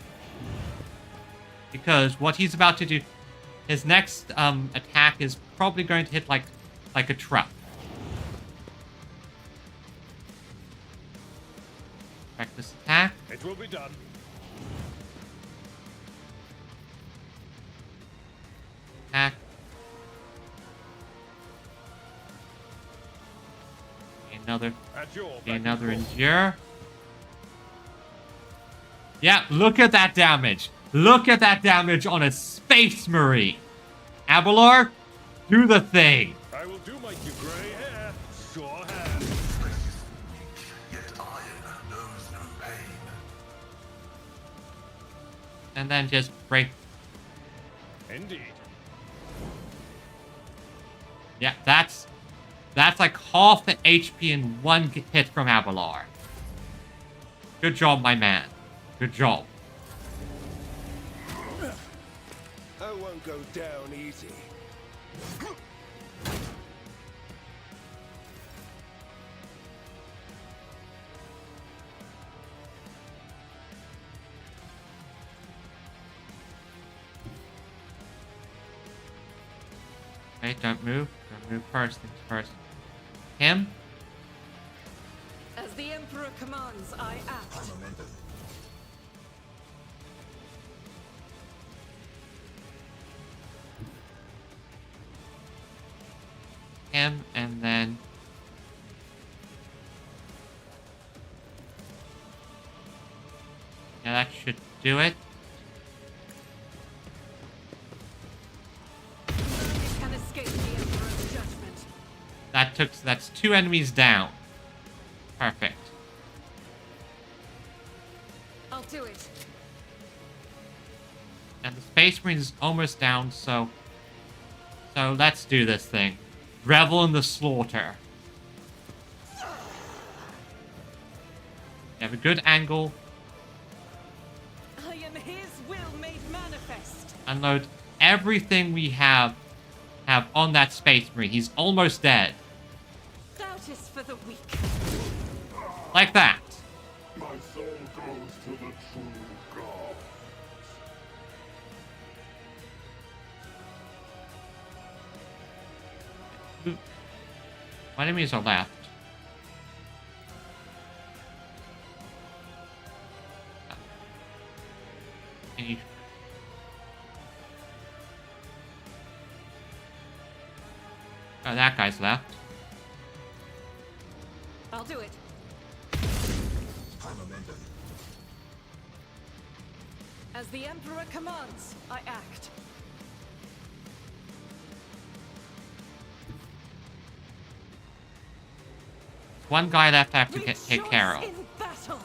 Because what he's about to do, his next attack is probably going to hit like a truck. Reckless attack. It will be done. Attack. At your Another beck and call. endure. Yeah, look at that damage. Look at that damage on a Space Marine. Abelard, do the thing. I will do my you gray hair. Sure hand. Space, yet iron knows no pain. And then just break. Indeed. Yeah, that's like half the HP in one hit from Abelard. Good job, my man. Good job. I won't go down easy. Okay, don't move. Don't move first things first. Him. As the Emperor commands, I act. Him, and then... Yeah, that should do it. Can escape the Emperor's judgment. That's 2 enemies down. Perfect. I'll do it. And the Space Marine is almost down, so let's do this thing. Revel in the slaughter. You have a good angle. I am his will made manifest. Unload everything we have on that Space Marine. He's almost dead. Doubt is for the weak. Like that. My soul goes to the true God. My enemies are left. Can you... Oh, that guy's left. I'll do it. As the Emperor commands, I act. One guy left I have to take care of. In battle.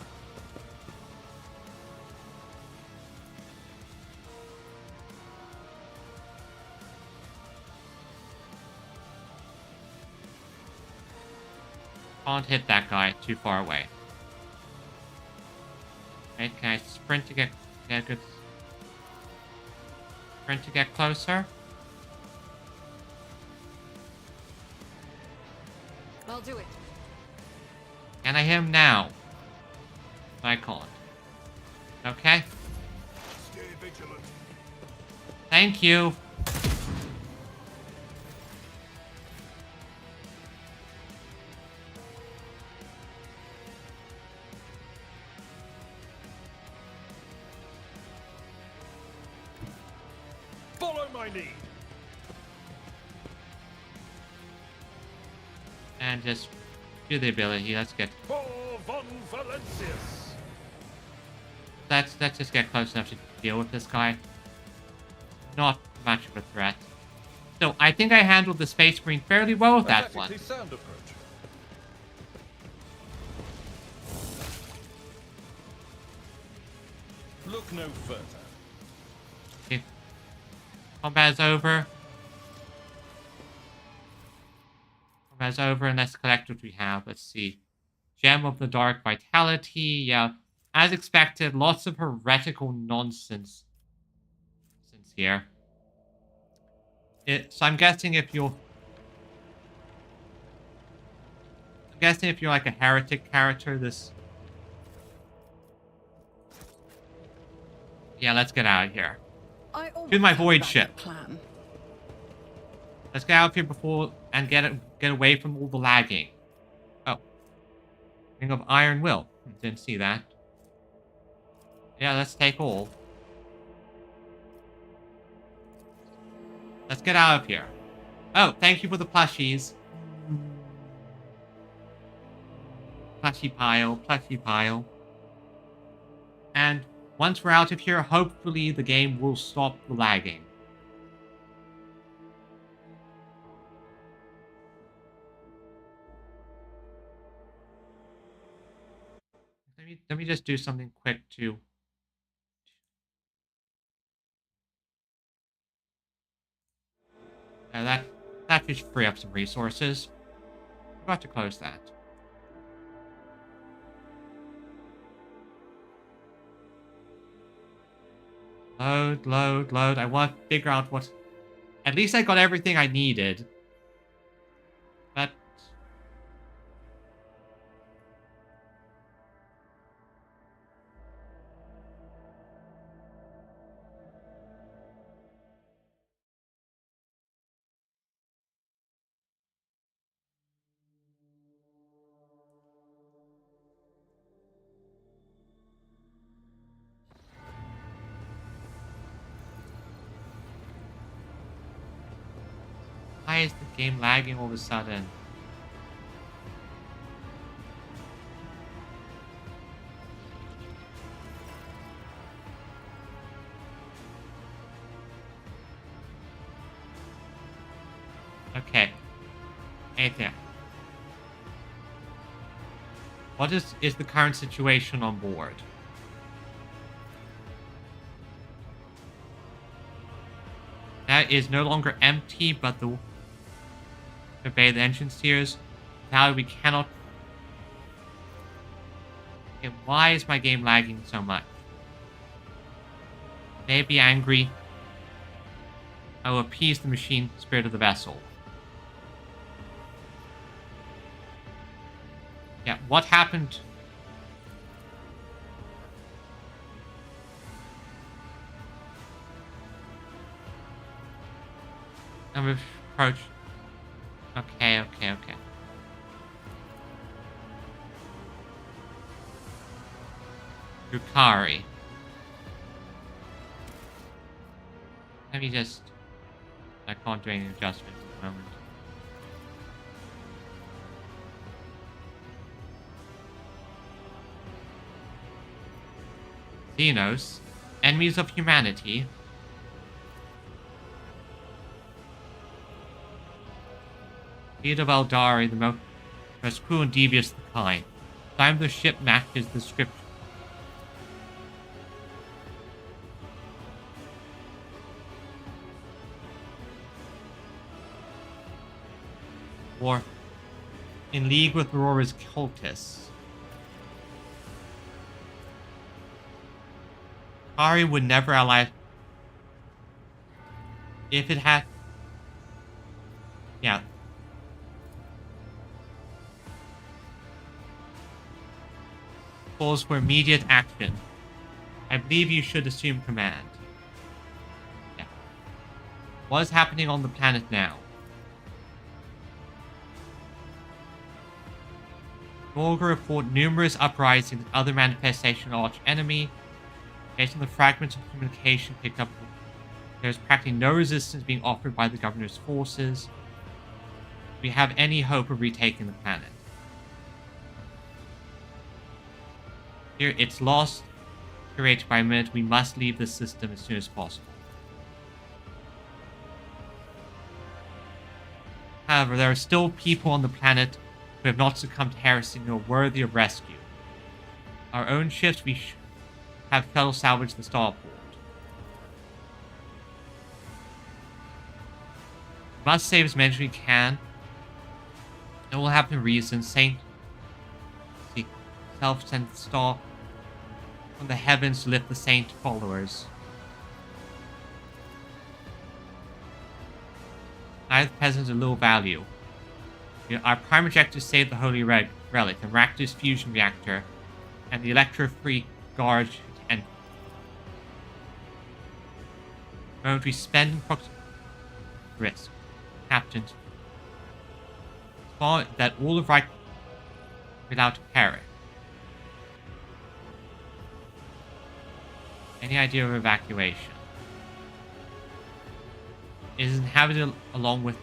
Can't hit that guy, too far away. Okay, can I sprint to get good? Sprint to get closer? I'll do it. Can I hit him now? I can't. Okay. Stay vigilant. Thank you. Follow my lead. And just do the ability. Let's For von Valentius. let's just get close enough to deal with this guy. Not much of a threat. So I think I handled the space marine fairly well with that one. Tactically sound approach. Look no further. Okay. Combat is over. Combat is over, and let's collect what we have. Let's see. Gem of the Dark Vitality. Yeah, as expected, lots of heretical nonsense here. So I'm guessing if you're like a heretic character, this. Yeah, let's get out of here. To my void ship. Plan. Let's get out of here before and get away from all the lagging. Oh, Ring of Iron Will. Didn't see that. Yeah, let's take all. Let's get out of here. Oh, thank you for the plushies. Plushie pile. And once we're out of here, hopefully the game will stop the lagging. Let me just do something quick to... that should free up some resources. Forgot to close that. Load. I want to figure out what... At least I got everything I needed. But... Why is the game lagging all of a sudden? Okay. Anything. What is the current situation on board? That is no longer empty, but the obey the engine steers. Now we cannot... Okay, why is my game lagging so much? May be angry. I will appease the machine spirit of the vessel. Yeah, what happened? And we've approached. Okay. Yukari. Let me just... I can't do any adjustments at the moment. Xenos. Enemies of humanity. Fleet of Eldari, As cruel and devious the kind. Time of the ship matches the description. Or in league with Aurora's cultists. Kari would never allow. If it had. Yeah. Calls for immediate action. I believe you should assume command. Yeah. What is happening on the planet now? Gorga report numerous uprisings and other manifestations of arch enemy. Based on the fragments of communication picked up, there is practically no resistance being offered by the governor's forces. Do we have any hope of retaking the planet? Here, it's lost. Created by a minute, we must leave this system as soon as possible. However, there are still people on the planet who have not succumbed to heresy and are worthy of rescue. Our own ships, we have fellow salvage the starport. We must save as many as we can. It will happen in reason. Saint self-sent star from the heavens to lift the saint followers. Neither peasants of little value. Our prime objective is to save the Holy Relic, the Rakdos fusion reactor, and the Electro-Free Guard and moment we spend in risk. Captain. That all of right without to perish. Any idea of evacuation? It is inhabited along with.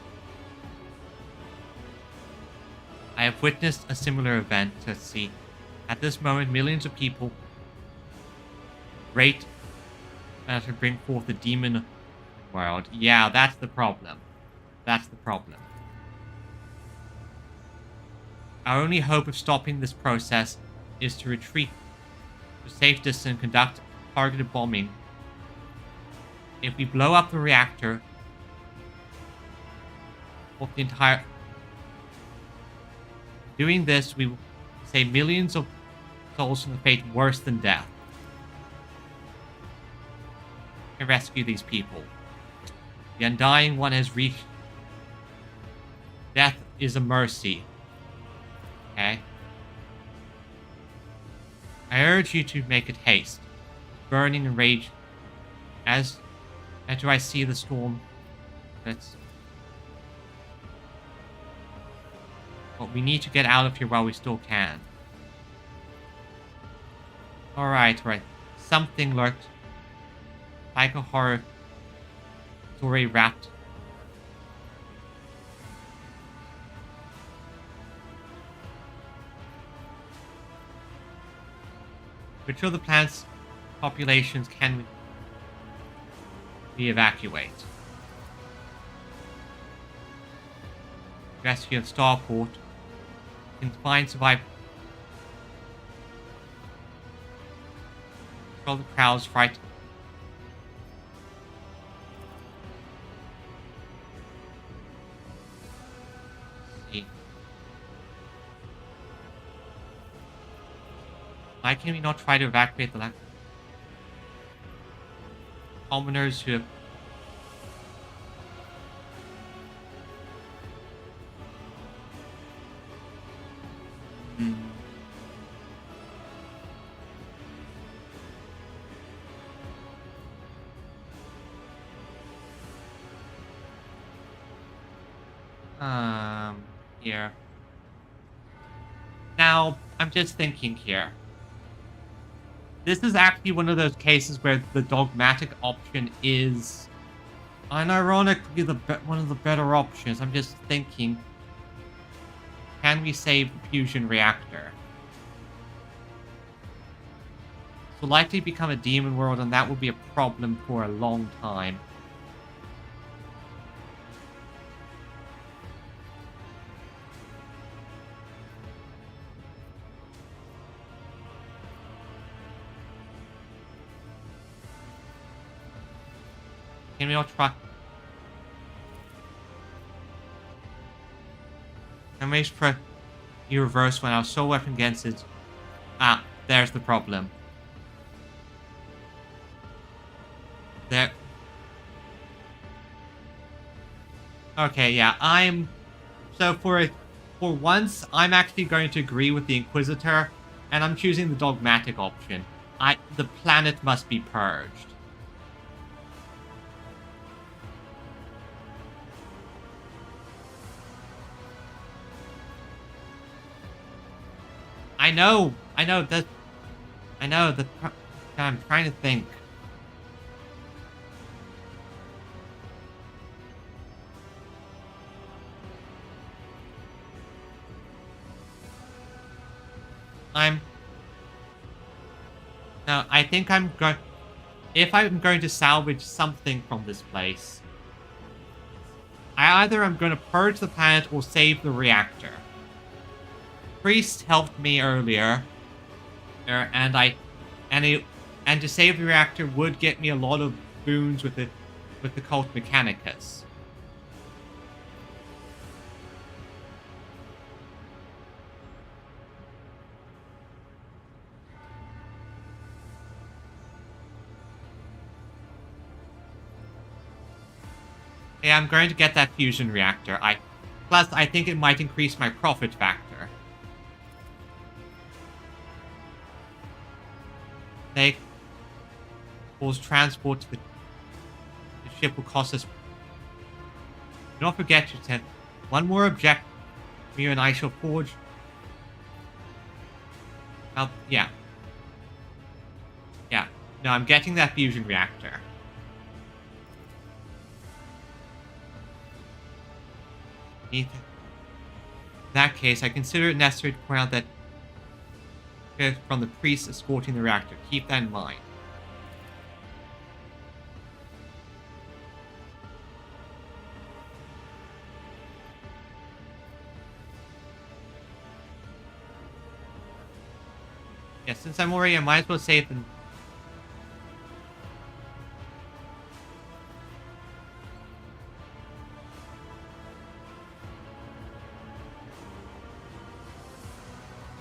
I have witnessed a similar event. Let's see. At this moment, millions of people great to bring forth the demon world. Yeah, that's the problem. That's the problem. Our only hope of stopping this process is to retreat to safe distance and conduct targeted bombing. If we blow up the reactor, or the entire. Doing this, we will save millions of souls from a fate worse than death. And rescue these people. The Undying One has reached. Death is a mercy. Okay? I urge you to make it haste. Burning and rage. As do I see the storm. Let's. But we need to get out of here while we still can. Alright. Something lurked. Psycho horror. It's already wrapped. Which of the planet's populations can we evacuate? Rescue of starport. Confined survive. Control the crowds, fright. See. Why can we not try to evacuate the commoners who have here. Now, I'm just thinking here. This is actually one of those cases where the dogmatic option is unironically one of the better options. I'm just thinking, can we save the fusion reactor? This will likely become a demon world, and that will be a problem for a long time. Can we not try? I may press you reverse when I was so weapon against it. Ah, there's the problem. There. Okay, yeah, so for once, I'm actually going to agree with the Inquisitor, and I'm choosing the dogmatic option. The planet must be purged. I know that, I'm trying to think. No, I think if I'm going to salvage something from this place, I either am going to purge the planet or save the reactor. Priest helped me earlier, and to save the reactor would get me a lot of boons with the cult Mechanicus. Yeah, I'm going to get that fusion reactor. Plus, I think it might increase my profit factor. They cause transport to the ship will cost us. Do not forget to send one more object. You and I shall forge. Yeah. Yeah. No, I'm getting that fusion reactor. In that case, I consider it necessary to point out that from the priest escorting the reactor. Keep that in mind. Yeah, since I'm already, I might as well save them.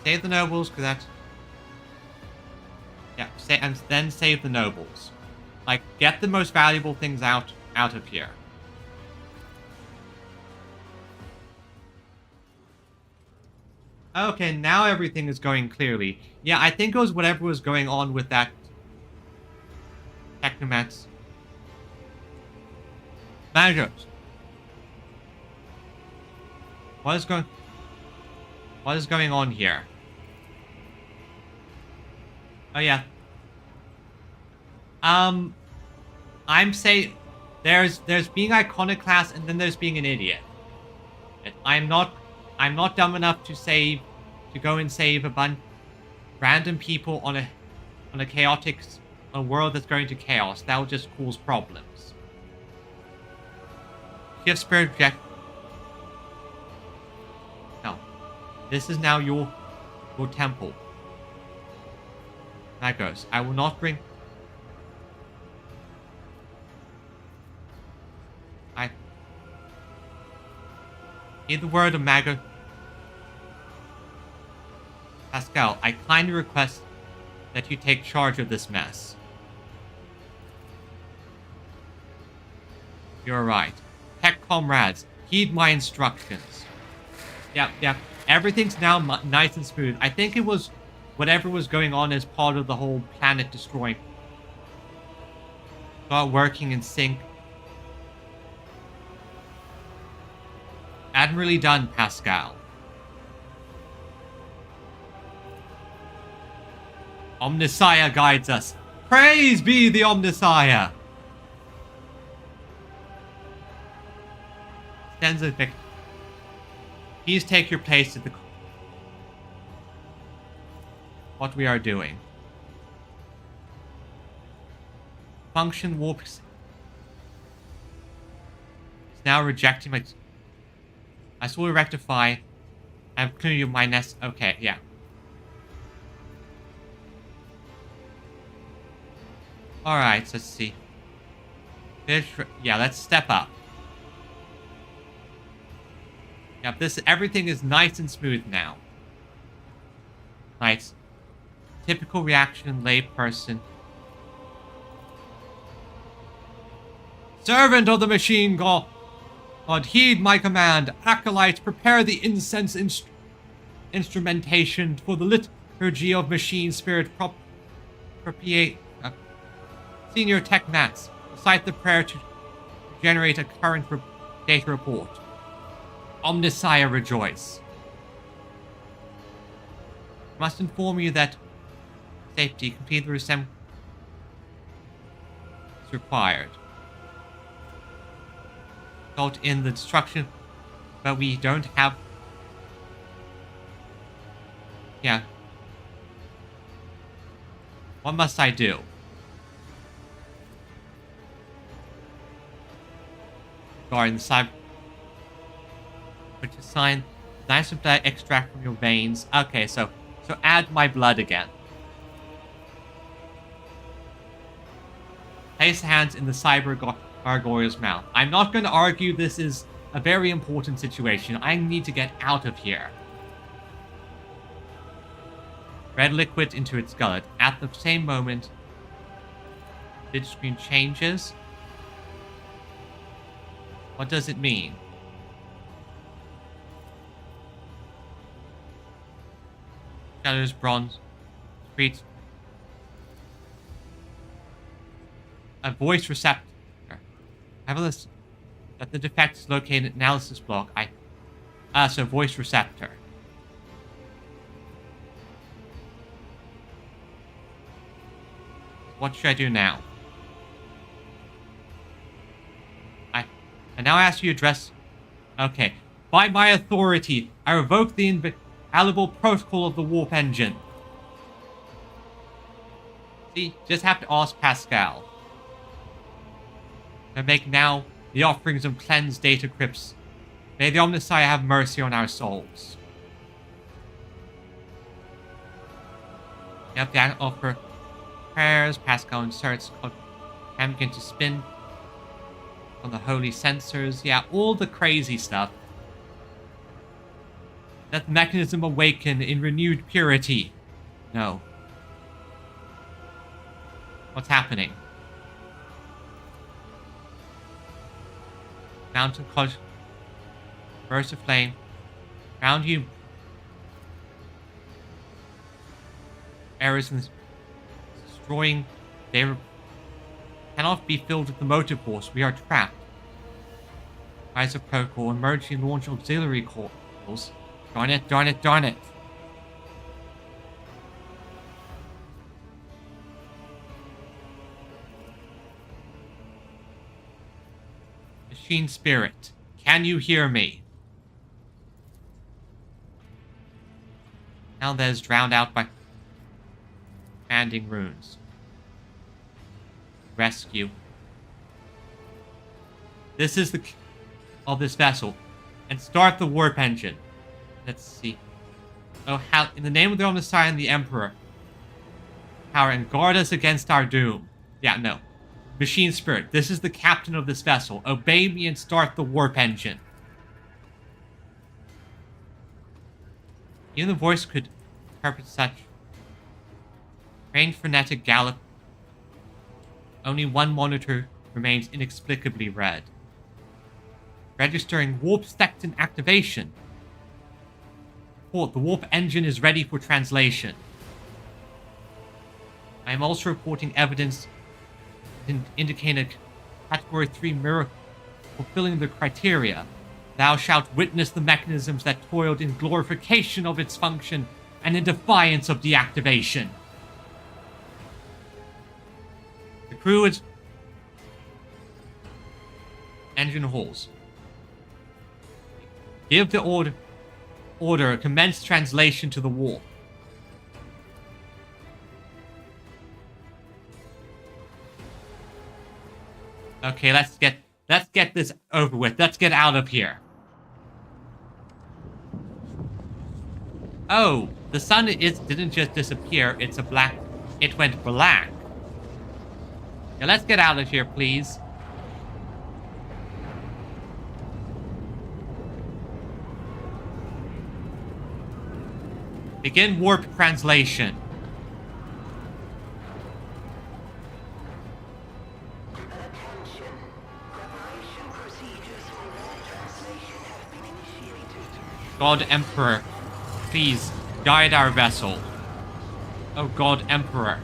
Save the nobles, because that's... Yeah, and then save the nobles. Like, get the most valuable things out of here. Okay, now everything is going clearly. Yeah, I think it was whatever was going on with that... Technomat's... Managers. What is going on here? Oh yeah. I'm saying there's being iconoclast and then there's being an idiot. I'm not dumb enough to go and save a bunch random people on a world that's going to chaos. That will just cause problems. Shift spirit object. No. This is now your temple. That goes. I will not bring... I need the word of Mago. Pascal, I kindly request that you take charge of this mess. You're right. Tech comrades, heed my instructions. Yep. Everything's now nice and smooth. I think it was whatever was going on as part of the whole planet destroying. Start working in sync. Admirably done, Pascal. Omnissiah guides us. Praise be the Omnissiah! Stenza Victor. Please take your place at the... What we are doing. Function warp is now rejecting my... I still rectify. I've cleared my nest. Okay, yeah. Alright, let's see. Yeah, let's step up. Yep, everything is nice and smooth now. Nice. Typical reaction, layperson. Servant of the machine god, heed my command. Acolytes, prepare the incense instrumentation for the liturgy of machine spirit. Senior tech mats, recite the prayer to generate a current data report. Omnissiah, rejoice. Must inform you that safety, complete the resemblance is required. Result in the destruction, but we don't have. Yeah. What must I do? Guard inside. Which is sign. Nice of blood extract from your veins. Okay, so add my blood again. Place hands in the cyber gargoyle's mouth. I'm not going to argue this is a very important situation. I need to get out of here. Red liquid into its gullet. At the same moment, the screen changes. What does it mean? Shadows, bronze, streets. A voice receptor. Have a list that the defect is located in analysis block. So voice receptor. What should I do now? I now ask you to address. Okay. By my authority, I revoke the infallible protocol of the warp engine. See, just have to ask Pascal. And make now the offerings of cleansed data crypts. May the Omnissiah have mercy on our souls. You have to offer prayers. Pascal inserts and begin to spin on the holy sensors. Yeah, all the crazy stuff. Let the mechanism awaken in renewed purity. No. What's happening? Mountain college. Burst of flame. Around you. Errors in destroying. They cannot be filled with the motive force. We are trapped. Rise of protocol. Emergency launch auxiliary calls. Darn it, darn it, darn it. Machine spirit, can you hear me? Now that is drowned out by expanding runes. Rescue. This is the of this vessel, and start the warp engine. Let's see. Oh, how in the name of the Omnissiah and the Emperor, power and guard us against our doom. Yeah, no. Machine spirit, this is the captain of this vessel. Obey me and start the warp engine. Even the voice could interpret such trained frenetic gallop. Only one monitor remains inexplicably red. Registering warp sexton activation. Report, the warp engine is ready for translation. I am also reporting evidence indicating a Category 3 mirror fulfilling the criteria. Thou shalt witness the mechanisms that toiled in glorification of its function and in defiance of deactivation. The crew is... Engine halls. Give the order. Commence translation to the warp. Okay, let's get this over with. Let's get out of here. Oh, the sun didn't just disappear. It went black. Yeah, let's get out of here, please. Begin warp translation. God Emperor, please guide our vessel. Oh God Emperor,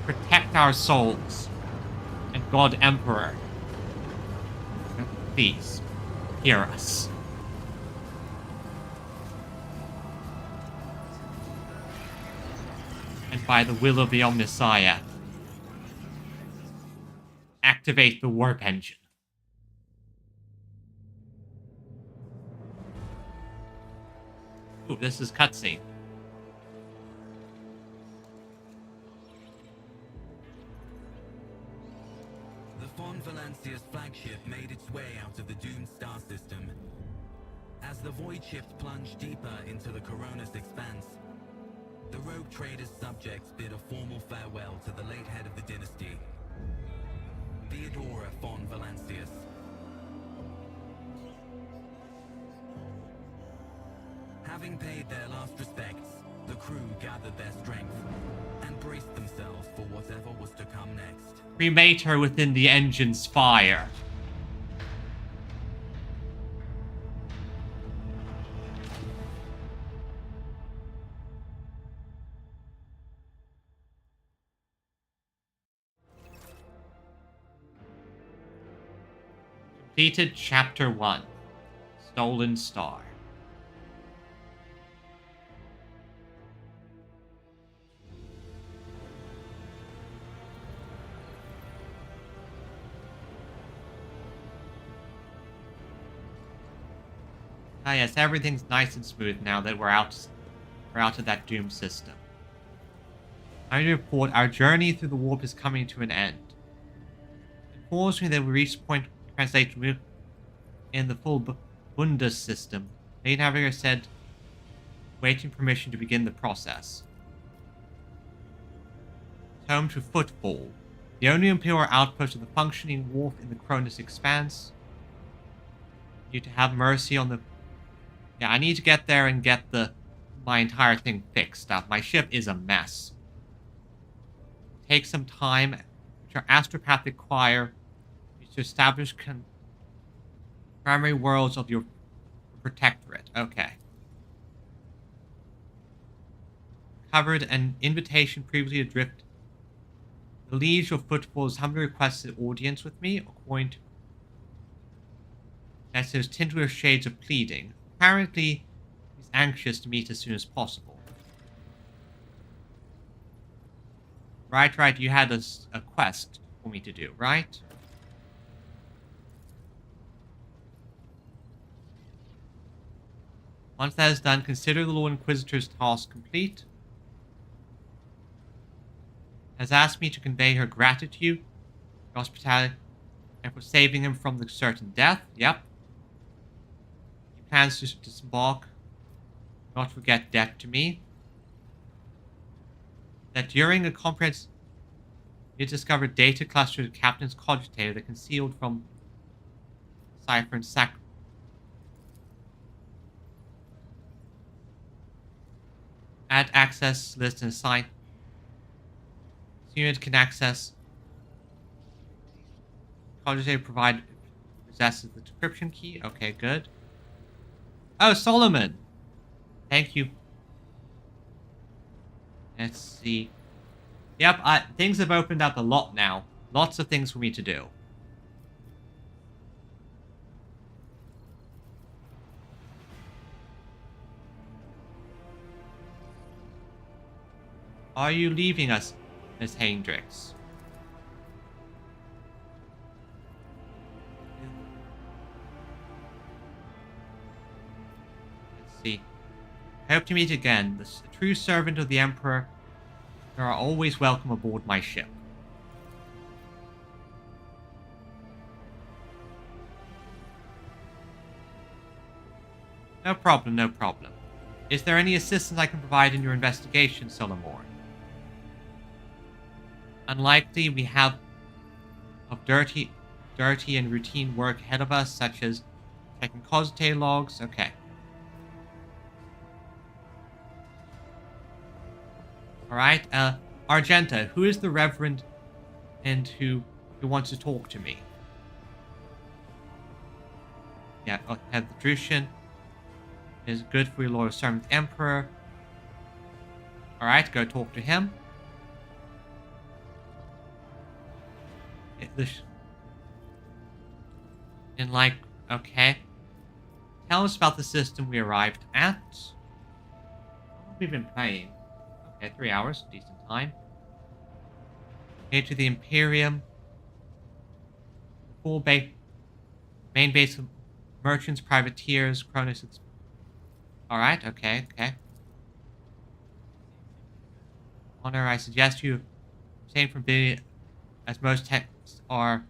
protect our souls. And God Emperor, please hear us. And by the will of the Omnissiah, activate the warp engine. Ooh, this is cutscene. The Von Valancia's flagship made its way out of the doomed star system. As the void ships plunged deeper into the Corona's expanse, the rogue trader's subjects bid a formal farewell to the late head of the dynasty, Theodora von Valancius. Having paid their last respects, the crew gathered their strength and braced themselves for whatever was to come next. Cremate her within the engine's fire. Completed Chapter 1. Stolen Star. Ah yes, everything's nice and smooth now that we're out of that doomed system. I report our journey through the warp is coming to an end. It informs me that we reached point translation in the full Bundus system. The navigator said, waiting permission to begin the process. Home to Footfall, the only Imperial outpost of the functioning wharf in the Cronus Expanse. You to have mercy on the... Yeah, I need to get there and get my entire thing fixed up. My ship is a mess. Take some time, which our astropath require to establish primary worlds of your protectorate. Okay. Covered an invitation previously adrift. The Liege of Footfalls humbly requested audience with me, according to... That says tinted with shades of pleading. Apparently, he's anxious to meet as soon as possible. Right, you had a quest for me to do, right? Once that is done, consider the Lord Inquisitor's task complete. Has asked me to convey her gratitude, hospitality, and for saving him from the certain death. Yep. He plans to disembark. Not forget debt to me. That during a comprehensive, he discovered data cluster of Captain's cogitator that concealed from Cypher and Sac. Add access list and assign. Unit can access. Cogitator provide possesses the decryption key. Okay, good. Oh, Solomon. Thank you. Let's see. Yep, things have opened up a lot now. Lots of things for me to do. Are you leaving us, Miss Hendricks? Let's see. I hope to meet again. The true servant of the Emperor. You are always welcome aboard my ship. No problem, no problem. Is there any assistance I can provide in your investigation, Solomon? Unlikely, we have of dirty and routine work ahead of us, such as checking cogitator logs. Okay. Alright, Argenta, who is the Reverend and who wants to talk to me? Yeah, the Drushan is good for your loyal servant Emperor. Alright, go talk to him. Okay. Tell us about the system we arrived at. How long have we been playing? Okay, 3 hours, decent time. Okay, to the Imperium. Full main base of merchants, privateers, Cronus. Alright, okay. Honor, I suggest you abstain from bidding as most texts are.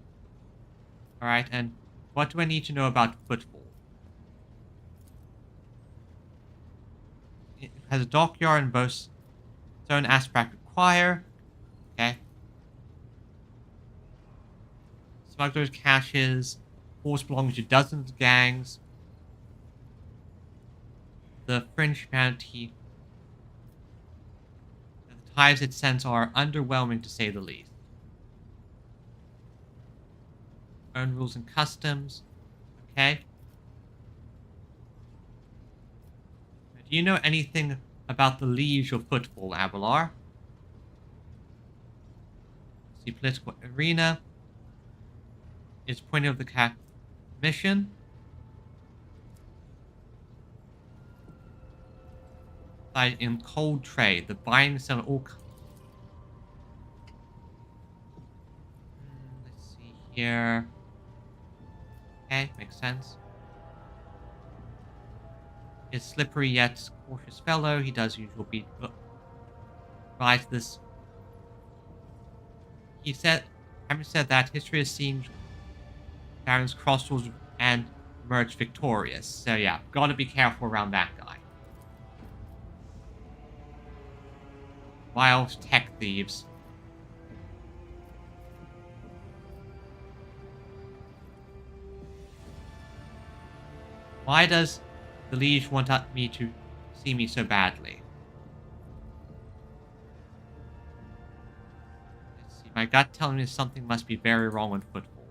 Alright, and what do I need to know about football? It has a dockyard and boasts its own aspect choir. Okay. Smugglers' caches. Force belonging to dozens of gangs. The fringe humanity. The ties it sends are underwhelming to say the least. Own rules and customs. Okay. Do you know anything about the Liege of Football, Abelar? The political arena is point of the mission. In cold trade, the buying and selling all. Let's see here. Okay, makes sense. Is slippery yet cautious fellow. He does usual beat. Right, this. He said, having said that, history has seen Baron's crossroads and emerge victorious. So yeah, gotta be careful around that guy. Wild tech thieves. Why does the Liege want me to see me so badly? Let's see. My gut telling me something must be very wrong with football.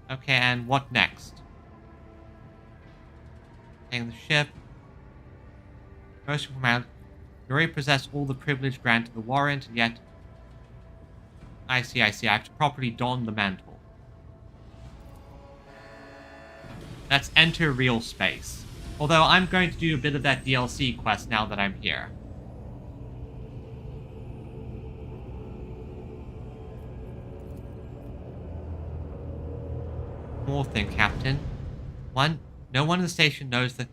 Okay, and what next? Taking the ship. Most from out. You already possess all the privilege granted the warrant, and yet. I see. I have to properly don the mantle. Let's enter real space. Although I'm going to do a bit of that DLC quest now that I'm here. More thing, Captain. No one in the station knows that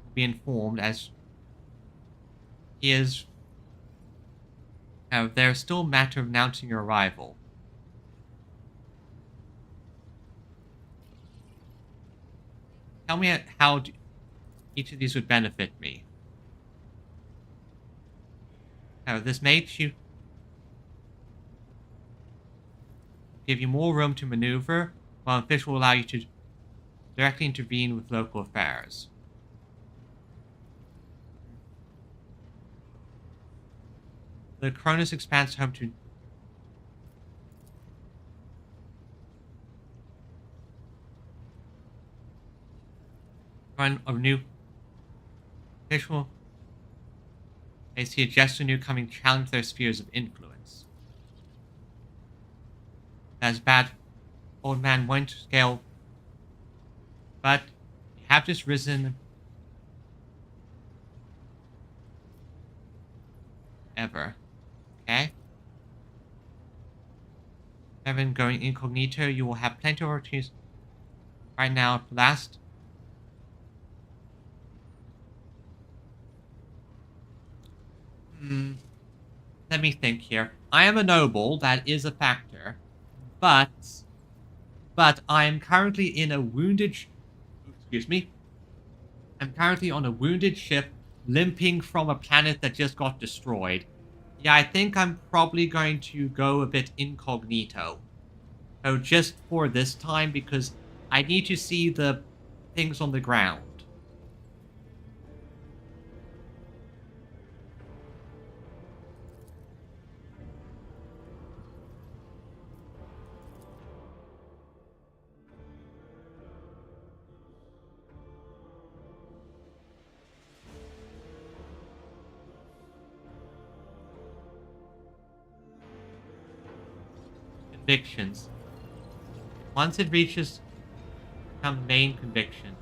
will be informed as he is. However, there is still a matter of announcing your arrival. Tell me how each of these would benefit me. However, this makes you give you more room to maneuver, while fish will allow you to directly intervene with local affairs. The Cronus expands home to run of new visual. They see a gesture new coming challenge their spheres of influence. That's bad. Old man won't scale, but you have just risen ever. Okay? Evan going incognito, you will have plenty of opportunities right now. Last. Let me think here. I am a noble, that is a factor. But I am currently in a wounded... Excuse me. I'm currently on a wounded ship, limping from a planet that just got destroyed. Yeah, I think I'm probably going to go a bit incognito. Oh, just for this time, because I need to see the things on the ground. Convictions. Once it reaches become main conviction.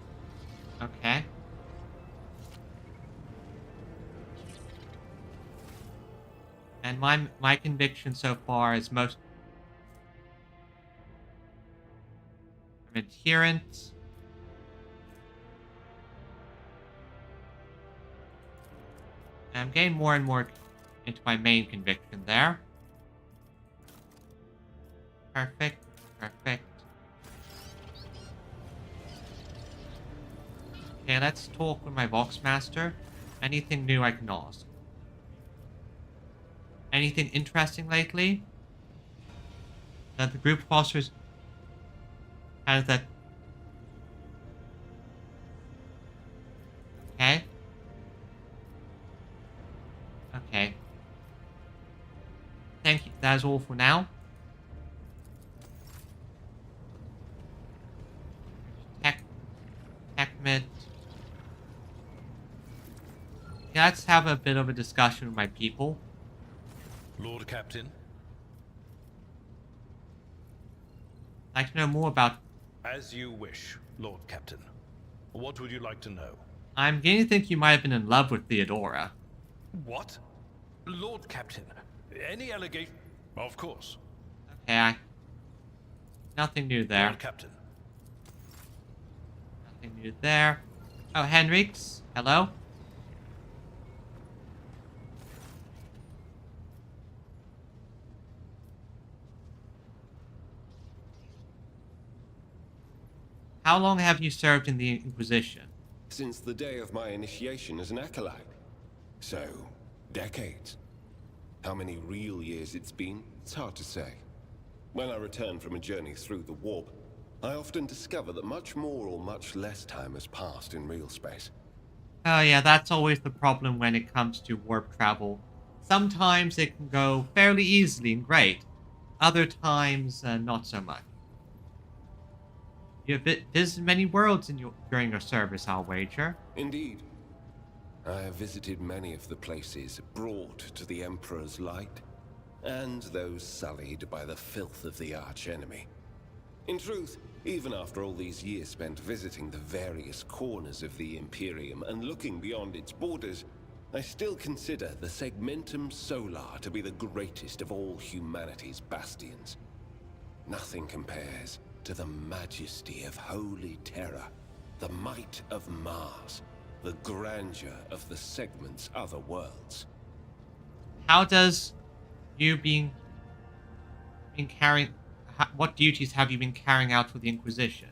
Okay. And my conviction so far is most adherent. And I'm getting more and more into my main conviction there. Perfect. Perfect. Okay, let's talk with my Voxmaster. Anything new I can ask? Anything interesting lately? That the group fosters has that. Okay. Okay. Thank you. That's all for now. Techmit. Yeah, let's have a bit of a discussion with my people. Lord Captain, I'd like to know more about. as you wish, Lord Captain. What would you like to know? I'm beginning to think you might have been in love with Theodora. What? Lord Captain, any allegation? Of course. Okay, nothing new there. Lord Captain. Nothing new there. Oh, Henriks, hello? How long have you served in the Inquisition? Since the day of my initiation as an acolyte. So, decades. How many real years it's been, it's hard to say. When I return from a journey through the warp, I often discover that much more or much less time has passed in real space. Oh yeah, that's always the problem when it comes to warp travel. Sometimes it can go fairly easily and great. Other times, not so much. You have visited many worlds during your service, I'll wager. Indeed. I have visited many of the places brought to the Emperor's light, and those sullied by the filth of the archenemy. In truth, even after all these years spent visiting the various corners of the Imperium and looking beyond its borders, I still consider the Segmentum Solar to be the greatest of all humanity's bastions. Nothing compares to the majesty of Holy Terror, the might of Mars, the grandeur of the Segment's other worlds. How does you been carrying... What duties have you been carrying out for the Inquisition?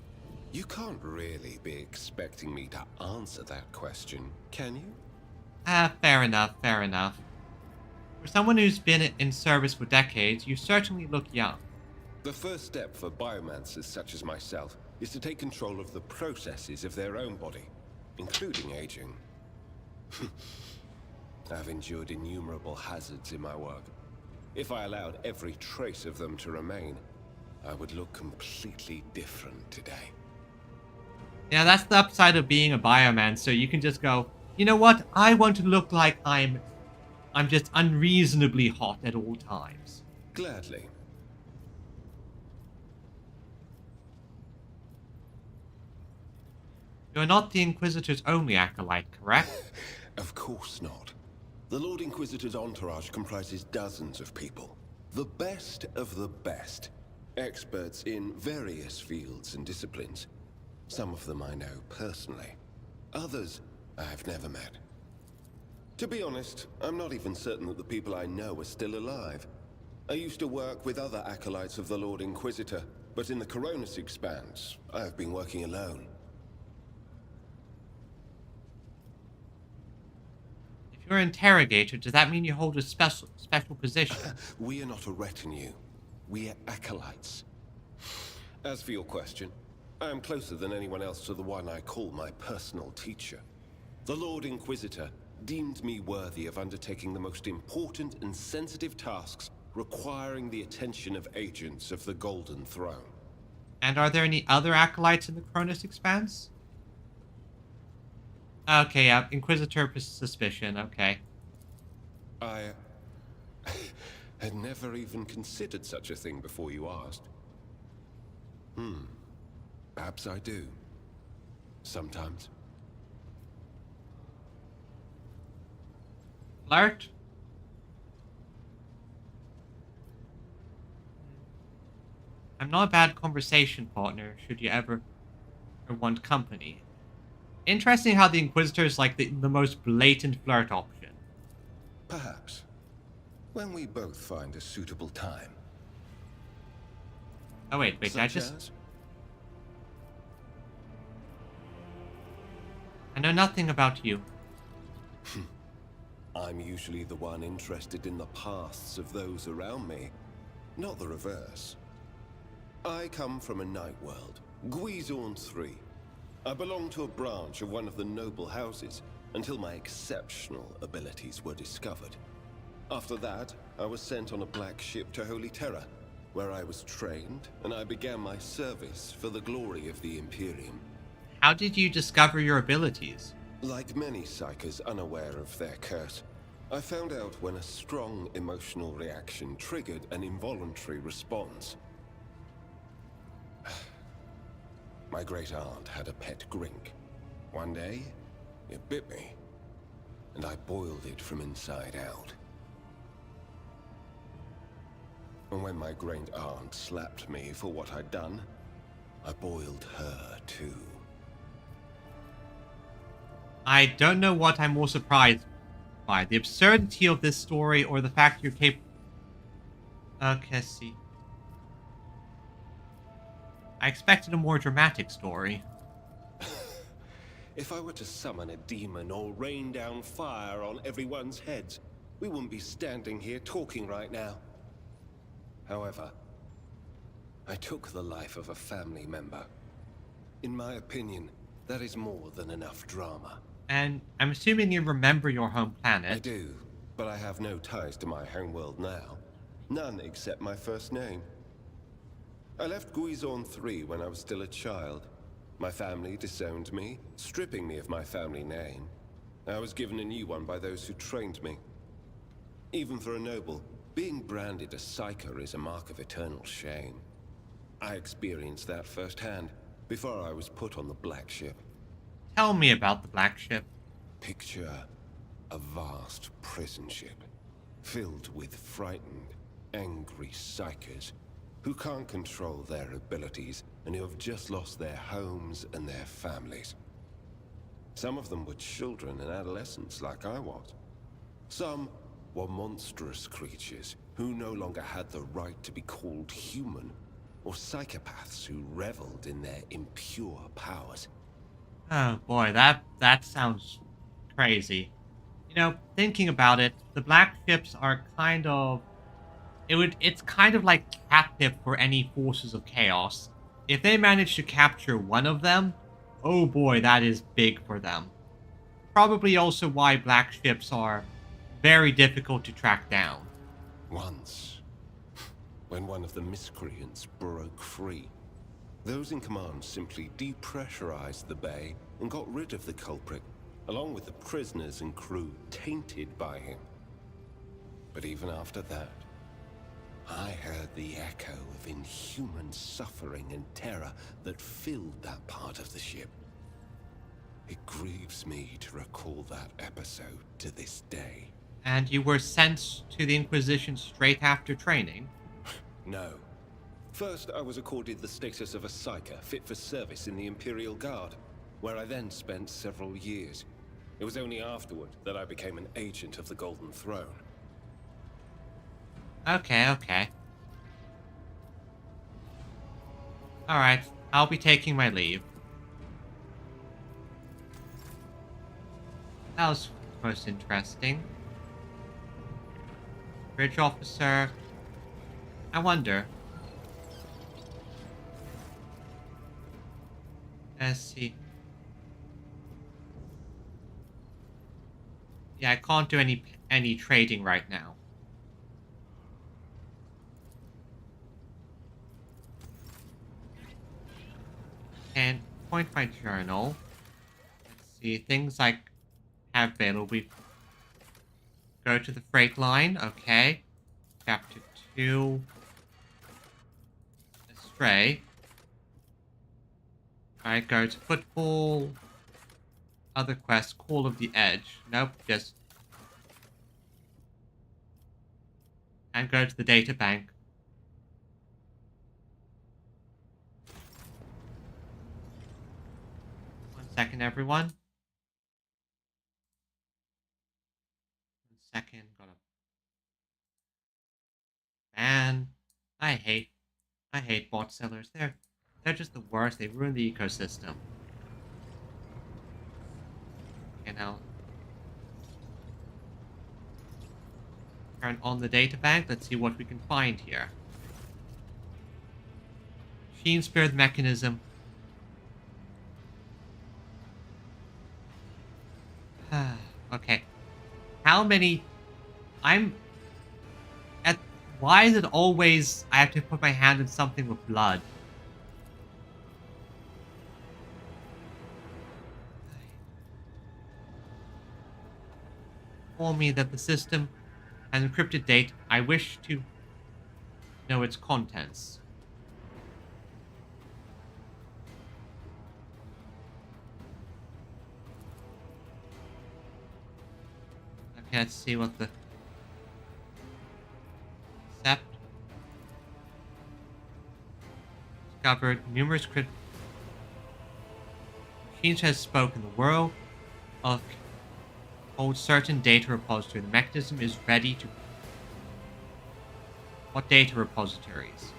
You can't really be expecting me to answer that question, can you? Fair enough, fair enough. For someone who's been in service for decades, you certainly look young. The first step for biomancers such as myself is to take control of the processes of their own body, including aging. I've endured innumerable hazards in my work. If I allowed every trace of them to remain, I would look completely different today. Yeah, that's the upside of being a bioman, so you can just go, you know what, I want to look like I'm just unreasonably hot at all times. Gladly. You're not the Inquisitor's only acolyte, correct? Of course not. The Lord Inquisitor's entourage comprises dozens of people. The best of the best. Experts in various fields and disciplines. Some of them I know personally. Others I've never met. To be honest, I'm not even certain that the people I know are still alive. I used to work with other acolytes of the Lord Inquisitor, but in the Coronis Expanse, I have been working alone. If you're an interrogator, does that mean you hold a special position? We are not a retinue. We are acolytes. As for your question, I am closer than anyone else to the one I call my personal teacher. The Lord Inquisitor deemed me worthy of undertaking the most important and sensitive tasks requiring the attention of agents of the Golden Throne. And are there any other acolytes in the Cronus Expanse? Okay, yeah, Inquisitor suspicion, okay. I had never even considered such a thing before you asked. Perhaps I do. Sometimes. Flirt? I'm not a bad conversation partner, should you ever want company. Interesting how the Inquisitor is like the most blatant flirt option. Perhaps. When we both find a suitable time. Oh wait, I Such just... as? I know nothing about you. I'm usually the one interested in the pasts of those around me, not the reverse. I come from a night world, Guizorn III. I belong to a branch of one of the noble houses until my exceptional abilities were discovered. After that, I was sent on a black ship to Holy Terra, where I was trained and I began my service for the glory of the Imperium. How did you discover your abilities? Like many psychers unaware of their curse, I found out when a strong emotional reaction triggered an involuntary response. My great-aunt had a pet grink. One day, it bit me, and I boiled it from inside out. And when my great-aunt slapped me for what I'd done, I boiled her too. I don't know what I'm more surprised by. The absurdity of this story or the fact you're capable... Okay, see. I expected a more dramatic story. If I were to summon a demon or rain down fire on everyone's heads, we wouldn't be standing here talking right now. However, I took the life of a family member. In my opinion, that is more than enough drama. And I'm assuming you remember your home planet. I do, but I have no ties to my homeworld now. None except my first name. I left Guizorn III when I was still a child. My family disowned me, stripping me of my family name. I was given a new one by those who trained me. Even for a noble, being branded a psyker is a mark of eternal shame. I experienced that firsthand before I was put on the Black Ship. Tell me about the Black Ship. Picture a vast prison ship, filled with frightened, angry psychers who can't control their abilities and who have just lost their homes and their families. Some of them were children and adolescents like I was. Some were monstrous creatures who no longer had the right to be called human, or psychopaths who reveled in their impure powers. Oh boy, that sounds crazy. You know, thinking about it, the Black Ships are kind of... It's kind of like catnip for any forces of chaos. If they manage to capture one of them, oh boy, that is big for them. Probably also why Black Ships are very difficult to track down. Once, when one of the miscreants broke free, those in command simply depressurized the bay and got rid of the culprit, along with the prisoners and crew tainted by him. But even after that, I heard the echo of inhuman suffering and terror that filled that part of the ship. It grieves me to recall that episode to this day. And you were sent to the Inquisition straight after training? No. First, I was accorded the status of a psyker fit for service in the Imperial Guard, where I then spent several years. It was only afterward that I became an agent of the Golden Throne. Okay. Alright, I'll be taking my leave. That was most interesting. Bridge officer. I wonder. Let's see. Yeah, I can't do any trading right now. And point my journal. Let's see, things I have available. We go to the freight line, okay. Chapter 2. Astray. Alright, go to football. Other quests, Call of the Edge. Nope, just... And go to the data bank. One second, everyone. 1 second, gotta... ban. I hate bot sellers. They're just the worst. They ruin the ecosystem. Okay, now turn on the data bank. Let's see what we can find here. Machine spirit mechanism. Okay. How many... Why is it always I have to put my hand in something with blood? Inform me that the system has encrypted data. I wish to know its contents. Okay, let's see what the... Accept. Discovered numerous machines has spoken. The world of holds certain data repository. The mechanism is ready to... What data repositories?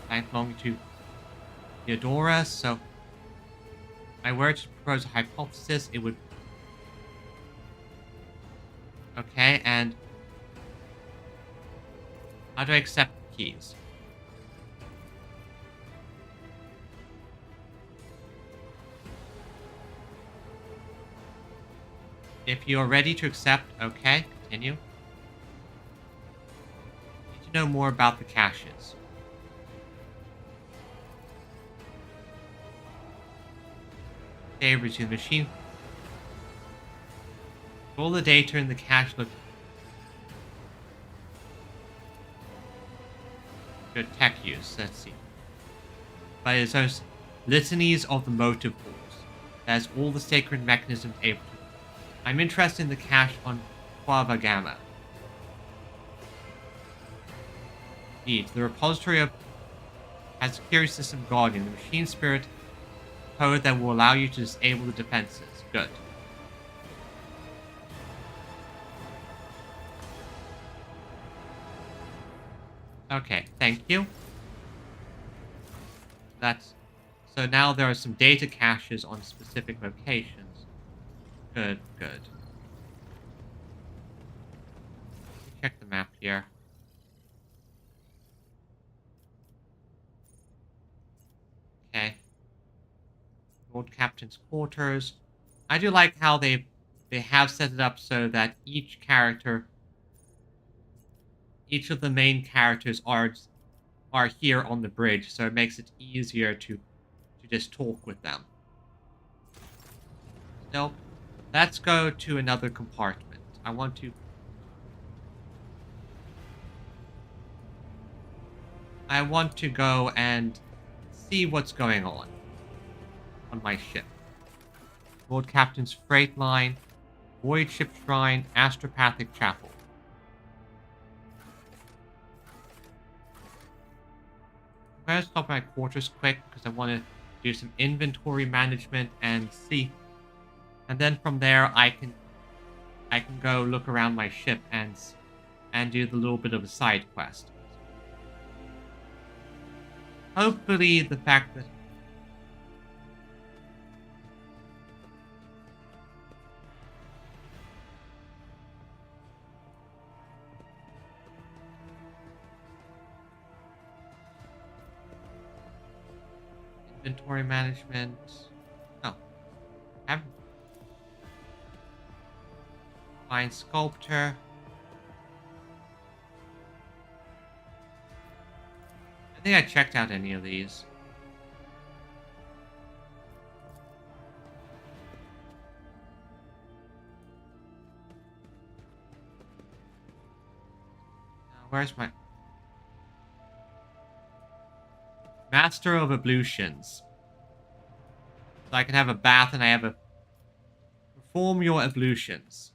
Bank belonging to Theodora, so... I were to propose a hypothesis, it would... Okay, and... How do I accept the keys? If you are ready to accept, okay, continue. Need to know more about the caches. Okay, resume the machine. All the data in the cache look good tech use, let's see. But it's those litanies of the motive force. That is all the sacred mechanisms able to. I'm interested in the cache on Quava Gamma. Indeed, the repository of has security system guardian, the machine spirit code that will allow you to disable the defenses. Good. Okay, thank you. That's... So now there are some data caches on specific locations. Good, good. Check the map here. Okay. Lord Captain's quarters. I do like how they have set it up so that each character... Each of the main characters are here on the bridge, so it makes it easier to just talk with them. Nope. Let's go to another compartment. I want to go and see what's going on my ship. Lord Captain's freight line, Void Ship Shrine, Astropathic Chapel. I'm going to stop my quarters quick because I want to do some inventory management and see. And then from there I can go look around my ship and do the little bit of a side quest. Hopefully the fact that Inventory management. Oh. Have Fine sculptor. I think I checked out any of these. Now, where's my Master of Ablutions? So I can have a bath and I have a perform your ablutions.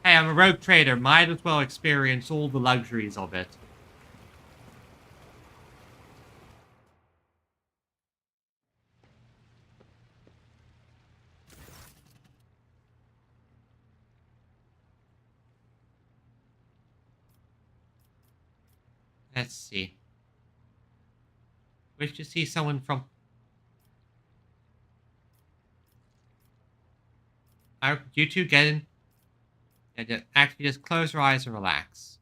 Hey, I'm a rogue trader. Might as well experience all the luxuries of it. Let's see. Wish to see someone from... You two get in. Yeah, actually, just close your eyes and relax.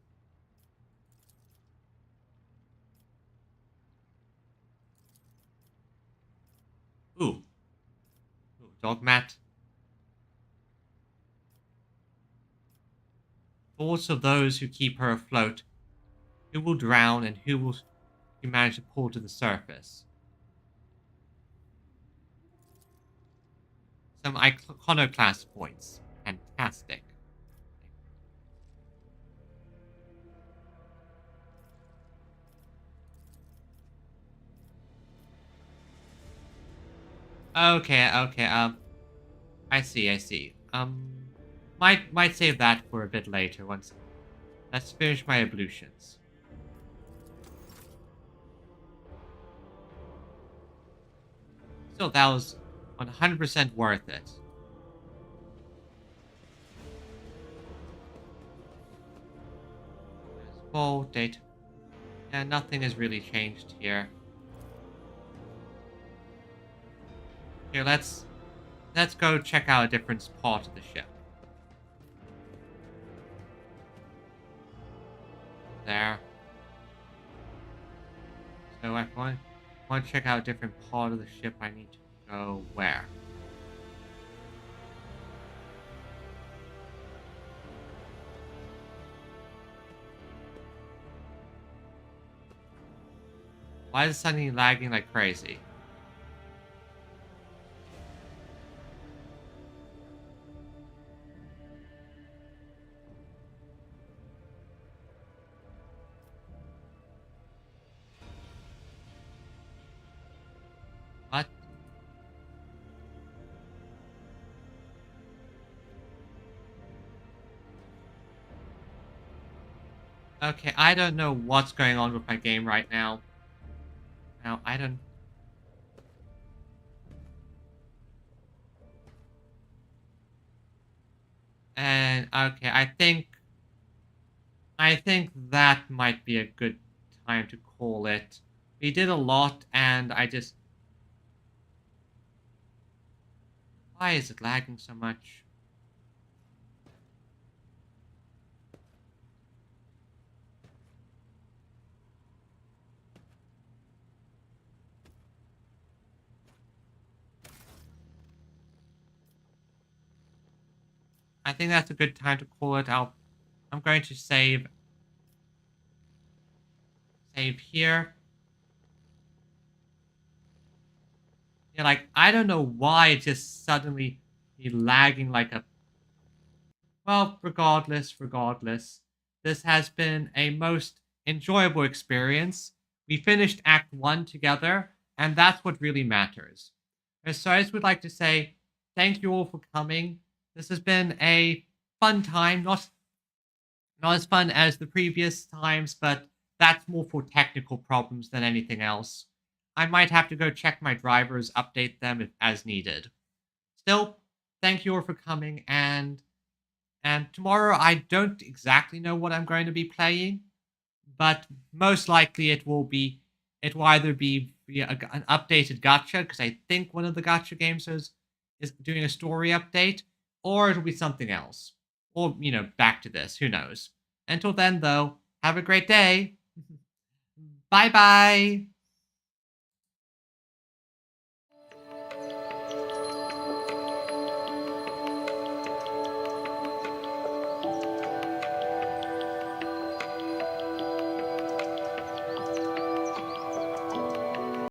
Ooh. Ooh, dog mat. Thoughts of those who keep her afloat. Who will drown and who will you manage to pull to the surface? Some iconoclast points. Fantastic. Okay, I see. Might save that for a bit later once. Let's finish my ablutions. Still, that was 100% worth it. Full date. Yeah, nothing has really changed here. Here, let's go check out a different part of the ship. There. So if I want to check out a different part of the ship, I need to go where? Why is it suddenly lagging like crazy? What? Okay, I don't know what's going on with my game right now. Now, I don't... And, okay, I think that might be a good time to call it. We did a lot, and I just... Why is it lagging so much? I think that's a good time to call it out. I'm going to save here. Yeah, like, I don't know why it just suddenly be lagging like a... Well, regardless. This has been a most enjoyable experience. We finished Act 1 together, and that's what really matters. So I just would like to say thank you all for coming. This has been a fun time, not as fun as the previous times, but that's more for technical problems than anything else. I might have to go check my drivers, update them as needed. Still, thank you all for coming, and tomorrow I don't exactly know what I'm going to be playing, but most likely it will either be an updated gacha, because I think one of the gacha games is doing a story update, or it'll be something else. Or, you know, back to this. Who knows? Until then, though, have a great day. Bye-bye.